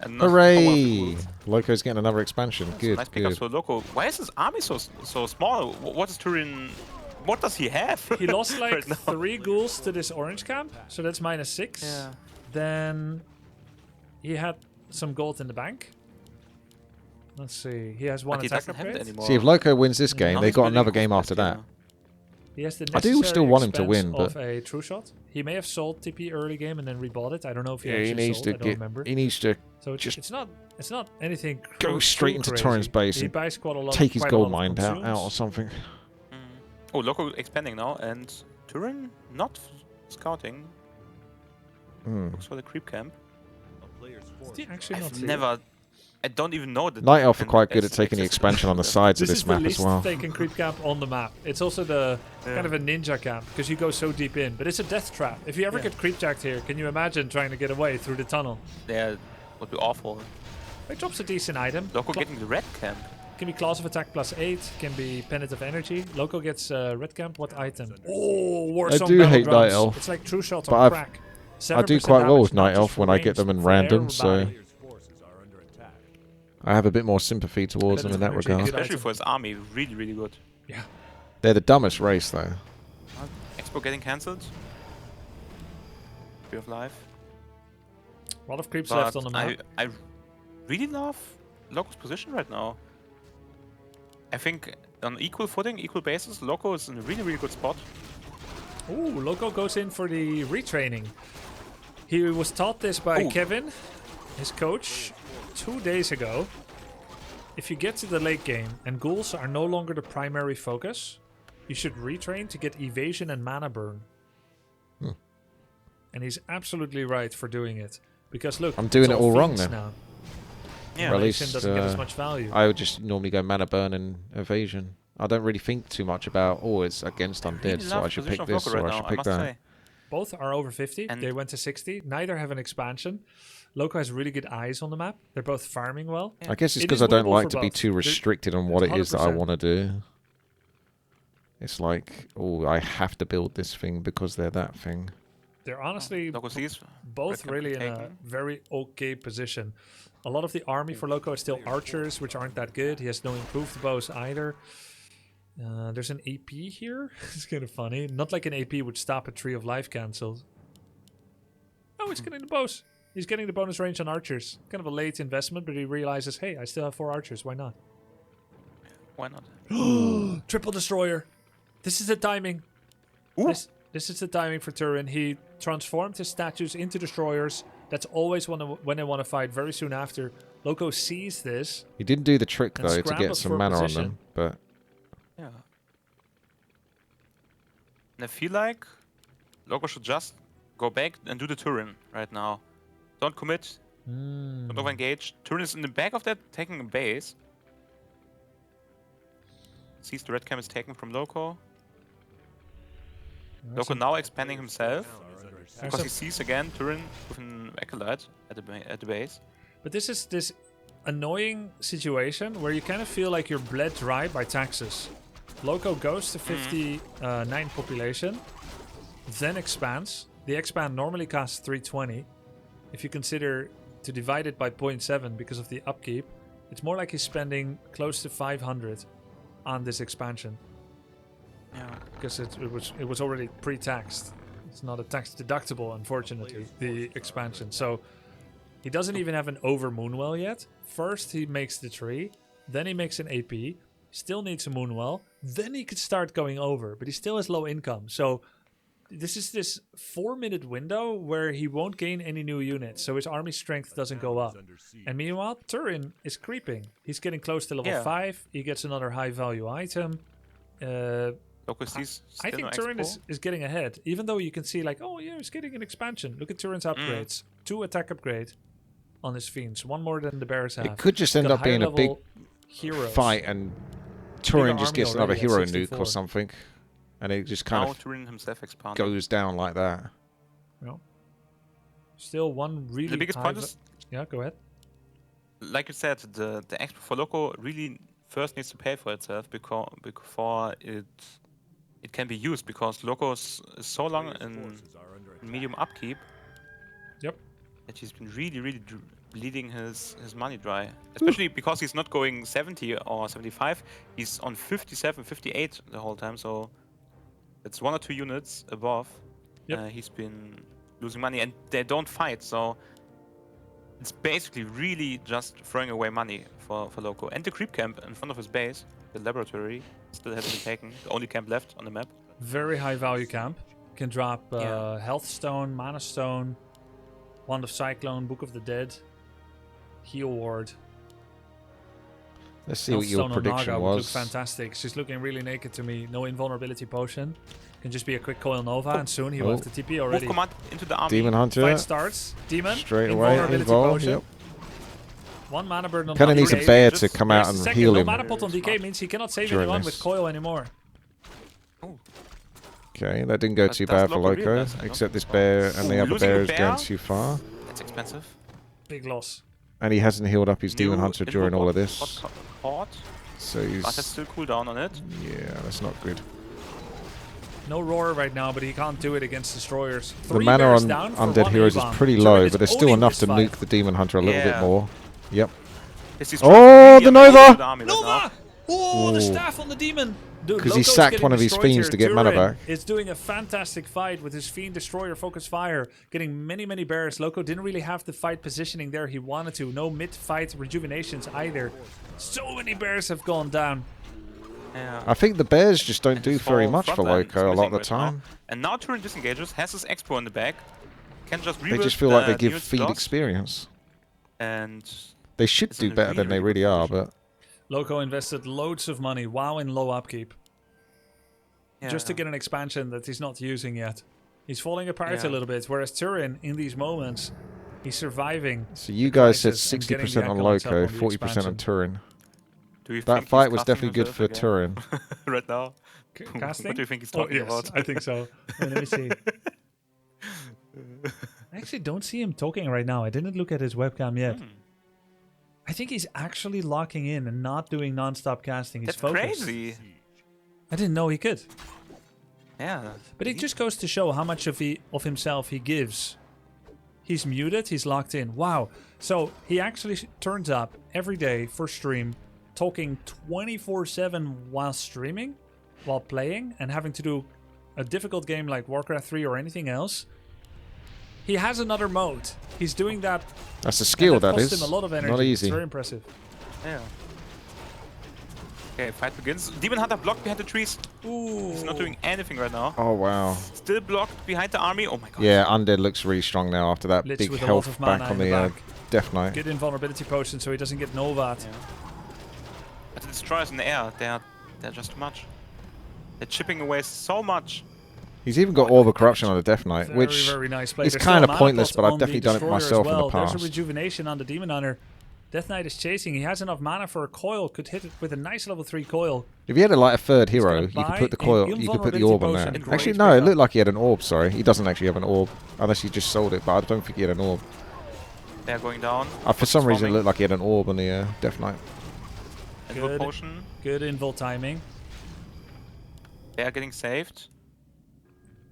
And one of the Hooray! ghouls. Loco's getting another expansion. So Good, nice pickups good. for Loco. Why is his army so small? What is Turin? What does he have? He lost like right now? 3 ghouls to this orange camp, so that's -6. Yeah. Then he had some gold in the bank. Let's see. He has 1 But he attack doesn't have it upgrade. anymore. See, if Loco wins this game, Now they've he's got building another a game cool after spec, that. He has the I do necessary still want him to expense win, but- of a true shot. He may have sold TP early game and then rebought it. I don't know if he Yeah, he actually needs sold. to I don't get. remember. He needs to So just it's not anything. go straight into crazy. Turin's base He and buys quite a lot. take his quite a gold lot of mine out or consumes. something. Oh, Loco expanding now, and Turin not scouting. Looks for the creep camp. Did he actually not I've see it? never. I don't even know that. Night Elf are and quite good at it's taking the accessible. expansion on the sides of This this is the map as least well. taken creep camp on the map. It's also the kind of a ninja camp because you go so deep in. But it's a death trap. If you ever get creep jacked here, can you imagine trying to get away through the tunnel? Yeah, would be awful. It drops a decent item. Loco getting the red camp. Can be claws of attack +8. Can be penance of energy. Loco gets red camp. What item? Oh, Warsong do battle hate drums. Night Elf, It's like true shots but on I've- crack. I do 7% quite well with damage, not Night just Elf for when I get ranged, them in for random, so everybody. I have a bit more sympathy towards them in that Penance of energy, regard. good Especially item. for his army, really, really good. Yeah. They're the dumbest race, though. Expo getting cancelled. Tree of Life. A lot of creeps But left on the map. I really love Loco's position right now. I think on equal footing, equal basis, Loco is in a really, really good spot. Ooh, Loco goes in for the retraining. He was taught this by Ooh. Kevin, his coach, 2 days ago. If you get to the late game and ghouls are no longer the primary focus, you should retrain to get evasion and mana burn. And he's absolutely right for doing it. Because look, I'm doing it's it all wrong fiends then. now. Yeah, Or at Evasion least doesn't get as much value. I would just normally go mana burn and evasion. I don't really think too much about, oh, it's against undead, really so love I should position pick of Loco this or right I now, should pick must that. say. Both are over 50. And- They went to 60. Neither have an expansion. Loco has really good eyes on the map. They're both farming well. I guess it's It because is I don't winnable like for to be both. too restricted on what it is that I 100%. want to do. It's like, oh, I have to build this thing because they're that thing. They're honestly Loco sees. both Red really in camp a taken. very okay position. A lot of the army for Loco is still archers, which aren't that good. He has no improved bows either. There's an AP here. It's kind of funny. Not like an AP would stop a Tree of Life cancelled. Oh, he's getting the bows. He's getting the bonus range on archers. Kind of a late investment, but he realizes, hey, I still have 4 archers. Why not? Why not? Triple destroyer. This is the timing. Ooh. This is the timing for Turin. He transformed his statues into destroyers. That's always when they want to fight. Very soon after, Loco sees this. He didn't do the trick, And though, to get scrambles some for mana on position. them, but... Yeah. And I feel like Loco should just go back and do the Turin right now. Don't commit. Don't overengage. Turin is in the back of that, taking a base. Sees the red cam is taken from Loco. Loco now expanding himself. Because he sees again Turin with an acolyte at the base. But this is this annoying situation where you kind of feel like you're bled dry by taxes. Loco goes to 59 population, then expands. The expand normally costs 320. If you consider to divide it by 0.7 because of the upkeep, it's more like he's spending close to 500 on this expansion. Yeah. Because it was already pre-taxed. It's not a tax deductible, unfortunately, the expansion. So he doesn't even have an over Moonwell yet. First he makes the tree, then he makes an AP, still needs a Moonwell, then he could start going over, but he still has low income. So this is this 4-minute window where he won't gain any new units, so his army strength doesn't go up. And meanwhile, Turin is creeping. He's getting close to level 5. He gets another high value item. Loco sees I still think no Turin expo. is getting ahead, even though you can see like, oh yeah, he's getting an expansion. Look at Turin's upgrades. 2 attack upgrade on his fiends, 1 more than the bears have. It could just end Got up being a big higher-level heroes. fight and Turin just army gets another already at hero 64. nuke or something. And it just kind Now of Turin himself expanded. goes down like that. No. Still one really The biggest high point va- is, Yeah, go ahead. like you said, the expo for Loco really first needs to pay for itself before it can be used, because Loco is so long in medium upkeep. Yep. That he's been really bleeding his money dry. Especially because he's not going 70 or 75. He's on 57, 58 the whole time. So it's 1 or 2 units above. Yep. He's been losing money, and they don't fight. So it's basically really just throwing away money for Loco. And the creep camp in front of his base, the laboratory, still hasn't been taken. The only camp left on the map. Very high value camp. Can drop health stone, mana stone, Wand of Cyclone, Book of the Dead, Heal Ward. Let's see Health what your stone on prediction Naga would look was. fantastic. She's looking really naked to me. No invulnerability potion. Can just be a quick coil nova, and soon he will have the TP Move already. command into the army. Demon Hunter. Fight starts. Demon. Straight away invulnerability involved. potion. Yep. 1 mana burden on Kind of DK. needs a bear to Just- come There's out the and second. heal No him. mana pot on DK means he cannot save during anyone this. with coil anymore. Okay, that didn't go But too does bad for Loco Loco, realize that, no? except this bear and the Ooh, other losing a bear is bear? going too far. That's expensive. Big loss. And he hasn't healed up his Demon New Hunter info during all of bot- this. bot, So but that's he's... still cooldown on it. Yeah, that's not good. No roar right now, but he can't do it against destroyers. The 3 mana bears on down for Undead 1 Heroes is A-bomb. pretty Turin low, is but there's still owning enough this to fight. nuke the Demon Hunter a little bit Yeah. more. Yep. This is Oh, really the amazing Nova! to the army right now. Nova! Oh, the Ooh. staff on the demon. Dude, 'Cause he Loco's sacked getting one of his destroyed fiends here. to get mana Turin back. is doing a fantastic fight with his Fiend Destroyer Focus Fire, getting many bears. Loco didn't really have the fight positioning there he wanted to. No mid-fight rejuvenations either. So many bears have gone down. Yeah. I think the bears just don't do His very whole much for front line is Loco a lot of the missing right now. time. And now Turin disengages, has his expo in the back, can just They rebuild just feel like they the give units feed lost, experience. and They should It's do in a better than they really really are, good but... Loco invested loads of money while in low upkeep. yeah. Just to get an expansion that he's not using yet. He's falling apart Yeah. a little bit, whereas Turin, in these moments, he's surviving. So you guys said crisis and getting the 60% on acolytes up Loco, on the 40% on expansion. Turin. Do you That think fight he's was casting definitely good for himself Turin. again right now? Casting? What do you think he's Oh, talking yes, about? I think so. Let me see. I actually don't see him talking right now. I didn't look at his webcam yet. I think he's actually locking in and not doing non-stop casting. He's That's focused. crazy. I didn't know he could. Yeah. But it just goes to show how much of himself he gives. He's muted, he's locked in. Wow. So he actually turns up every day for stream, talking 24/7 while streaming, while playing, and having to do a difficult game like Warcraft 3 or anything else. He has another mode. He's doing that. That's a skill, that costs is. him a lot of energy. Not easy. It's very impressive. Yeah. Okay, fight begins. Demon Hunter blocked behind the trees. Ooh. He's not doing anything right now. Oh, wow. Still blocked behind the army. Oh my god. Yeah, Undead looks really strong now after that Lich big with a lot health of mana back on in the the back. Death Knight. Good invulnerability potion so he doesn't get Novat. Yeah. But the destroyers in the air, they're just too much. They're chipping away so much. He's even got Orb of Corruption on the Death Knight, Very, which very nice play. is There's kind still of a pointless, mana but pot I've definitely on the done it Destroyer as myself in the well. past. There's a rejuvenation on the Demon Hunter. Death Knight is chasing. He has enough mana for a coil. Could hit it with a nice level 3 coil. If he had like a third hero, gonna you could buy put the an coil, you could put the orb on there. invulnerability potion. Actually, Great no, it pickup. looked like he had an orb. Sorry, he doesn't actually have an orb, unless he just sold it. But I don't think he had an orb. They're going down. For some reason, it Swarming. looked like he had an orb on the Death Knight. Invul Good. potion. Good invul timing. They are getting saved.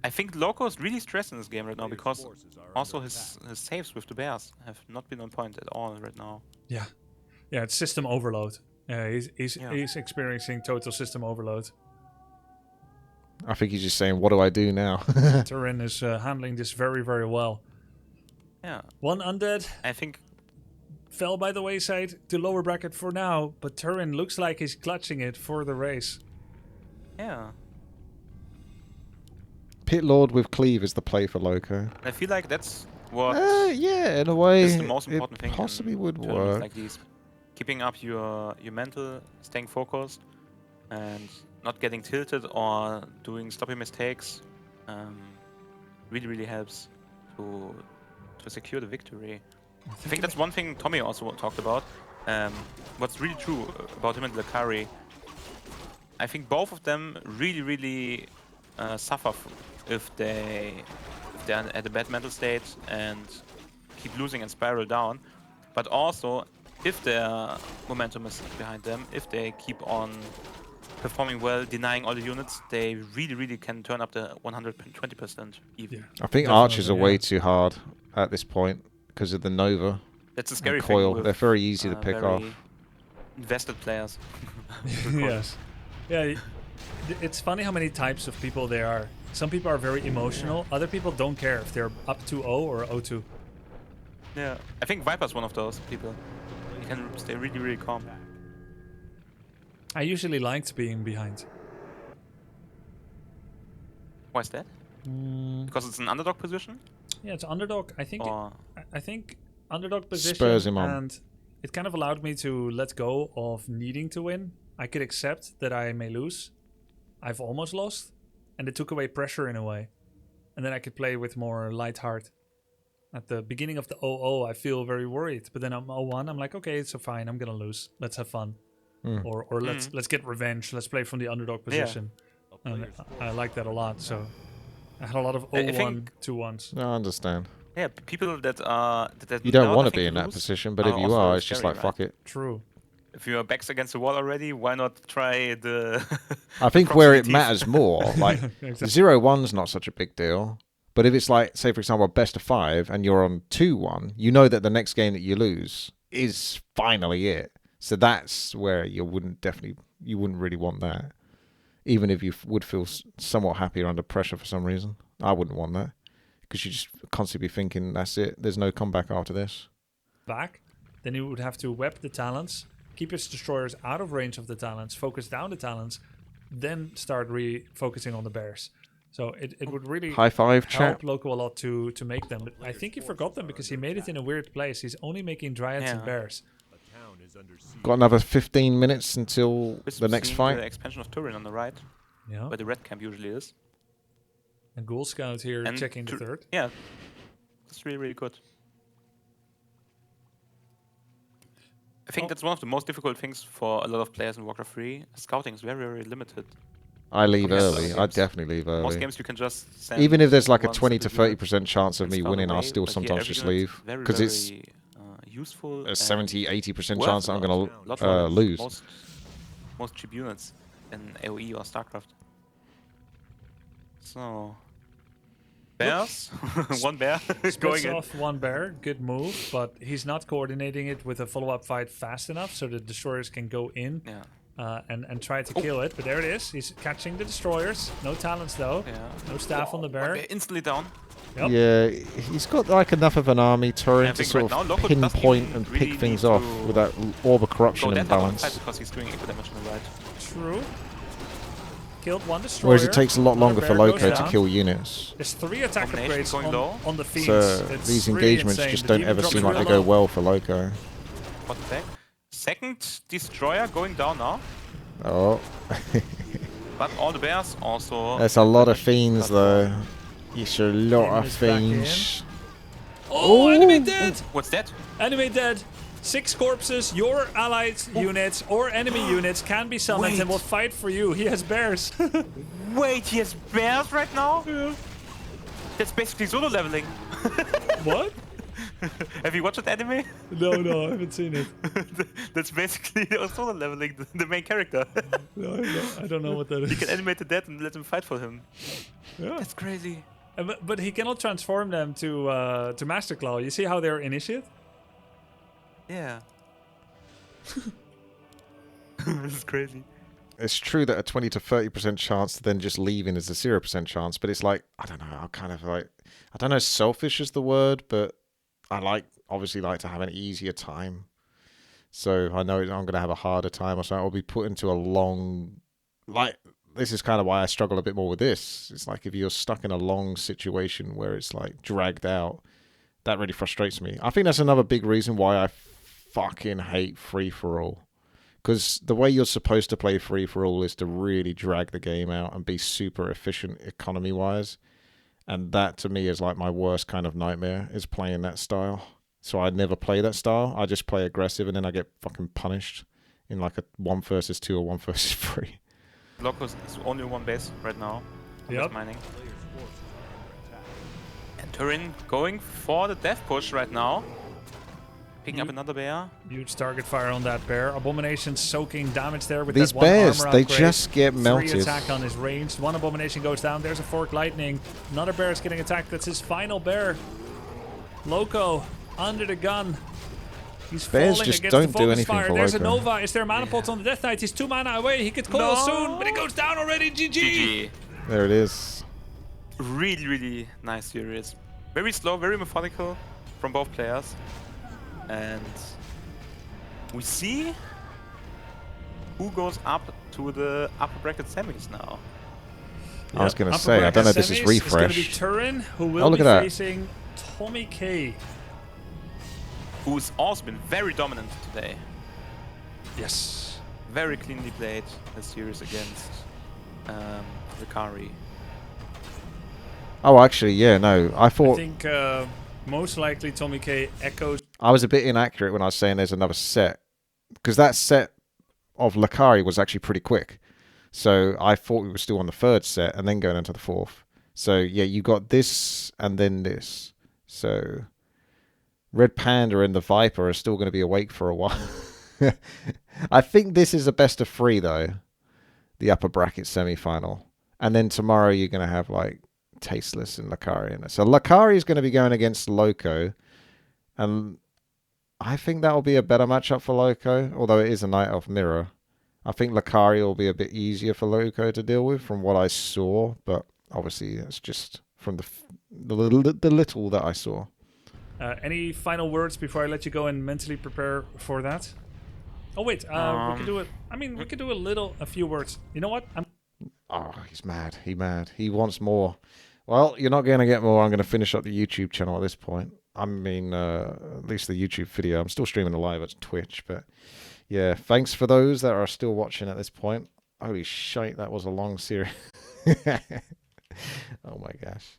I think Loco is really stressed in this game right now because also his saves with the bears have not been on point at all right now. Yeah. Yeah, it's system overload. He's experiencing total system overload. I think he's just saying, "What do I do now?" Turin is handling this very, very well. Yeah. One Undead I think fell by the wayside to lower bracket for now, but Turin looks like he's clutching it for the race. yeah. Pit Lord with Cleave is the play for Loco. I feel like that's what Yeah, in a way, is the most important it thing. possibly in would tournaments work. like these. Keeping up your mental, staying focused, and not getting tilted or doing sloppy mistakes. Really helps to secure the victory. I think that's one thing Tommy also talked about. What's really true about him and Lacari. I think both of them really suffer if they're at a bad mental state and keep losing and spiral down. But also, if their momentum is behind them, if they keep on performing well, denying all the units, they really can turn up the 120% even. Yeah. I think archers are way too hard at this point because of the Nova. That's a scary and coil. thing. They're very easy to pick off. Invested players. Yes. Yeah. It's funny how many types of people there are. Some people are very emotional. Other people don't care if they're up 2-0 or 0-2. Yeah. I think Viper's one of those people. You can stay really calm. I usually liked being behind. Why is that? Because it's an underdog position? Yeah, it's underdog. I think. Or I think underdog position. Spurs him on. And it kind of allowed me to let go of needing to win. I could accept that I may lose. I've almost lost, and it took away pressure in a way. And then I could play with more light heart. At the beginning of the 0-0, I feel very worried, but then I'm 0-1. I'm like, okay, it's fine. I'm gonna lose. Let's have fun, or let's get revenge. Let's play from the underdog position. And I like that a lot. So I had a lot of 0-1, 2-1s. No, I understand. yeah, people that are that You don't know want to nothing be in that lose position, but if you also are, it's just scary, like, right? fuck it. True. If your back's against the wall already, why not try the? I think where it proximities? matters more, like Exactly. 0-1's not such a big deal. But if it's like, say for example, a best of 5 and you're on 2-1, you know that the next game that you lose is finally it. So that's where you wouldn't really want that. Even if you would feel somewhat happier under pressure for some reason. I wouldn't want that. Because you just constantly be thinking, that's it, there's no comeback after this. Back, then you would have to web the talents, keep his destroyers out of range of the talents, focus down the talents, then start focusing on the bears. So it would really High five, help chat. Loco a lot to make them. But I think he forgot them because he made it in a weird place. He's only making dryads and Yeah. bears. Got another 15 minutes until Wisp the next seeing fight. The expansion of Turin on the right, Yeah. where the red camp usually is. And Ghoul Scout here And checking the third. Yeah, that's really good. I think that's one of the most difficult things for a lot of players in Warcraft 3. Scouting is very limited. I leave Yes, early. games. I definitely leave early. Most games you can just send Even if there's like a once 20 to per unit 30% chance of and me scout winning, I'll away, still but here sometimes every just unit leave. very, Because it's very useful a and 70, 80% worth chance a I'm lot. going Lot to for lose. most cheap units in AoE or StarCraft. So bears, one bear going Splits in. off one bear, good move, but he's not coordinating it with a follow-up fight fast enough so the destroyers can go in Yeah. and try to kill it. But there it is. He's catching the destroyers. No talents though. Yeah. No staff on the One bear. bear instantly down. Yep. Yeah, he's got like enough of an army, Turin, I to think sort right now of Loco doesn't pinpoint even and really pick things need off to with that orb of corruption Go that hard on the fight imbalance. because he's doing equal damage on the right. True. Killed one destroyer. Whereas it takes a lot Another longer for bear goes Loco to down. kill units. There's 3 attack Combination upgrades going low. on the fiends. So It's these really engagements insane. just The don't demon ever drops seem like real they go low. well for Loco. What the heck? Second destroyer going down now. Oh. But all the bears also. That's a lot of fiends though. It's a lot Demon of is back in. fiends. Oh, Ooh. enemy dead! What's that? Enemy dead. 6 corpses. Your allied units or enemy units can be summoned Wait. and will fight for you. He has bears. Wait, he has bears right now? Yeah. That's basically solo leveling. What? Have you watched that anime? No, I haven't seen it. That's basically solo leveling the main character. No, I don't know what that is. You can animate the dead and let them fight for him. Yeah. That's crazy. But he cannot transform them to Master Claw. You see how they're initiate? Yeah. This is crazy. It's true that a 20 to 30% chance to then just leaving is a 0% chance, but it's like, I don't know, I'm kind of like, I don't know, selfish is the word, but I obviously like to have an easier time. So I know I'm going to have a harder time or something. I'll be put into a long, this is kind of why I struggle a bit more with this. It's like if you're stuck in a long situation where it's like dragged out, that really frustrates me. I think that's another big reason why I fucking hate free-for-all. Because the way you're supposed to play free-for-all is to really drag the game out and be super efficient economy-wise. And that, to me, is like my worst kind of nightmare, is playing that style. So I never play that style. I just play aggressive, and then I get fucking punished in like a 1 versus 2 or 1 versus 3. Loco is only one base right now. Yep. Mining. And Turin going for the death push right now. Picking up another bear. Huge target fire on that bear. Abomination soaking damage there with These that one bears, armor they upgrade. just get 3 melted. attack on his range. 1 Abomination goes down. There's a Fork Lightning. Another bear is getting attacked. That's his final bear. Loco under the gun. He's Bears falling just against don't the do focus anything fire. for There's a Loco. Nova. Is there a mana pot on the Death Knight? He's 2 mana away. He could coil soon, but it goes down already. GG. GG. There it is. Really, really nice series. Very slow, very methodical from both players. And we see who goes up to the upper bracket semis now. I was going to Upper say, I don't know if bracket this is semis It's going to be refreshed. Turin, who will Oh, look be at that. facing TommyKay. Who's also been very dominant today. Yes. Very cleanly played the series against Lacari. Oh, actually, yeah, no. I I thought think most likely TommyKay echoes. I was a bit inaccurate when I was saying there's another set. Because that set of Lacari was actually pretty quick. So I thought we were still on the 3rd set and then going into the 4th. So, yeah, you got this and then this. So RedPanda and TheViper are still going to be awake for a while. I think this is a best of 3, though. The upper bracket semi-final. And then tomorrow you're going to have, like, Tasteless and Lacari in it. So Lacari is going to be going against Loco. And I think that'll be a better matchup for Loco. Although it is a Night Elf mirror. I think Lacari will be a bit easier for Loco to deal with from what I saw. But obviously it's just from the little that I saw. Any final words before I let you go and mentally prepare for that? Oh wait, we could do it. I mean, we could do a few words. You know what? Oh, he's mad. He's mad. He wants more. Well, you're not going to get more. I'm going to finish up the YouTube channel at this point. I mean, at least the YouTube video. I'm still streaming live at Twitch, but yeah, thanks for those that are still watching at this point. Holy shite, that was a long series. Oh my gosh.